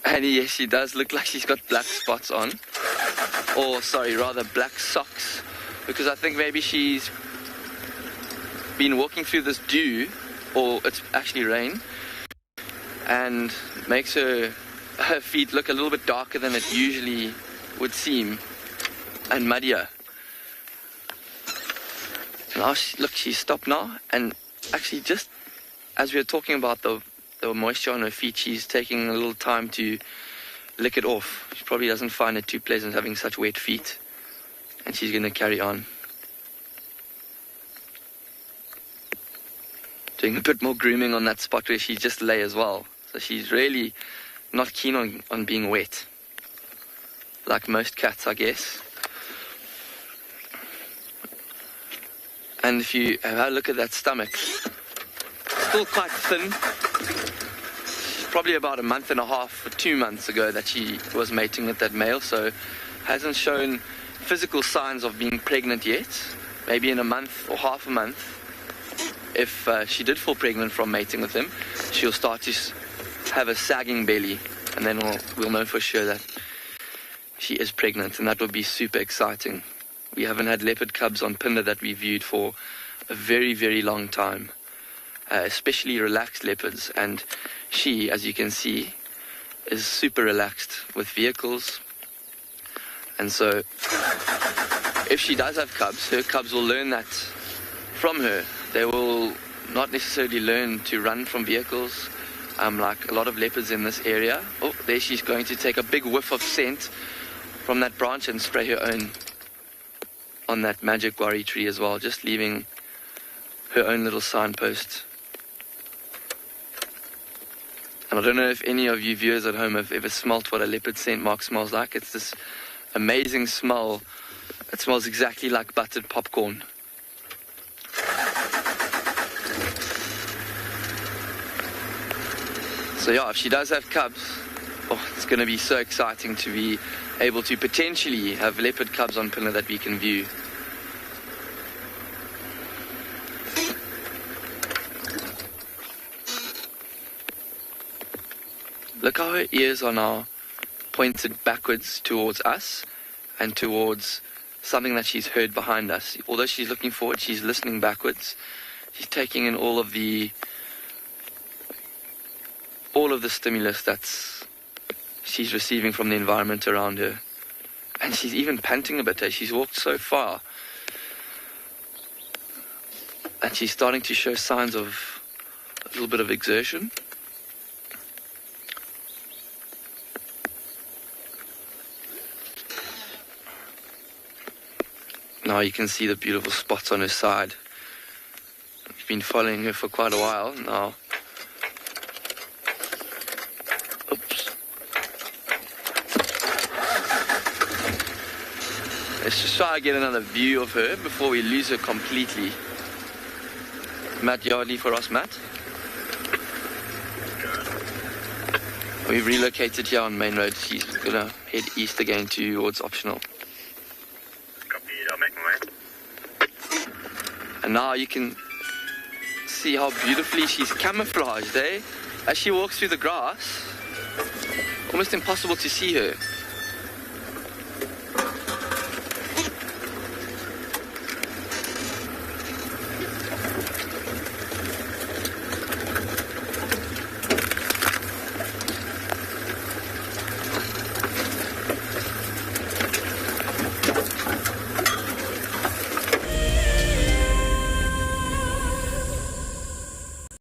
And yes, she does look like she's got black spots on. Or, sorry, rather black socks. Because I think maybe she's been walking through this dew, or it's actually rain, and makes her feet look a little bit darker than it usually would seem, and muddier. Now, look, she's stopped now, and actually just as we were talking about the moisture on her feet, she's taking a little time to lick it off. She probably doesn't find it too pleasant having such wet feet, and she's going to carry on. Doing a bit more grooming on that spot where she just lay as well. So she's really not keen on being wet, like most cats, I guess. And if you have a look at that stomach, still quite thin. She's probably about a month and a half or 2 months ago that she was mating with that male, so hasn't shown physical signs of being pregnant yet. Maybe in a month or half a month, if she did fall pregnant from mating with him, she'll start to have a sagging belly, and then we'll know for sure that she is pregnant, and that would be super exciting. We haven't had leopard cubs on Phinda that we viewed for a very, very long time, especially relaxed leopards, and she, as you can see, is super relaxed with vehicles. And so if she does have cubs, her cubs will learn that from her. They will not necessarily learn to run from vehicles, like a lot of leopards in this area. Oh, there she's going to take a big whiff of scent from that branch and spray her own on that magic worry tree as well, just leaving her own little signpost. And I don't know if any of you viewers at home have ever smelt what a leopard scent mark smells like. It's this amazing smell. It smells exactly like buttered popcorn. So yeah, if she does have cubs, it's going to be so exciting to be able to potentially have leopard cubs on Phinda that we can view. Look how her ears are now pointed backwards towards us and towards something that she's heard behind us. Although she's looking forward, she's listening backwards. She's taking in all of the stimulus that's she's receiving from the environment around her. And she's even panting a bit. She's walked so far. And she's starting to show signs of a little bit of exertion. Now you can see the beautiful spots on her side. We've been following her for quite a while now. Oops. Let's just try to get another view of her before we lose her completely. Matt Yardley for us, Matt. We've relocated here on Main Road. She's going to head east again towards Optional. Copy, I'll make my way. And now you can see how beautifully she's camouflaged, eh? As she walks through the grass, almost impossible to see her.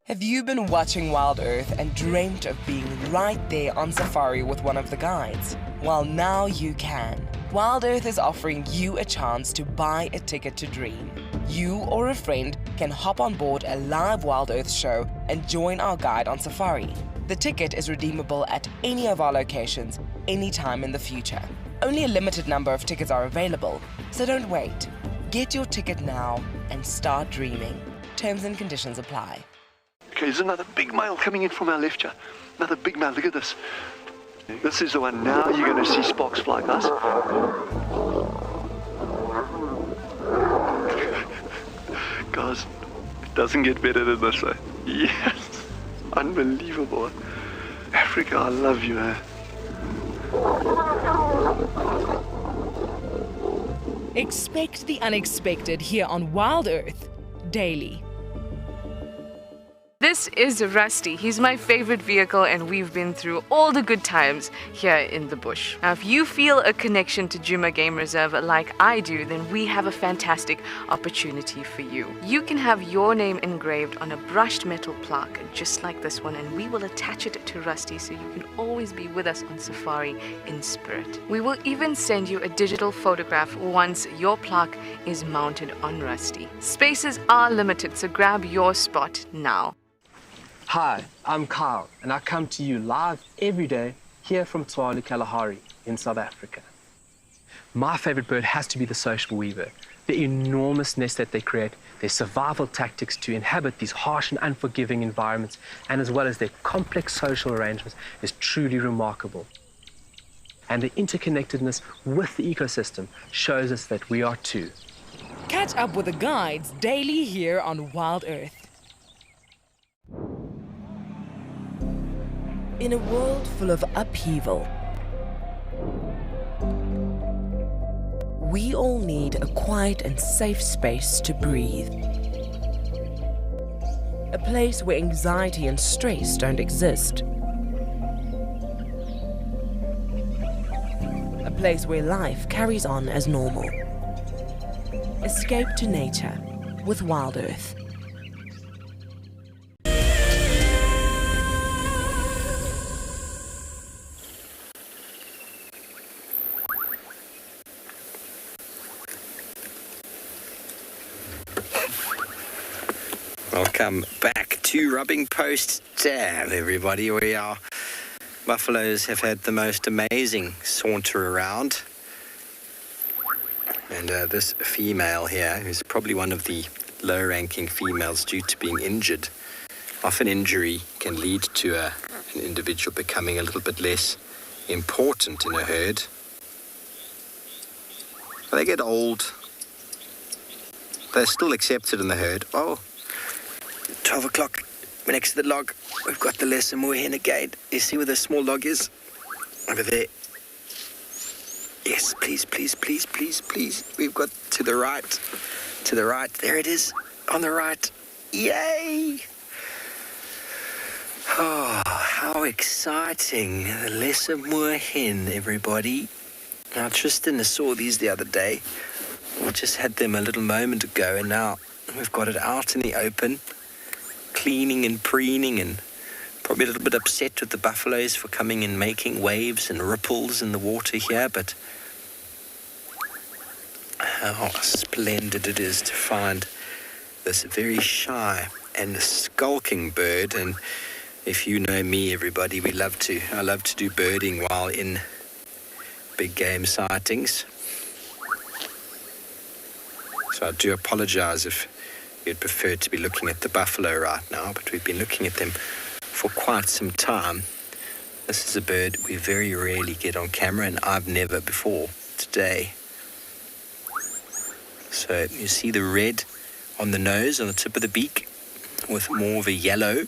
Have you been watching WildEarth and dreamt of being right there on safari with one of the guides? Well, now you can. WildEarth is offering you a chance to buy a ticket to dream. You or a friend can hop on board a live WildEarth show and join our guide on safari. The ticket is redeemable at any of our locations, anytime in the future. Only a limited number of tickets are available, so don't wait. Get your ticket now and start dreaming. Terms and conditions apply. Okay, there's another big male coming in from our left here. Another big male, look at this. This is the one. Now you're going to see sparks fly, guys. Guys, it doesn't get better than this, eh? Yes, unbelievable. Africa, I love you, eh? Expect the unexpected here on WildEarth daily. This is Rusty. He's my favorite vehicle and we've been through all the good times here in the bush. Now, if you feel a connection to Djuma Game Reserve like I do, then we have a fantastic opportunity for you. You can have your name engraved on a brushed metal plaque just like this one, and we will attach it to Rusty so you can always be with us on safari in spirit. We will even send you a digital photograph once your plaque is mounted on Rusty. Spaces are limited, so grab your spot now. Hi, I'm Kyle, and I come to you live every day here from Tswalu Kalahari in South Africa. My favorite bird has to be the social weaver. The enormous nest that they create, their survival tactics to inhabit these harsh and unforgiving environments, and as well as their complex social arrangements is truly remarkable. And the interconnectedness with the ecosystem shows us that we are too. Catch up with the guides daily here on WildEarth. In a world full of upheaval, we all need a quiet and safe space to breathe. A place where anxiety and stress don't exist. A place where life carries on as normal. Escape to nature with WildEarth. Welcome back to Rubbing Post. Damn, everybody, we are. Buffaloes have had the most amazing saunter around. And this female here, who's probably one of the low-ranking females due to being injured. Often injury can lead to an individual becoming a little bit less important in a herd. When they get old, they're still accepted in the herd. Oh, 12 o'clock, we're next to the log. We've got the lesser moor hen again. You see where the small log is? Over there. Yes, please, please, please, please, please. We've got to the right. To the right. There it is. On the right. Yay! Oh, how exciting. The lesser moor hen, everybody. Now, Tristan saw these the other day. We just had them a little moment ago, and now we've got it out in the open, cleaning and preening, and probably a little bit upset with the buffaloes for coming and making waves and ripples in the water here, but how splendid it is to find this very shy and skulking bird. And if you know me, everybody, I love to do birding while in big game sightings. So I do apologize if you'd prefer to be looking at the buffalo right now, but we've been looking at them for quite some time. This is a bird we very rarely get on camera, and I've never before today. So you see the red on the nose, on the tip of the beak, with more of a yellow.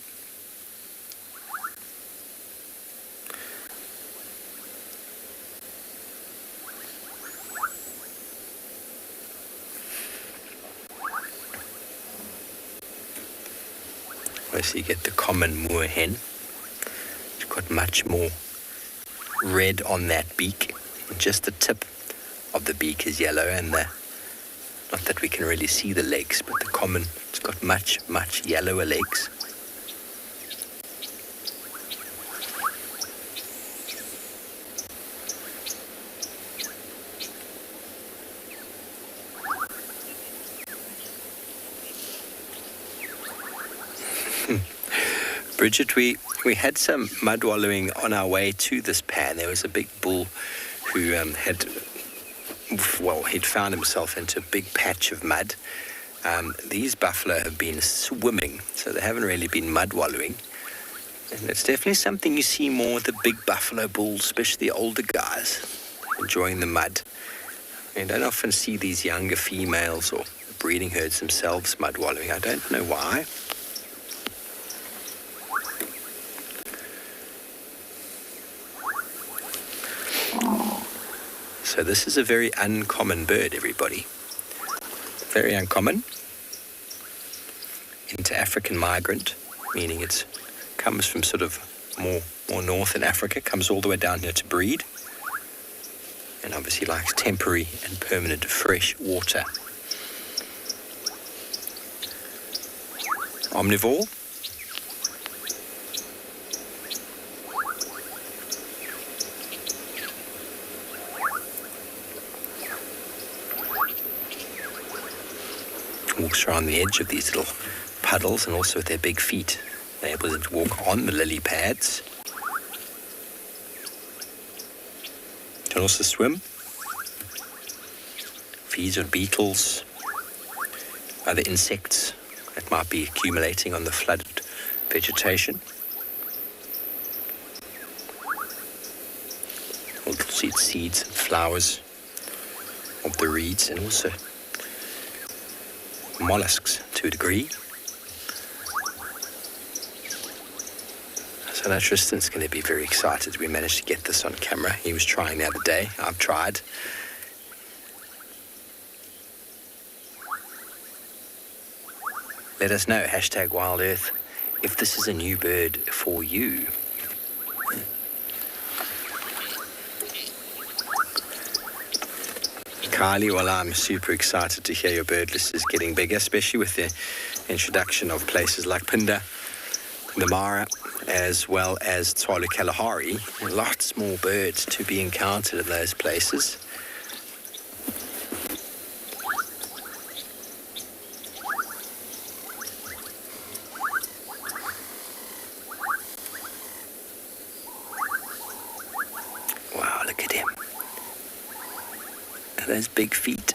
Obviously you get the common moorhen. It's got much more red on that beak. Just the tip of the beak is yellow, and not that we can really see the legs, but the common, it's got much yellower legs. Bridget, we had some mud wallowing on our way to this pan. There was a big bull who he'd found himself into a big patch of mud. These buffalo have been swimming, so they haven't really been mud wallowing. And it's definitely something you see more with the big buffalo bulls, especially the older guys, enjoying the mud. You don't often see these younger females or breeding herds themselves mud wallowing. I don't know why. So this is a very uncommon bird, everybody. Very uncommon. Inter-African migrant, meaning it comes from sort of more north in Africa, comes all the way down here to breed, and obviously likes temporary and permanent fresh water. Omnivore. Walks around the edge of these little puddles, and also with their big feet they're able to walk on the lily pads. Can also swim, feeds on beetles, other insects that might be accumulating on the flooded vegetation. Also eat seeds and flowers of the reeds, and also mollusks to a degree. So now Tristan's going to be very excited we managed to get this on camera. He was trying the other day. I've tried. Let us know, #WildEarth, if this is a new bird for you. Kylie, well, I'm super excited to hear your bird list is getting bigger, especially with the introduction of places like Phinda, the Mara, as well as Tswalu Kalahari. Lots more birds to be encountered in those places. Wow, look at him. And those big feet.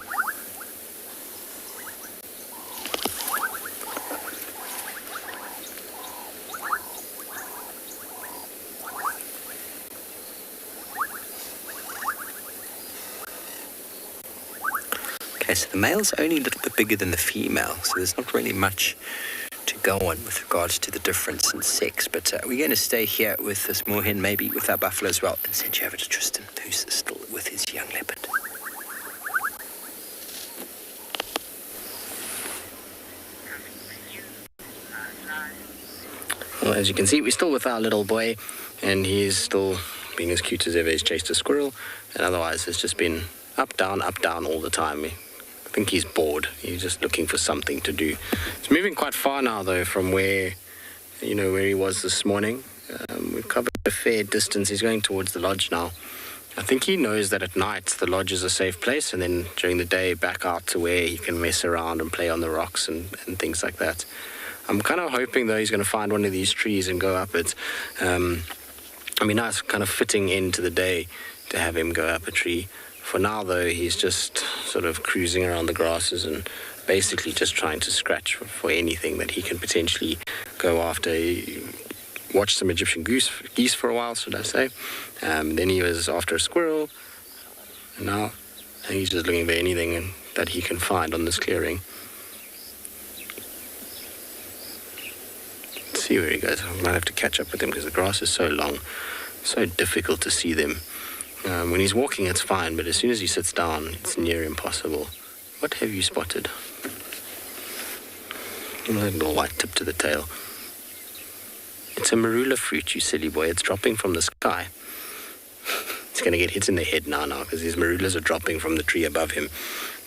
Okay, so the male's only a little bit bigger than the female, so there's not really much to go on with regards to the difference in sex, but we're going to stay here with this moorhen, maybe with our buffalo as well, and send you over to Tristan, who's still with his young leopard. Well, as you can see, we're still with our little boy, and he's still being as cute as ever. He's chased a squirrel, and otherwise it's just been up, down, all the time. I think he's bored. He's just looking for something to do. He's moving quite far now, though, from where he was this morning. We've covered a fair distance. He's going towards the lodge now. I think he knows that at night the lodge is a safe place, and then during the day back out to where he can mess around and play on the rocks and things like that. I'm kind of hoping, though, he's going to find one of these trees and go up it. That's kind of fitting into the day to have him go up a tree. For now, though, he's just sort of cruising around the grasses and basically just trying to scratch for anything that he can potentially go after. He watched some Egyptian geese for a while, should I say. Then he was after a squirrel. And now he's just looking for anything that he can find on this clearing. see where he goes. I might have to catch up with him because the grass is so long, so difficult to see them. When he's walking, it's fine, but as soon as he sits down, it's near impossible. What have you spotted? A little white tip to the tail. It's a marula fruit, you silly boy. It's dropping from the sky. He's going to get hit in the head now because these marulas are dropping from the tree above him.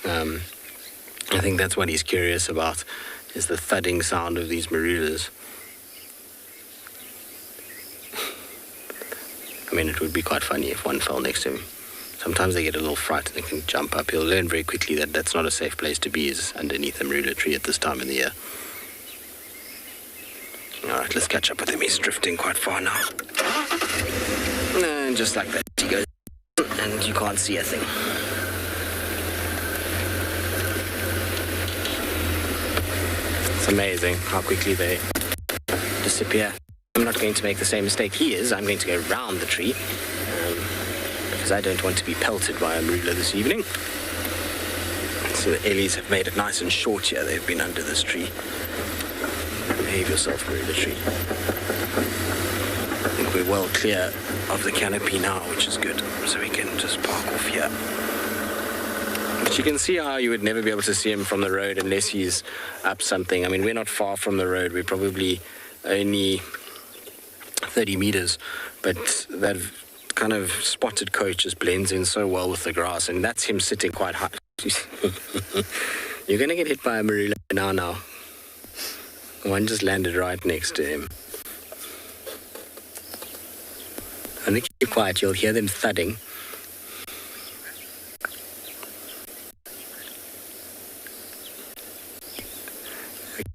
I think that's what he's curious about, is the thudding sound of these marulas. I mean, it would be quite funny if one fell next to him. Sometimes they get a little frightened and can jump up. He'll learn very quickly that that's not a safe place to be, is underneath a marula tree at this time of the year. All right, let's catch up with him. He's drifting quite far now. And just like that, he goes, and you can't see a thing. It's amazing how quickly they disappear. I'm not going to make the same mistake he is. I'm going to go round the tree because I don't want to be pelted by a marula this evening. So the ellies have made it nice and short here. They've been under this tree. Behave yourself, marula tree. I think we're well clear of the canopy now, which is good. So we can just park off here. But you can see how you would never be able to see him from the road unless he's up something. I mean, we're not far from the road. We're probably only 30 meters, but that kind of spotted coat just blends in so well with the grass, and that's him sitting quite high. You're going to get hit by a marula now. One just landed right next to him. And if you're quiet, you'll hear them thudding.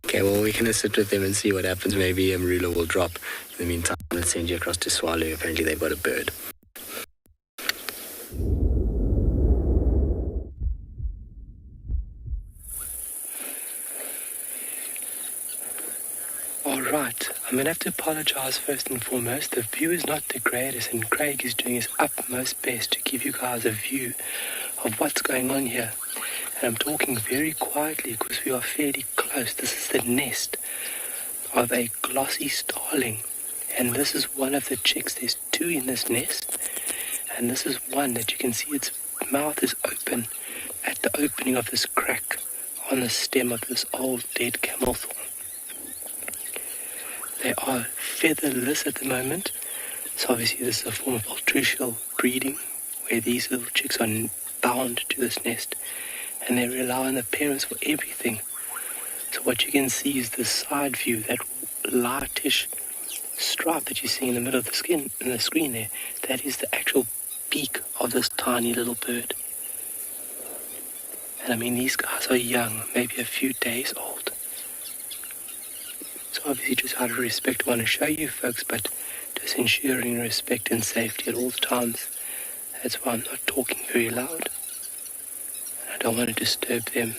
Okay, well, we're going to sit with them and see what happens. Maybe a marula will drop. In the meantime, let's send you across to Tswalu. Apparently they've got a bird. Alright, I'm going to have to apologize first and foremost. The view is not the greatest, and Craig is doing his utmost best to give you guys a view of what's going on here. And I'm talking very quietly because we are fairly close. This is the nest of a glossy starling, and this is one of the chicks. There's two in this nest, and this is one that you can see its mouth is open at the opening of this crack on the stem of this old dead camel thorn. They are featherless at the moment, so obviously this is a form of altricial breeding where these little chicks are bound to this nest and they rely on the parents for everything. So what you can see is the side view, that lightish stripe that you see in the middle of the screen there. That is the actual beak of this tiny little bird. And I mean, these guys are young, maybe a few days old. So obviously just out of respect I want to show you folks, but just ensuring respect and safety at all times. That's why I'm not talking very loud. I don't want to disturb them.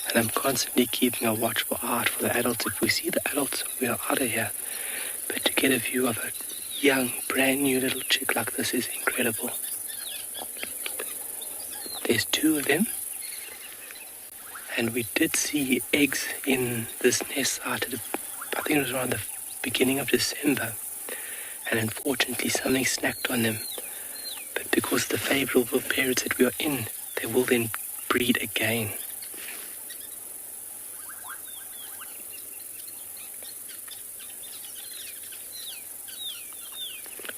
And I'm constantly keeping a watchful eye out for the adults. If we see the adults, we are out of here. But to get a view of a young, brand new little chick like this is incredible. There's two of them. And we did see eggs in this nest site at, I think it was around the beginning of December. And unfortunately something snacked on them. But because of the favourable periods that we are in, they will then breed again.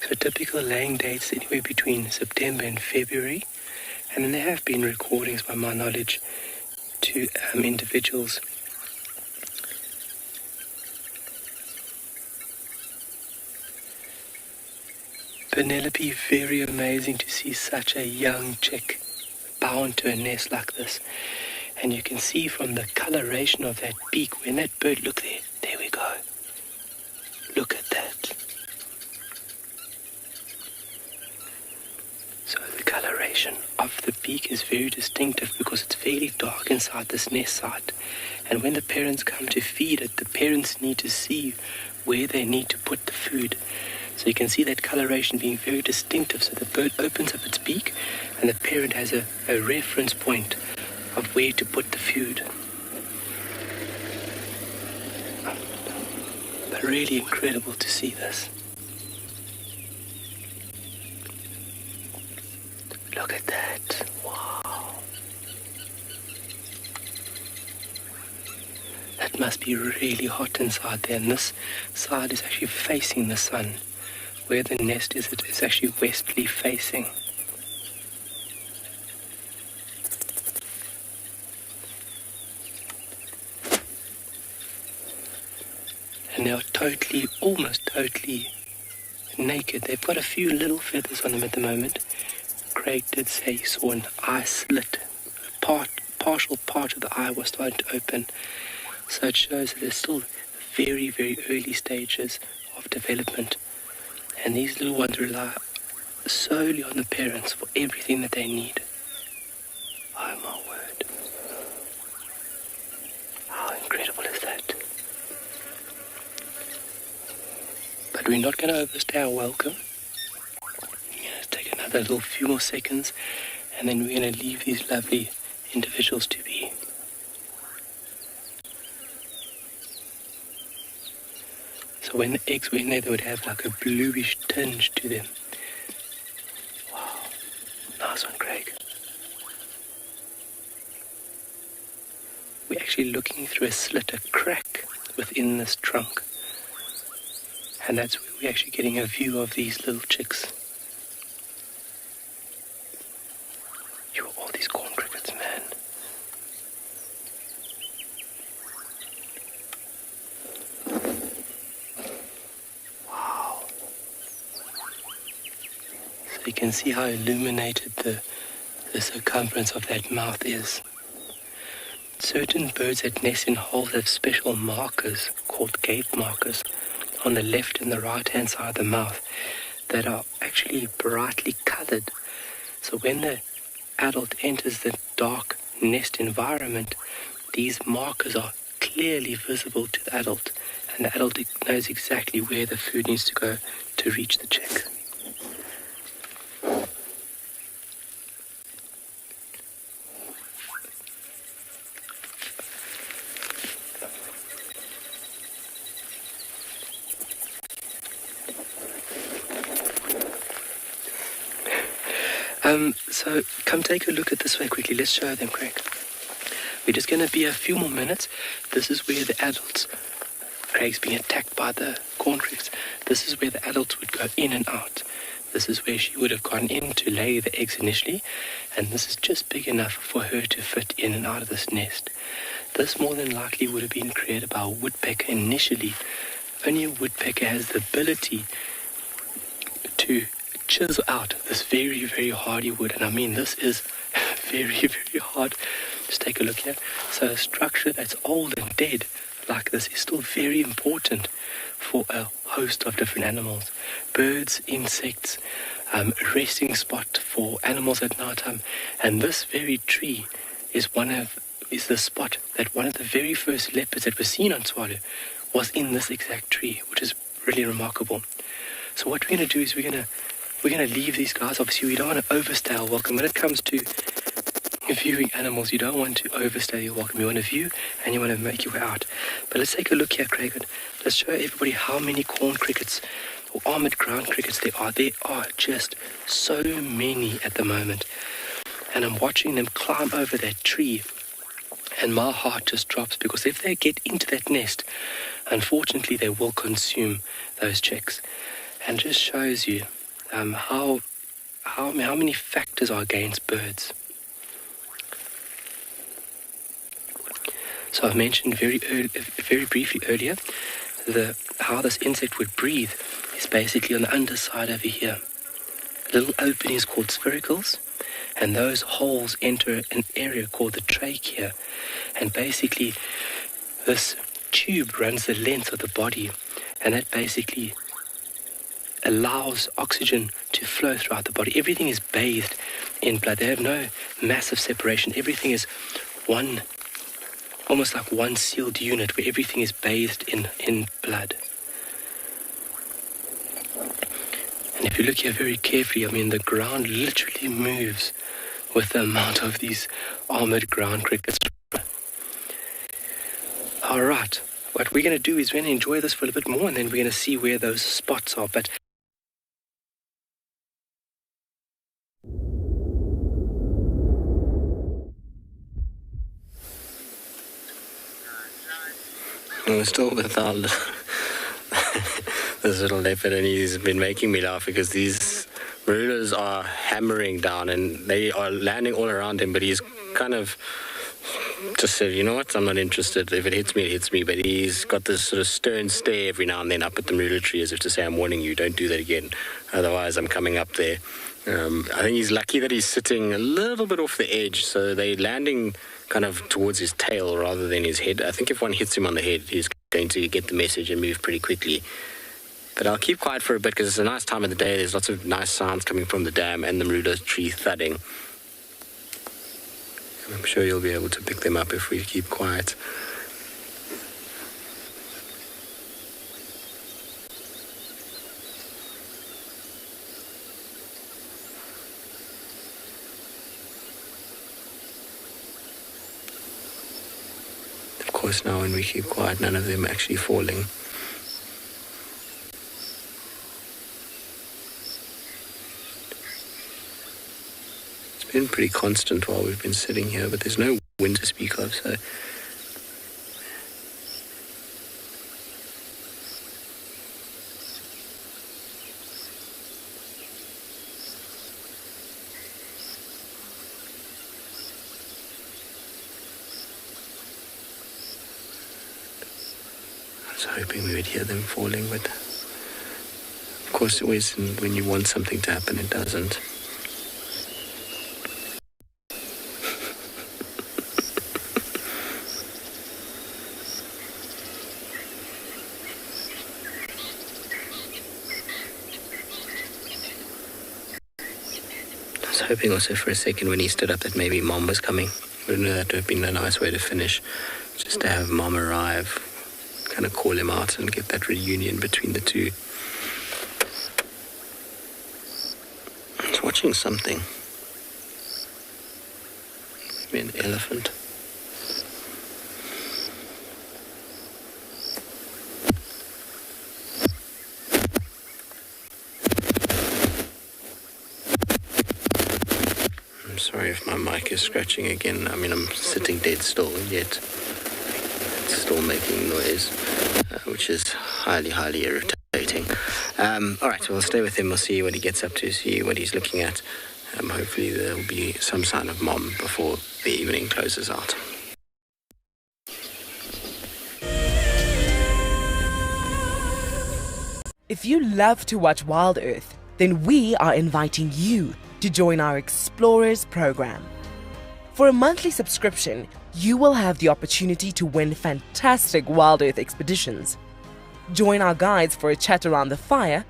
So typical laying dates anywhere between September and February, and then there have been recordings, by my knowledge, to individuals. Penelope, very amazing to see such a young chick bound to a nest like this. And you can see from the coloration of that beak, when that bird, look there we go. Look at that. So the coloration of the beak is very distinctive because it's fairly dark inside this nest site. And when the parents come to feed it, the parents need to see where they need to put the food. So you can see that coloration being very distinctive. So the bird opens up its beak and the parent has a reference point of where to put the food. really incredible to see this. Look at that. Wow. That must be really hot inside there, and this side is actually facing the sun. Where the nest is, it's actually westly facing. And they are almost totally naked. They've got a few little feathers on them at the moment. Craig did say he saw an eye slit. Partial part of the eye was starting to open. So it shows that they're still very, very early stages of development. And these little ones rely solely on the parents for everything that they need. Oh my word. How incredible is that? But we're not going to overstay our welcome. We're going to take another little few more seconds, and then we're going to leave these lovely individuals to be. So when the eggs were in there, they would have like a bluish tinge to them. Wow. Nice one, Craig. We're actually looking through a slit, a crack within this trunk. And that's where we're actually getting a view of these little chicks. You are all these corn crickets, man. Wow. So you can see how illuminated the circumference of that mouth is. Certain birds that nest in holes have special markers called gape markers on the left and the right hand side of the mouth that are actually brightly colored. So when the adult enters the dark nest environment, these markers are clearly visible to the adult, and the adult knows exactly where the food needs to go to reach the chick. So come take a look at this way quickly. Let's show them, Craig. We're just going to be a few more minutes. This is where the adults, Craig's being attacked by the corn crickets. This is where the adults would go in and out. This is where she would have gone in to lay the eggs initially, and this is just big enough for her to fit in and out of this nest. This more than likely would have been created by a woodpecker initially. Only a woodpecker has the ability to chisel out this very, very hardy wood, and I mean this is very, very hard. Just take a look here. So a structure that's old and dead like this is still very important for a host of different animals. Birds, insects, resting spot for animals at night time. And this very tree is the spot that one of the very first leopards that were seen on Tswalu was in this exact tree, which is really remarkable. So what we're going to do is we're going to leave these guys. Obviously, we don't want to overstay our welcome. When it comes to viewing animals, you don't want to overstay your welcome. You want to view and you want to make your way out. But let's take a look here, Craig. Let's show everybody how many corn crickets or armored ground crickets there are. There are just so many at the moment. And I'm watching them climb over that tree. And my heart just drops, because if they get into that nest, unfortunately they will consume those chicks. And it just shows you how many factors are against birds. So I've mentioned very briefly earlier how this insect would breathe is basically on the underside over here. Little openings called spiracles, and those holes enter an area called the trachea, and basically this tube runs the length of the body, and that basically allows oxygen to flow throughout the body. Everything is bathed in blood. They have no massive separation. Everything is one, almost like one sealed unit where everything is bathed in blood. And if you look here very carefully, I mean, the ground literally moves with the amount of these armored ground crickets. All right, what we're going to do is we're going to enjoy this for a little bit more, and then we're going to see where those spots are. But we're still with our this little leopard, and he's been making me laugh because these rulers are hammering down and they are landing all around him, but he's kind of just said, you know what, I'm not interested. If it hits me, it hits me. But he's got this sort of stern stare every now and then up at the ruler tree, as if to say, I'm warning you, don't do that again. Otherwise, I'm coming up there. I think he's lucky that he's sitting a little bit off the edge, so they're landing kind of towards his tail rather than his head. I think if one hits him on the head, he's going to get the message and move pretty quickly. But I'll keep quiet for a bit because it's a nice time of the day. There's lots of nice sounds coming from the dam and the ruler tree thudding. I'm sure you'll be able to pick them up if we keep quiet. Of course, now when we keep quiet, none of them are actually falling. It's been pretty constant while we've been sitting here, but there's no wind to speak of, so I was hoping we would hear them falling, but of course always when you want something to happen, it doesn't. Hoping also for a second when he stood up that maybe Mom was coming. Wouldn't that have been a nice way to finish? Just to have Mom arrive, kind of call him out and get that reunion between the two. I was watching something. Maybe an elephant. Sorry if my mic is scratching again. I mean, I'm sitting dead still, yet it's still making noise, which is highly, highly irritating. All right, so we'll stay with him. We'll see what he gets up to, see what he's looking at. Hopefully there will be some sign of Mom before the evening closes out. If you love to watch WildEarth, then we are inviting you to join our Explorers program. For a monthly subscription, you will have the opportunity to win fantastic WildEarth expeditions, join our guides for a chat around the fire,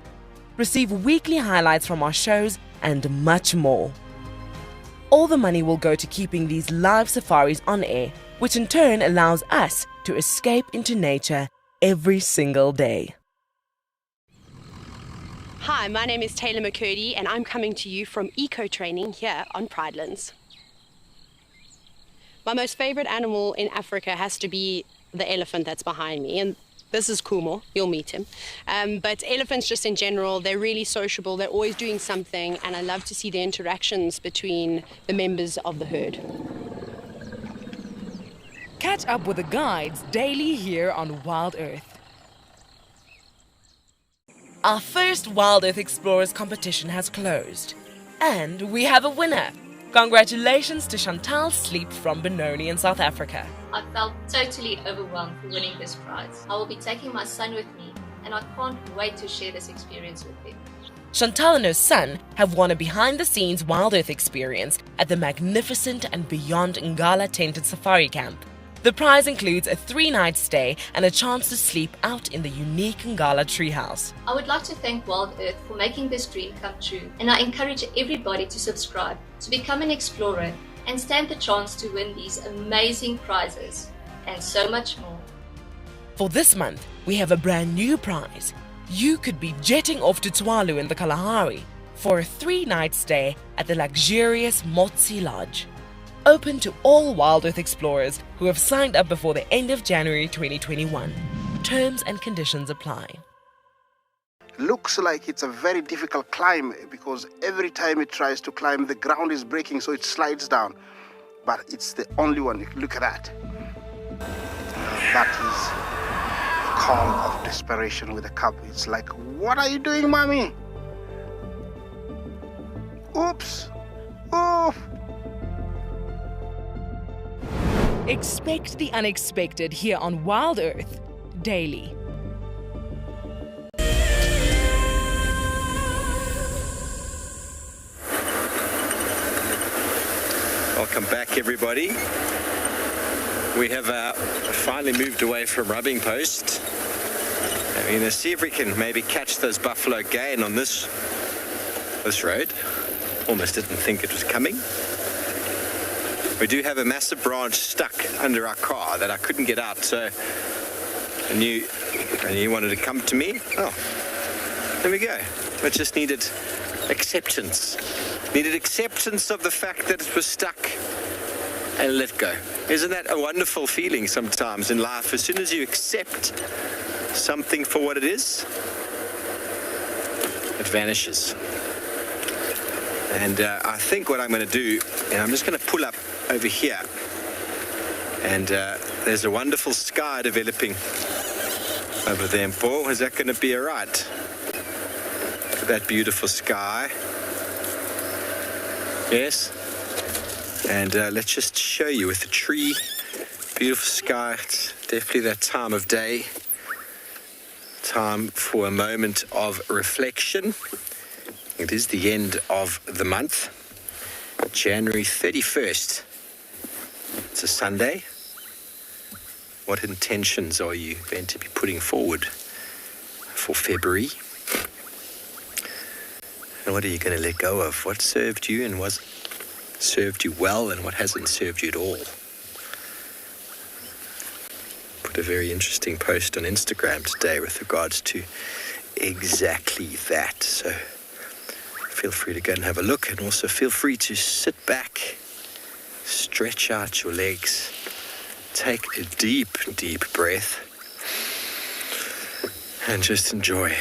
receive weekly highlights from our shows, and much more. All the money will go to keeping these live safaris on air, which in turn allows us to escape into nature every single day. Hi, my name is Taylor McCurdy and I'm coming to you from Eco Training here on Pridelands. My most favorite animal in Africa has to be the elephant that's behind me, and this is Kumo, you'll meet him. But elephants just in general, they're really sociable, they're always doing something, and I love to see the interactions between the members of the herd. Catch up with the guides daily here on WildEarth. Our first WildEarth Explorers competition has closed, and we have a winner. Congratulations to Chantal Sleep from Benoni in South Africa. I felt totally overwhelmed for winning this prize. I will be taking my son with me, and I can't wait to share this experience with him. Chantal and her son have won a behind-the-scenes WildEarth experience at the magnificent andBeyond Ngala tented safari camp. The prize includes a 3-night stay and a chance to sleep out in the unique Ngala treehouse. I would like to thank WildEarth for making this dream come true, and I encourage everybody to subscribe, to become an explorer, and stand the chance to win these amazing prizes, and so much more. For this month, we have a brand new prize. You could be jetting off to Tswalu in the Kalahari for a 3-night stay at the luxurious Motsi Lodge. Open to all WildEarth explorers who have signed up before the end of January 2021. Terms and conditions apply. Looks like it's a very difficult climb because every time it tries to climb, the ground is breaking, so it slides down. But it's the only one. Look at that. That is a call of desperation with a cub. It's like, what are you doing, mommy? Oops. Oof. Expect the unexpected here on WildEarth daily. Welcome back, everybody. We have finally moved away from rubbing post. I'm going to see if we can maybe catch those buffalo again on this road. Almost didn't think it was coming. We do have a massive branch stuck under our car that I couldn't get out, so I knew he wanted to come to me. Oh, there we go. It just needed acceptance. Needed acceptance of the fact that it was stuck and let go. Isn't that a wonderful feeling sometimes in life? As soon as you accept something for what it is, it vanishes. And I think what I'm going to do, I'm just going to pull up over here. And there's a wonderful sky developing over there. And Paul, is that going to be all right? Look at that beautiful sky. Yes? And let's just show you with the tree. Beautiful sky. It's definitely that time of day. Time for a moment of reflection. It is the end of the month, January 31st. It's a Sunday. What intentions are you going to be putting forward for February? And what are you going to let go of? What served you and what served you well and what hasn't served you at all? Put a very interesting post on Instagram today with regards to exactly that. So feel free to go and have a look, and also feel free to sit back, stretch out your legs, take a deep, deep breath, and just enjoy.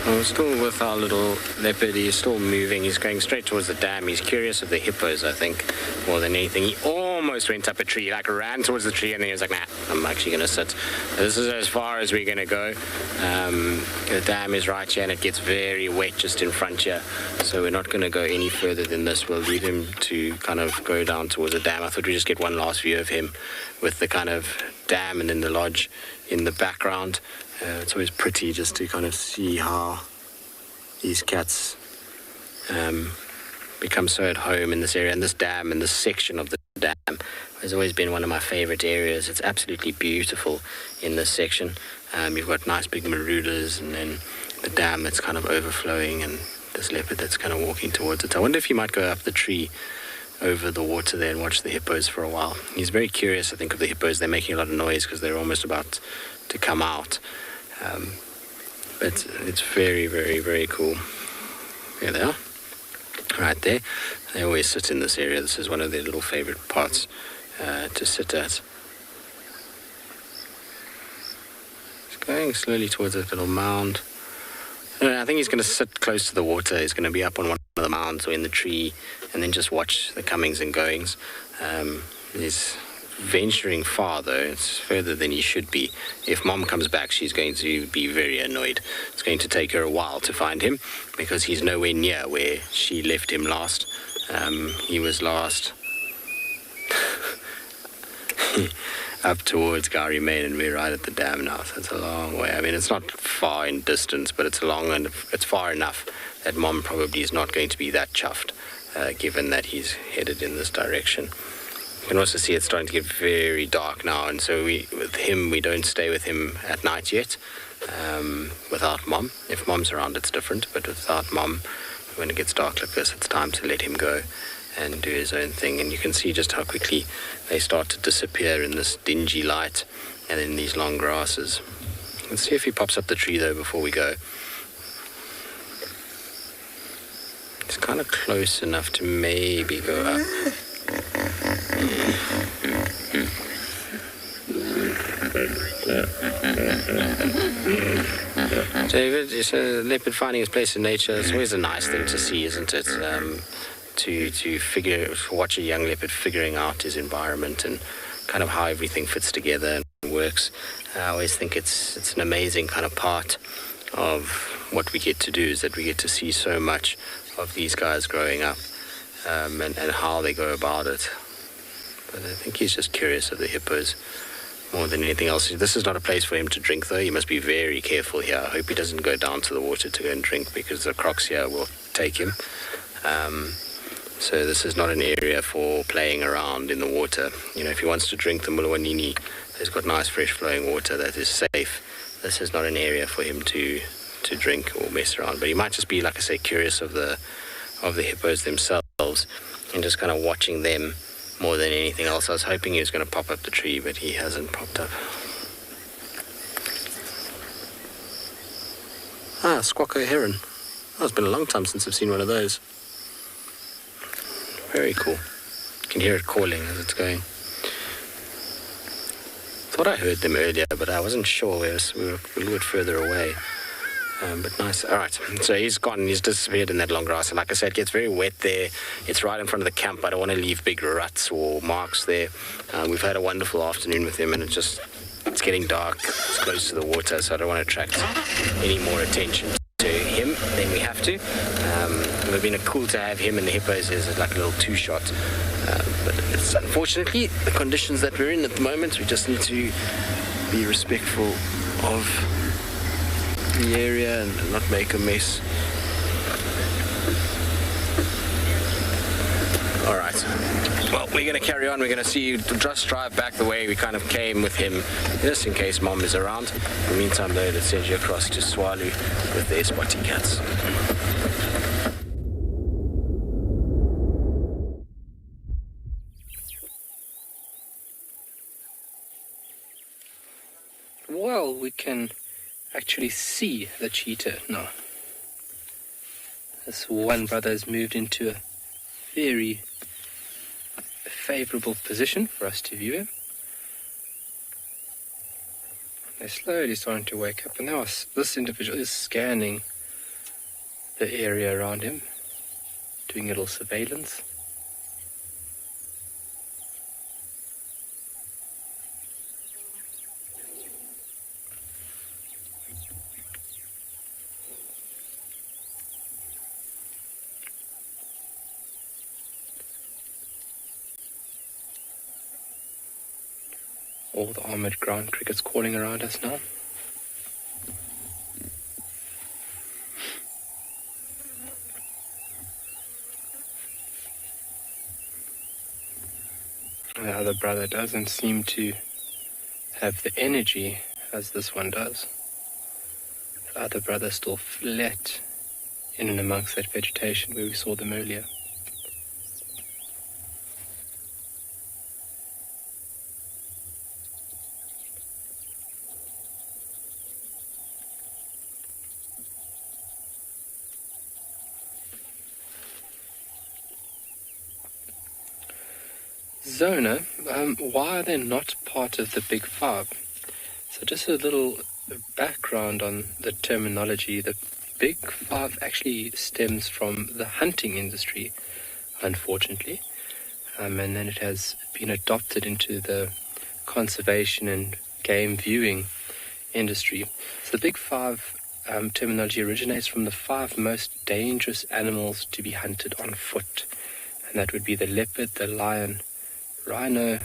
We're still with our little leopard. He's still moving. He's going straight towards the dam. He's curious of the hippos, I think, more than anything. He almost went up a tree, like ran towards the tree, and then he was like, nah, I'm actually going to sit. This is as far as we're going to go. The dam is right here, and it gets very wet just in front here, so we're not going to go any further than this. We'll leave him to kind of go down towards the dam. I thought we'd just get one last view of him with the kind of dam and then the lodge in the background. It's always pretty just to kind of see how these cats become so at home in this area. And this dam and this section of the dam has always been one of my favorite areas. It's absolutely beautiful in this section. You've got nice big marooders, and then the dam that's kind of overflowing, and this leopard that's kind of walking towards it. I wonder if he might go up the tree over the water there and watch the hippos for a while. He's very curious, I think, of the hippos. They're making a lot of noise because they're almost about to come out. But it's very, very, very cool. There they are, right there. They always sit in this area. This is one of their little favorite parts to sit at. He's going slowly towards that little mound. I think he's going to sit close to the water. He's going to be up on one of the mounds or in the tree and then just watch the comings and goings. He's venturing far, though. It's further than he should be. If Mom comes back, she's going to be very annoyed. It's going to take her a while to find him because he's nowhere near where she left him last. He was last up towards Gowrie Main, and we're right at the dam now, so it's a long way. I mean, it's not far in distance, but it's long and it's far enough that Mom probably is not going to be that chuffed, given that he's headed in this direction. You can also see it's starting to get very dark now, and so we don't stay with him at night yet, without Mom. If Mom's around, it's different, but without Mom, when it gets dark like this, it's time to let him go and do his own thing. And you can see just how quickly they start to disappear in this dingy light and in these long grasses. Let's see if he pops up the tree, though, before we go. It's kind of close enough to maybe go up. David, it's a leopard finding his place in nature. It's always a nice thing to see, isn't it? To watch a young leopard figuring out his environment and kind of how everything fits together and works. I always think it's an amazing kind of part of what we get to do, is that we get to see so much of these guys growing up, and how they go about it. But I think he's just curious of the hippos more than anything else. This is not a place for him to drink, though. He must be very careful here. I hope he doesn't go down to the water to go and drink, because the crocs here will take him. So this is not an area for playing around in the water. You know, if he wants to drink the Mulawanini, there's got nice fresh flowing water that is safe. This is not an area for him to drink or mess around. But he might just be, like I say, curious of the hippos themselves and just kind of watching them more than anything else. I was hoping he was going to pop up the tree, but he hasn't popped up. Squawko heron. Oh, it's been a long time since I've seen one of those. Very cool. You can hear it calling as it's going. Thought I heard them earlier, but I wasn't sure. We were a little bit further away. But nice. All right, so he's gone. He's disappeared in that long grass. And like I said, it gets very wet there. It's right in front of the camp. I don't want to leave big ruts or marks there. We've had a wonderful afternoon with him, and it's getting dark. It's close to the water, so I don't want to attract any more attention to him than we have to. It would have been cool to have him and the hippos as like a little two-shot. But it's unfortunately the conditions that we're in at the moment. We just need to be respectful of the area and not make a mess. All right. Well, we're going to carry on. We're going to see you just drive back the way we kind of came with him, just in case Mom is around. In the meantime, though, let's send you across to Tswalu with their spotty cats. Well, we can actually see the cheetah now. This one brother has moved into a very favorable position for us to view him. They're slowly starting to wake up, and now this individual is scanning the area around him, doing a little surveillance. All the armoured ground crickets calling around us now. The other brother doesn't seem to have the energy as this one does. The other brother still flat in and amongst that vegetation where we saw them earlier. Zona, why are they not part of the Big Five? So just a little background on the terminology. The Big Five actually stems from the hunting industry, unfortunately, and then it has been adopted into the conservation and game viewing industry. So the Big Five terminology originates from the 5 most dangerous animals to be hunted on foot, and that would be the leopard, the lion, rhino,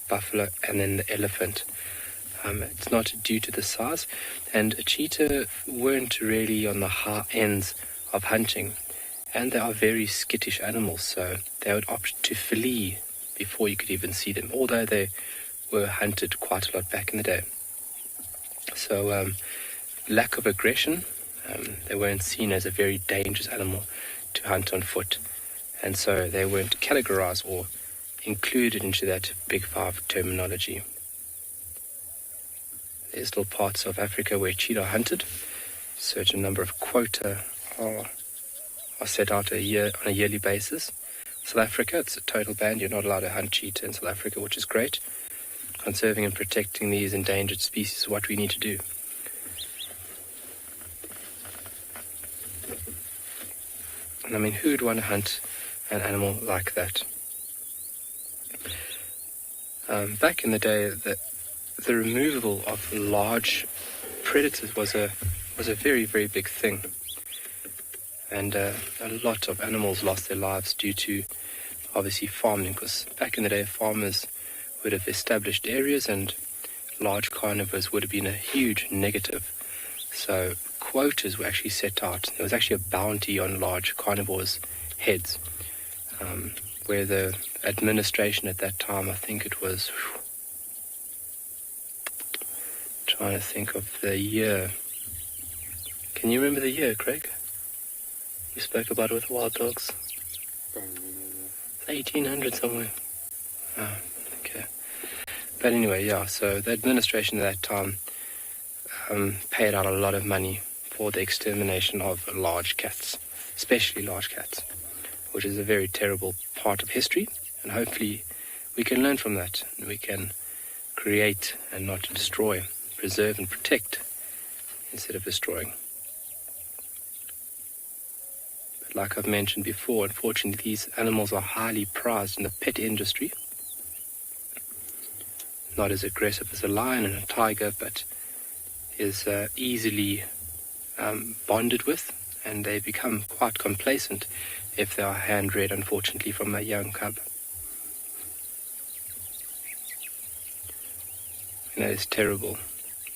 buffalo, and then the elephant. It's not due to the size, and cheetah weren't really on the high ends of hunting, and they are very skittish animals, so they would opt to flee before you could even see them, although they were hunted quite a lot back in the day. So lack of aggression, they weren't seen as a very dangerous animal to hunt on foot, and so they weren't categorized or included into that Big Five terminology. There's still parts of Africa where cheetah are hunted. A certain number of quota are set out on a yearly basis. South Africa, it's a total ban. You're not allowed to hunt cheetah in South Africa, which is great. Conserving and protecting these endangered species is what we need to do. And I mean, who would want to hunt an animal like that? Back in the day, the removal of large predators was a very, very big thing. And a lot of animals lost their lives due to, obviously, farming, because back in the day, farmers would have established areas and large carnivores would have been a huge negative. So quotas were actually set out. There was actually a bounty on large carnivores' heads, where the administration at that time, I think it was, trying to think of the year. Can you remember the year, Craig? You spoke about it with wild dogs. 1800 somewhere. Oh, okay. But anyway, yeah, so the administration at that time paid out a lot of money for the extermination of large cats, especially large cats, which is a very terrible part of history, and hopefully we can learn from that, and we can create and not destroy, preserve and protect instead of destroying. But like I've mentioned before, unfortunately these animals are highly prized in the pet industry. Not as aggressive as a lion and a tiger, but is easily bonded with, and they become quite complacent if they are hand-reared, unfortunately, from a young cub. And that is terrible.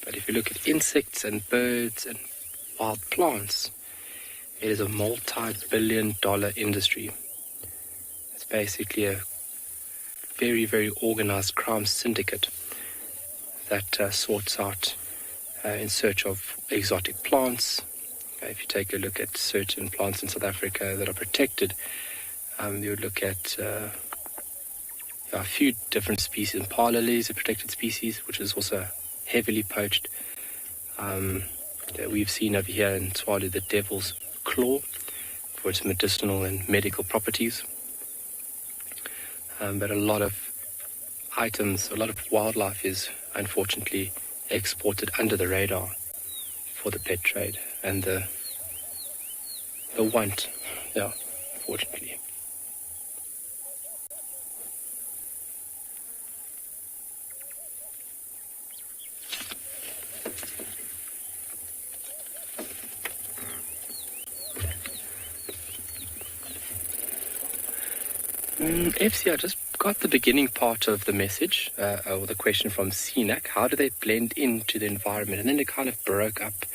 But if you look at insects and birds and wild plants, it is a multi-billion-dollar industry. It's basically a very, very organized crime syndicate that sorts out in search of exotic plants. If you take a look at certain plants in South Africa that are protected, you would look at a few different species. Impala lilies, a protected species, which is also heavily poached. We've seen over here in Tswalu the devil's claw for its medicinal and medical properties. But a lot of items, a lot of wildlife is unfortunately exported under the radar for the pet trade and the want, yeah, unfortunately. FCI, just we've got the beginning part of the message, or the question from CNAC. How do they blend into the environment? And then it kind of broke up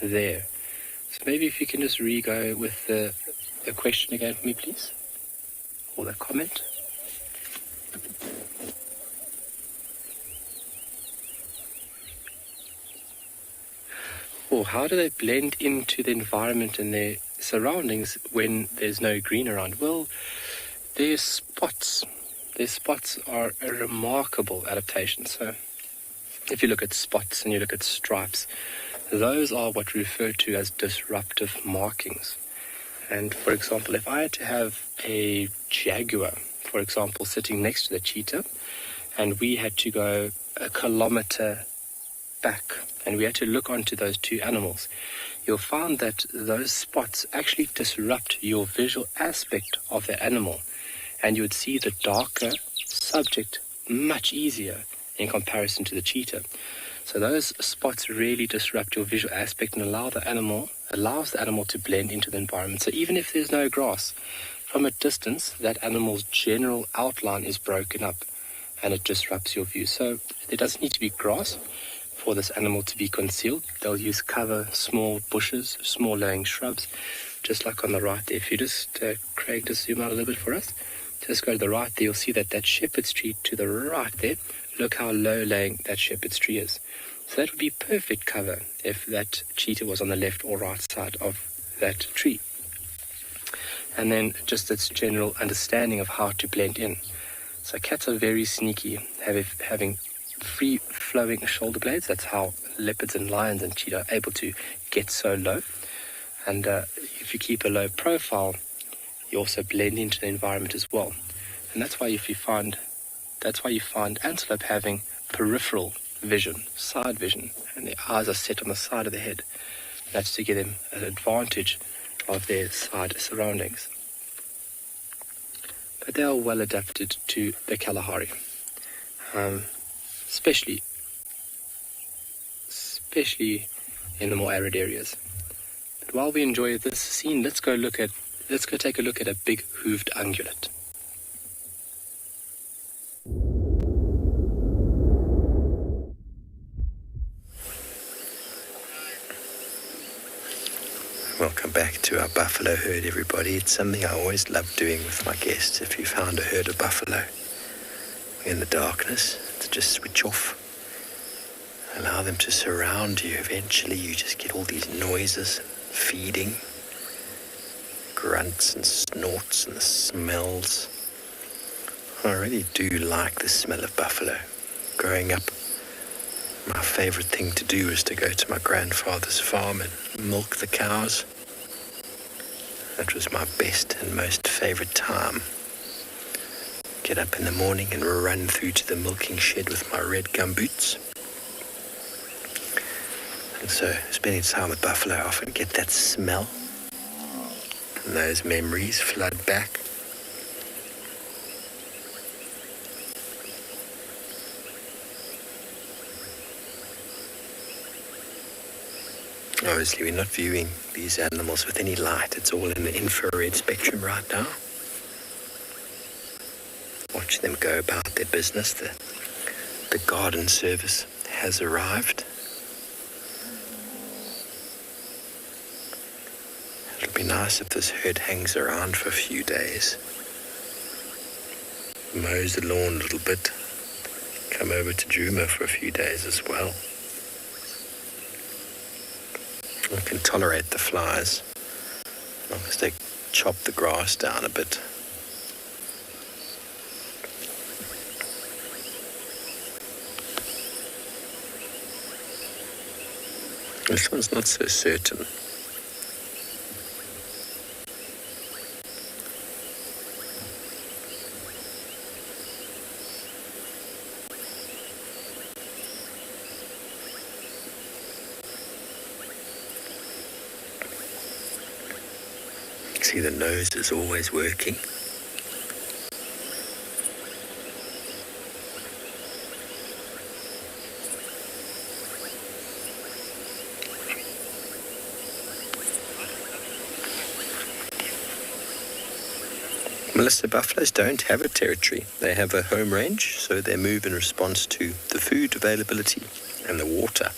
there. So maybe if you can just re-go with the question again for me, please. Or the comment. Or how do they blend into the environment and their surroundings when there's no green around? Well, their spots. Their spots are a remarkable adaptation. So if you look at spots and you look at stripes, those are what we refer to as disruptive markings. And for example, if I had to have a jaguar, for example, sitting next to the cheetah, and we had to go 1 kilometer back, and we had to look onto those two animals, you'll find that those spots actually disrupt your visual aspect of the animal, and you would see the darker subject much easier in comparison to the cheetah. So those spots really disrupt your visual aspect and allows the animal to blend into the environment. So even if there's no grass, from a distance, that animal's general outline is broken up and it disrupts your view. So there doesn't need to be grass for this animal to be concealed. They'll use cover, small bushes, small laying shrubs, just like on the right there. If you just, Craig, just zoom out a little bit for us. Just go to the right there, you'll see that shepherd's tree to the right there, look how low laying that shepherd's tree is. So that would be perfect cover if that cheetah was on the left or right side of that tree. And then just its general understanding of how to blend in. So cats are very sneaky, having free-flowing shoulder blades. That's how leopards and lions and cheetah are able to get so low. And if you keep a low profile, you also blend into the environment as well. And that's why you find antelope having peripheral vision, side vision, and their eyes are set on the side of the head. That's to give them an advantage of their side surroundings. But they are well adapted to the Kalahari, especially in the more arid areas. But while we enjoy this scene, let's go take a look at a big hooved ungulate. Welcome back to our buffalo herd, everybody. It's something I always love doing with my guests. If you found a herd of buffalo in the darkness, to just switch off, allow them to surround you. Eventually you just get all these noises, feeding, grunts and snorts and the smells. I really do like the smell of buffalo. Growing up, my favorite thing to do was to go to my grandfather's farm and milk the cows. That was my best and most favorite time. Get up in the morning and run through to the milking shed with my red gumboots. And so, spending time with buffalo, I often get that smell. And those memories flood back. Obviously, we're not viewing these animals with any light. It's all in the infrared spectrum right now. Watch them go about their business. The garden service has arrived. It'll be nice if this herd hangs around for a few days. Mows the lawn a little bit. Come over to Djuma for a few days as well. I can tolerate the flies, as long as they chop the grass down a bit. This one's not so certain. See, the nose is always working. Melissa, buffaloes don't have a territory. They have a home range, so they move in response to the food availability and the water.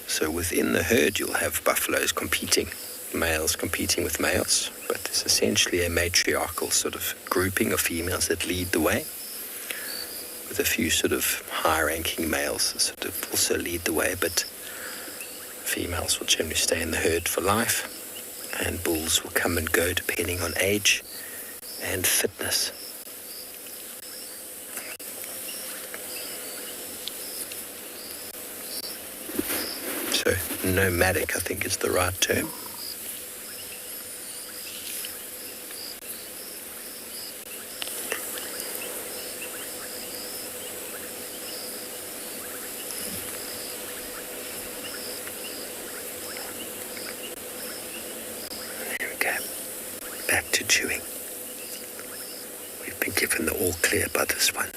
So within the herd, you'll have buffaloes competing, males competing with males, but it's essentially a matriarchal sort of grouping of females that lead the way, with a few sort of high-ranking males that sort of also lead the way, but females will generally stay in the herd for life, and bulls will come and go depending on age and fitness. So nomadic, I think, is the right term. There we go. Back to chewing. We've been given the all clear by this one.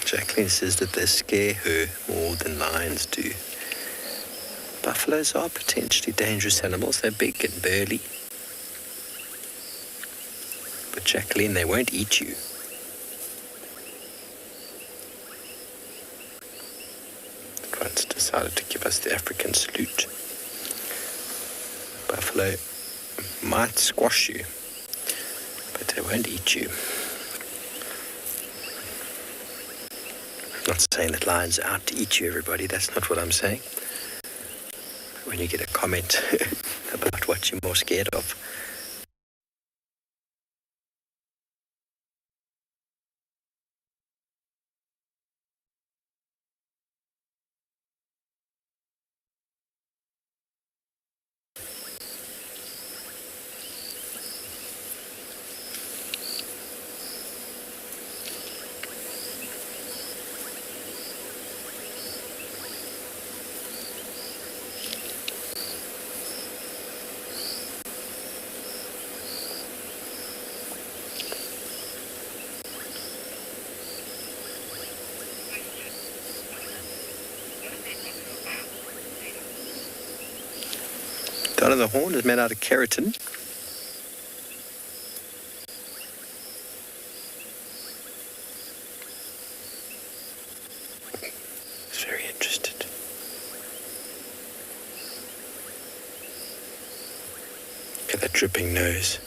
Jacqueline says that they scare her more than lions do. Buffaloes are potentially dangerous animals. They're big and burly. But Jacqueline, they won't eat you. Once decided to give us the African salute. Buffalo might squash you, but they won't eat you. I'm not saying that lions are out to eat you, everybody. That's not what I'm saying. When you get a comment about what you're more scared of. Dot of the horn is made out of keratin. He's very interested. Look at that dripping nose.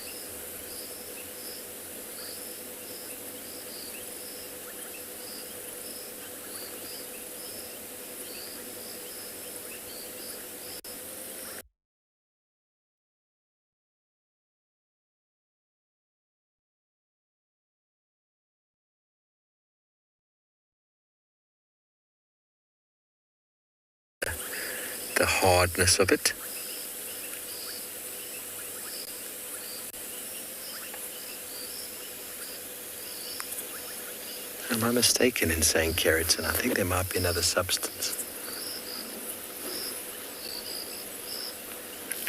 The hardness of it. Am I mistaken in saying keratin? I think there might be another substance.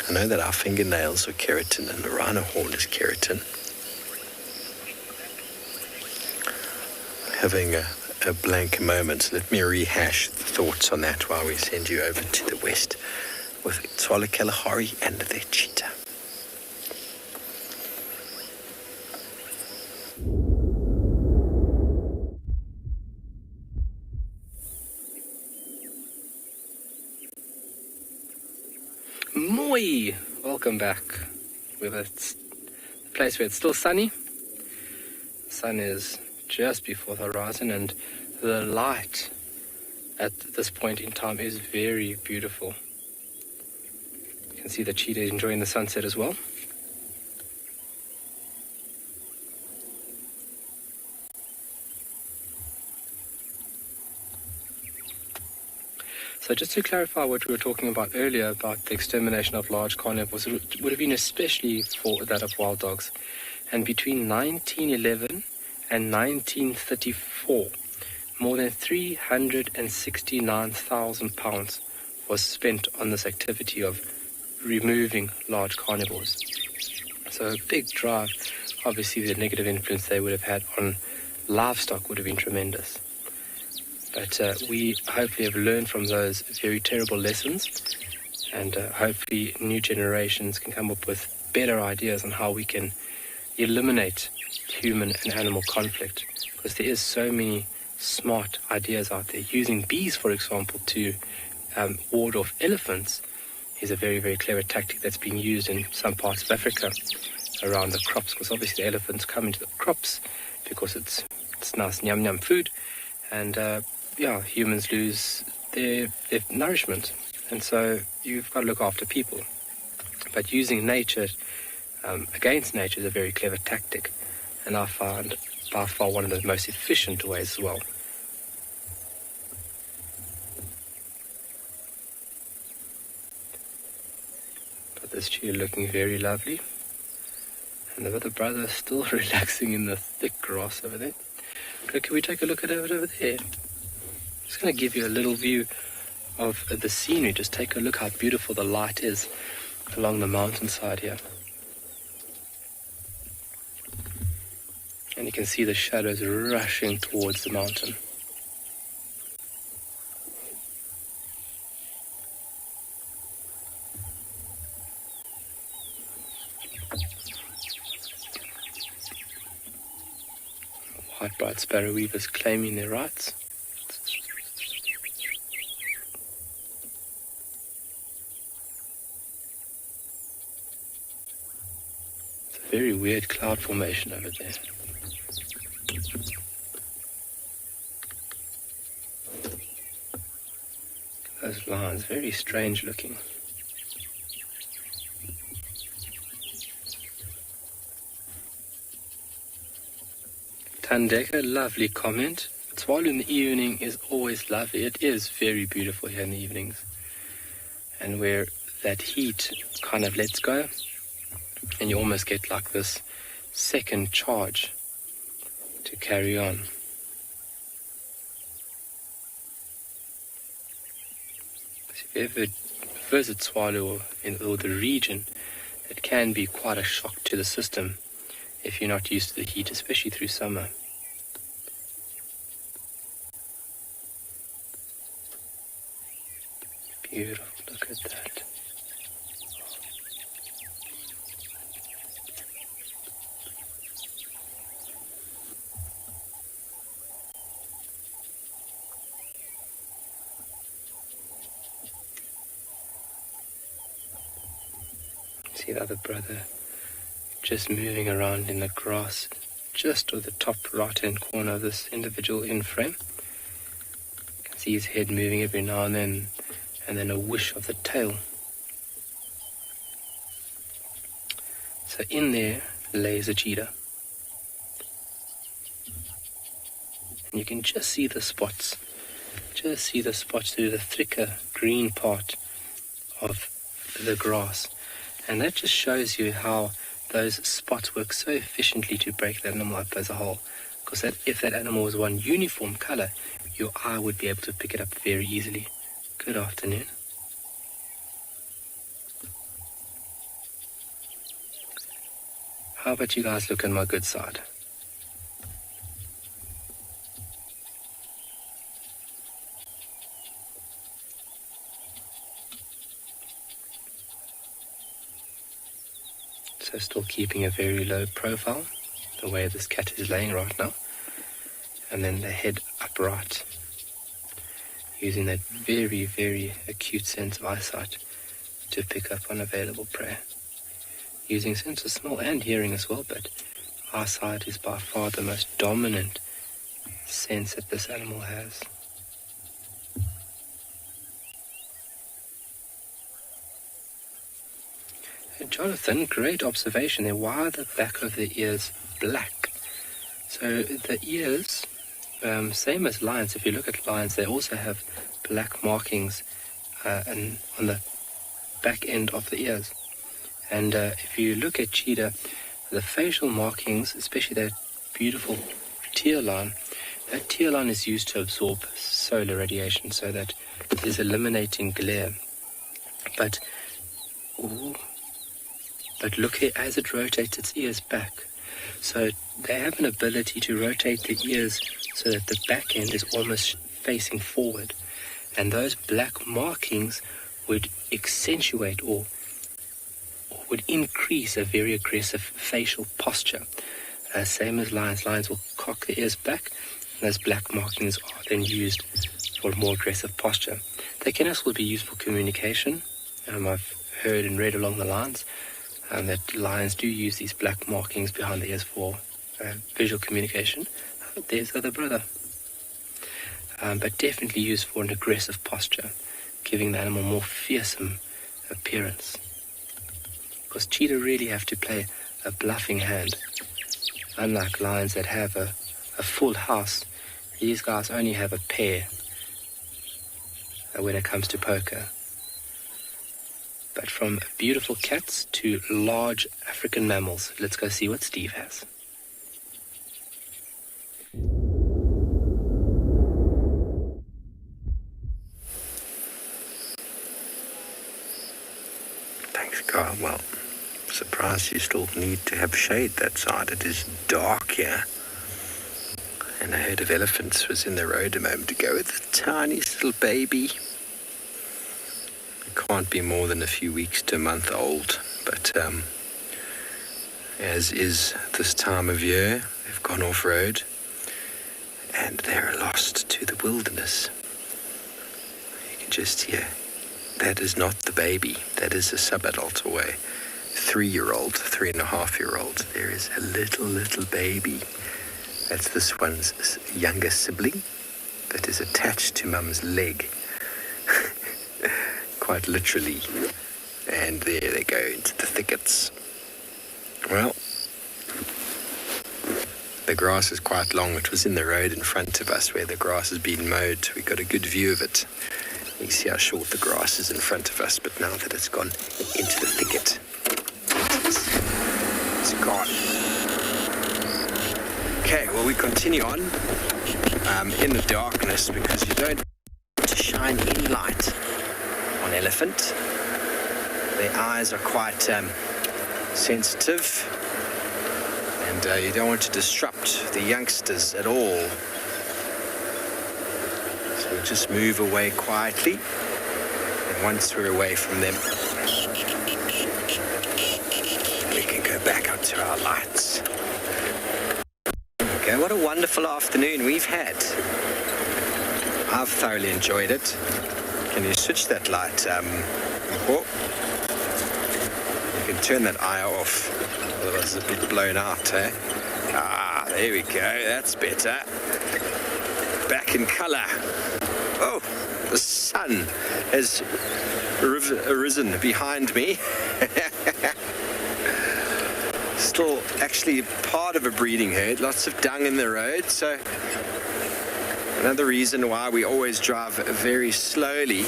I know that our fingernails are keratin and the rhino horn is keratin. Having a blank moment. Let me rehash the thoughts on that while we send you over to the west with Tswalu Kalahari and their cheetah. Moi! Welcome back. We're at a place where it's still sunny. The sun is just before the horizon, and the light at this point in time is very beautiful. You can see the cheetah enjoying the sunset as well. So just to clarify what we were talking about earlier about the extermination of large carnivores, it would have been especially for that of wild dogs. And between 1911 and 1934, more than £369,000 was spent on this activity of removing large carnivores. So a big drive. Obviously the negative influence they would have had on livestock would have been tremendous. But we hopefully have learned from those very terrible lessons, and hopefully new generations can come up with better ideas on how we can eliminate human and animal conflict, because there is so many smart ideas out there. Using bees, for example, to ward off elephants is a very, very clever tactic that's being used in some parts of Africa around the crops, because obviously the elephants come into the crops because it's nice yum food, and humans lose their nourishment, and so you've got to look after people. But using nature against nature is a very clever tactic, and I find by far one of the most efficient ways as well. Got this cheetah looking very lovely, and the other brother is still relaxing in the thick grass over there. Okay, can we take a look at it over there? Just going to give you a little view of the scenery. Just take a look how beautiful the light is along the mountainside here. And you can see the shadows rushing towards the mountain. White-browed sparrow weavers claiming their rights. It's a very weird cloud formation over there. Those lines, very strange looking. Tandeka, lovely comment. Tswalu in the evening is always lovely. It is very beautiful here in the evenings. And where that heat kind of lets go, and you almost get like this second charge to carry on. If you ever visit Tswalu or the region, it can be quite a shock to the system if you're not used to the heat, especially through summer. Beautiful, look at that. See the other brother just moving around in the grass just at the top right hand corner of this individual in frame. You can see his head moving every now and then a whish of the tail. So in there lays a cheetah, and you can just see the spots through the thicker green part of the grass. And that just shows you how those spots work so efficiently to break that animal up as a whole. Because if that animal was one uniform color, your eye would be able to pick it up very easily. Good afternoon. How about you guys look on my good side? So still keeping a very low profile, the way this cat is laying right now. And then the head upright, using that very, very acute sense of eyesight to pick up on available prey. Using sense of smell and hearing as well, but eyesight is by far the most dominant sense that this animal has. Jonathan, great observation there. Why are the back of the ears black? So the ears, same as lions, if you look at lions, they also have black markings on the back end of the ears. And if you look at cheetah, the facial markings, especially that beautiful thereon. That thereon is used to absorb solar radiation so that it is eliminating glare. But look here, as it rotates its ears back. So they have an ability to rotate the ears so that the back end is almost facing forward. And those black markings would accentuate or would increase a very aggressive facial posture. Same as lions. Lions will cock the ears back, and those black markings are then used for more aggressive posture. They can also be used for communication. I've heard and read along the lines that lions do use these black markings behind the ears for visual communication. There's other brother. But definitely used for an aggressive posture, giving the animal more fearsome appearance. Because cheetah really have to play a bluffing hand. Unlike lions that have a full house, these guys only have a pair when it comes to poker. But from beautiful cats to large African mammals, let's go see what Steve has. Thanks, Carl. Well, surprised you still need to have shade that side. It is dark here. And a herd of elephants was in the road a moment ago with a tiny little baby. It can't be more than a few weeks to a month old, but as is this time of year, they've gone off-road and they're lost to the wilderness. You can just hear, that is not the baby, that is a sub-adult or a 3-year-old, 3.5-year-old. There is a little baby. That's this one's younger sibling that is attached to mum's leg, quite literally. And there they go into the thickets. Well, the grass is quite long. It was in the road in front of us where the grass has been mowed. We got a good view of it. You see how short the grass is in front of us, but now that it's gone into the thicket, it's gone. Okay, well, we continue on in the darkness because you don't want to shine any light on elephant. Their eyes are quite sensitive, and you don't want to disrupt the youngsters at all. So we just move away quietly, and once we're away from them, we can go back up to our lights. Okay, what a wonderful afternoon we've had. I've thoroughly enjoyed it. Can you switch that light? You can turn that eye off. Otherwise it's a bit blown out, eh? Ah, there we go. That's better. Back in colour. Oh, the sun has arisen behind me. Still actually part of a breeding herd, lots of dung in the road, so another reason why we always drive very slowly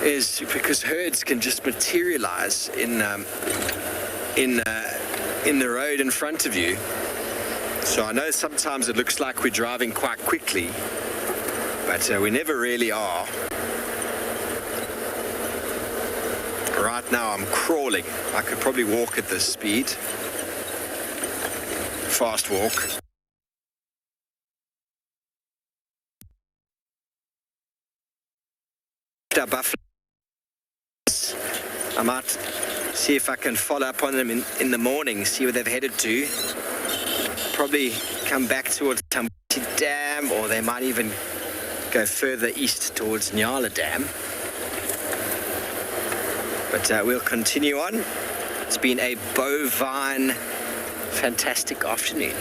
is because herds can just materialize in the road in front of you. So I know sometimes it looks like we're driving quite quickly, but we never really are. Right now I'm crawling. I could probably walk at this speed. Fast walk. I might see if I can follow up on them in the morning, see where they've headed to. Probably come back towards Tamboti Dam, or they might even go further east towards Ngala Dam. But we'll continue on. It's been a bovine, fantastic afternoon.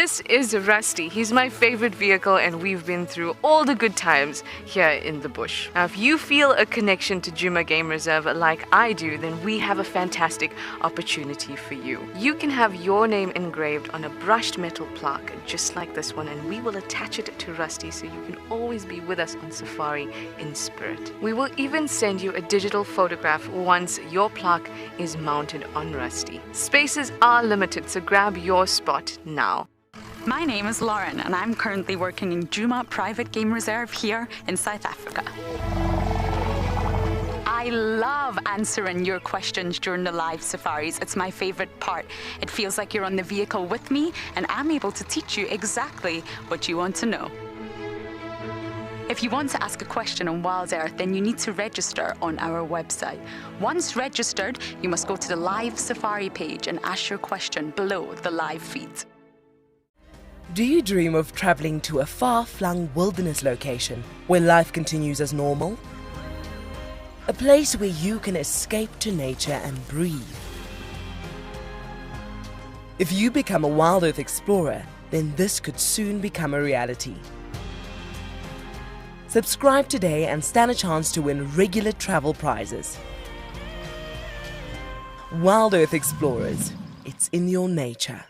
This is Rusty. He's my favorite vehicle, and we've been through all the good times here in the bush. Now, if you feel a connection to Djuma Game Reserve like I do, then we have a fantastic opportunity for you. You can have your name engraved on a brushed metal plaque just like this one, and we will attach it to Rusty so you can always be with us on safari in spirit. We will even send you a digital photograph once your plaque is mounted on Rusty. Spaces are limited, so grab your spot now. My name is Lauren, and I'm currently working in Djuma Private Game Reserve here in South Africa. I love answering your questions during the live safaris. It's my favorite part. It feels like you're on the vehicle with me, and I'm able to teach you exactly what you want to know. If you want to ask a question on WildEarth, then you need to register on our website. Once registered, you must go to the live safari page and ask your question below the live feed. Do you dream of traveling to a far-flung wilderness location where life continues as normal? A place where you can escape to nature and breathe. If you become a WildEarth explorer, then this could soon become a reality. Subscribe today and stand a chance to win regular travel prizes. WildEarth Explorers, it's in your nature.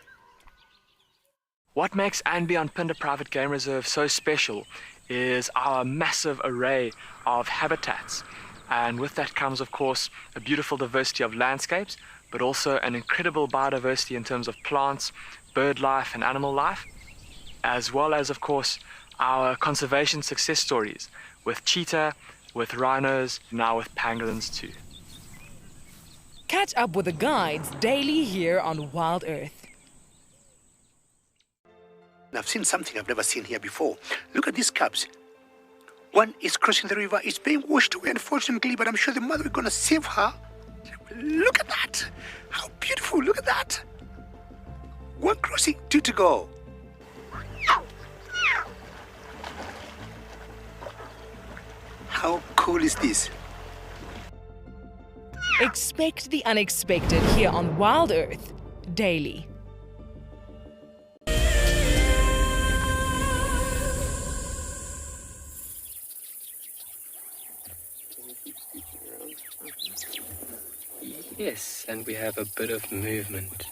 What makes andBeyond Phinda Private Game Reserve so special is our massive array of habitats. And with that comes, of course, a beautiful diversity of landscapes, but also an incredible biodiversity in terms of plants, bird life and animal life, as well as, of course, our conservation success stories with cheetah, with rhinos, now with pangolins too. Catch up with the guides daily here on WildEarth. I've seen something I've never seen here before. Look at these cubs. One is crossing the river. It's being washed away, unfortunately, but I'm sure the mother is going to save her. Look at that. How beautiful. Look at that. One crossing, two to go. How cool is this? Expect the unexpected here on WildEarth daily. Yes, and we have a bit of movement.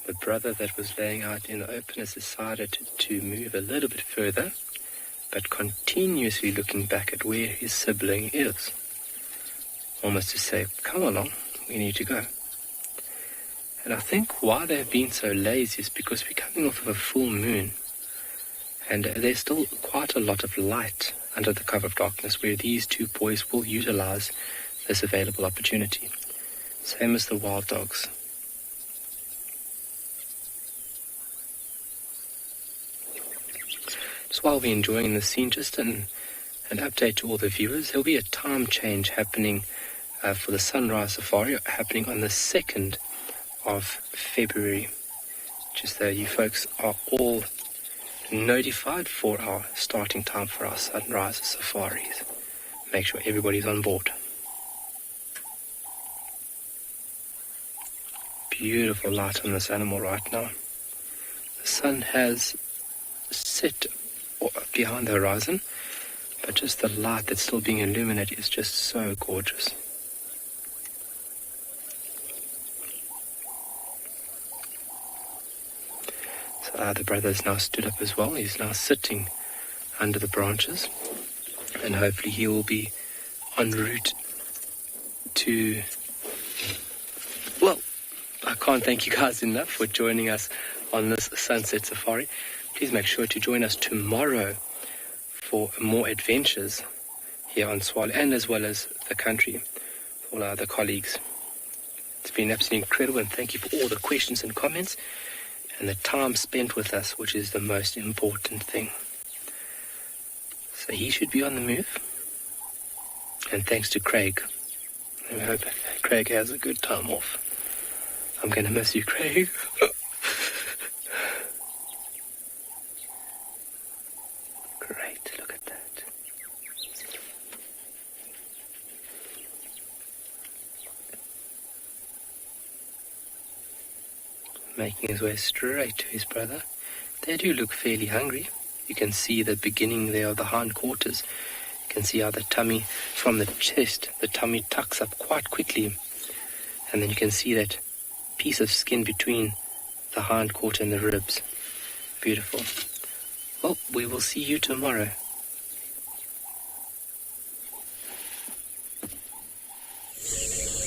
The brother that was laying out in the open has decided to move a little bit further, but continuously looking back at where his sibling is. Almost to say, come along, we need to go. And I think why they've been so lazy is because we're coming off of a full moon, and there's still quite a lot of light under the cover of darkness where these two boys will utilize this available opportunity. Same as the wild dogs. Just while we're enjoying the scene, just an update to all the viewers. There'll be a time change happening for the sunrise safari happening on the 2nd of February. Just so you folks are all notified for our starting time for our sunrise safaris. Make sure everybody's on board. Beautiful light on this animal right now. The sun has set behind the horizon, but just the light that's still being illuminated is just so gorgeous. So the brother's now stood up as well. He's now sitting under the branches, and hopefully he will be en route to, well, I can't thank you guys enough for joining us on this sunset safari. Please make sure to join us tomorrow for more adventures here on Tswalu, and as well as the country, all our other colleagues. It's been absolutely incredible, and thank you for all the questions and comments and the time spent with us, which is the most important thing. So he should be on the move, and thanks to Craig. I hope Craig has a good time off. I'm going to miss you, Craig. Great, look at that. making his way straight to his brother. They do look fairly hungry. You can see the beginning there of the hindquarters. You can see how the tummy, from the chest, the tummy tucks up quite quickly. And then you can see that piece of skin between the hindquarter and the ribs. Beautiful. Well, we will see you tomorrow.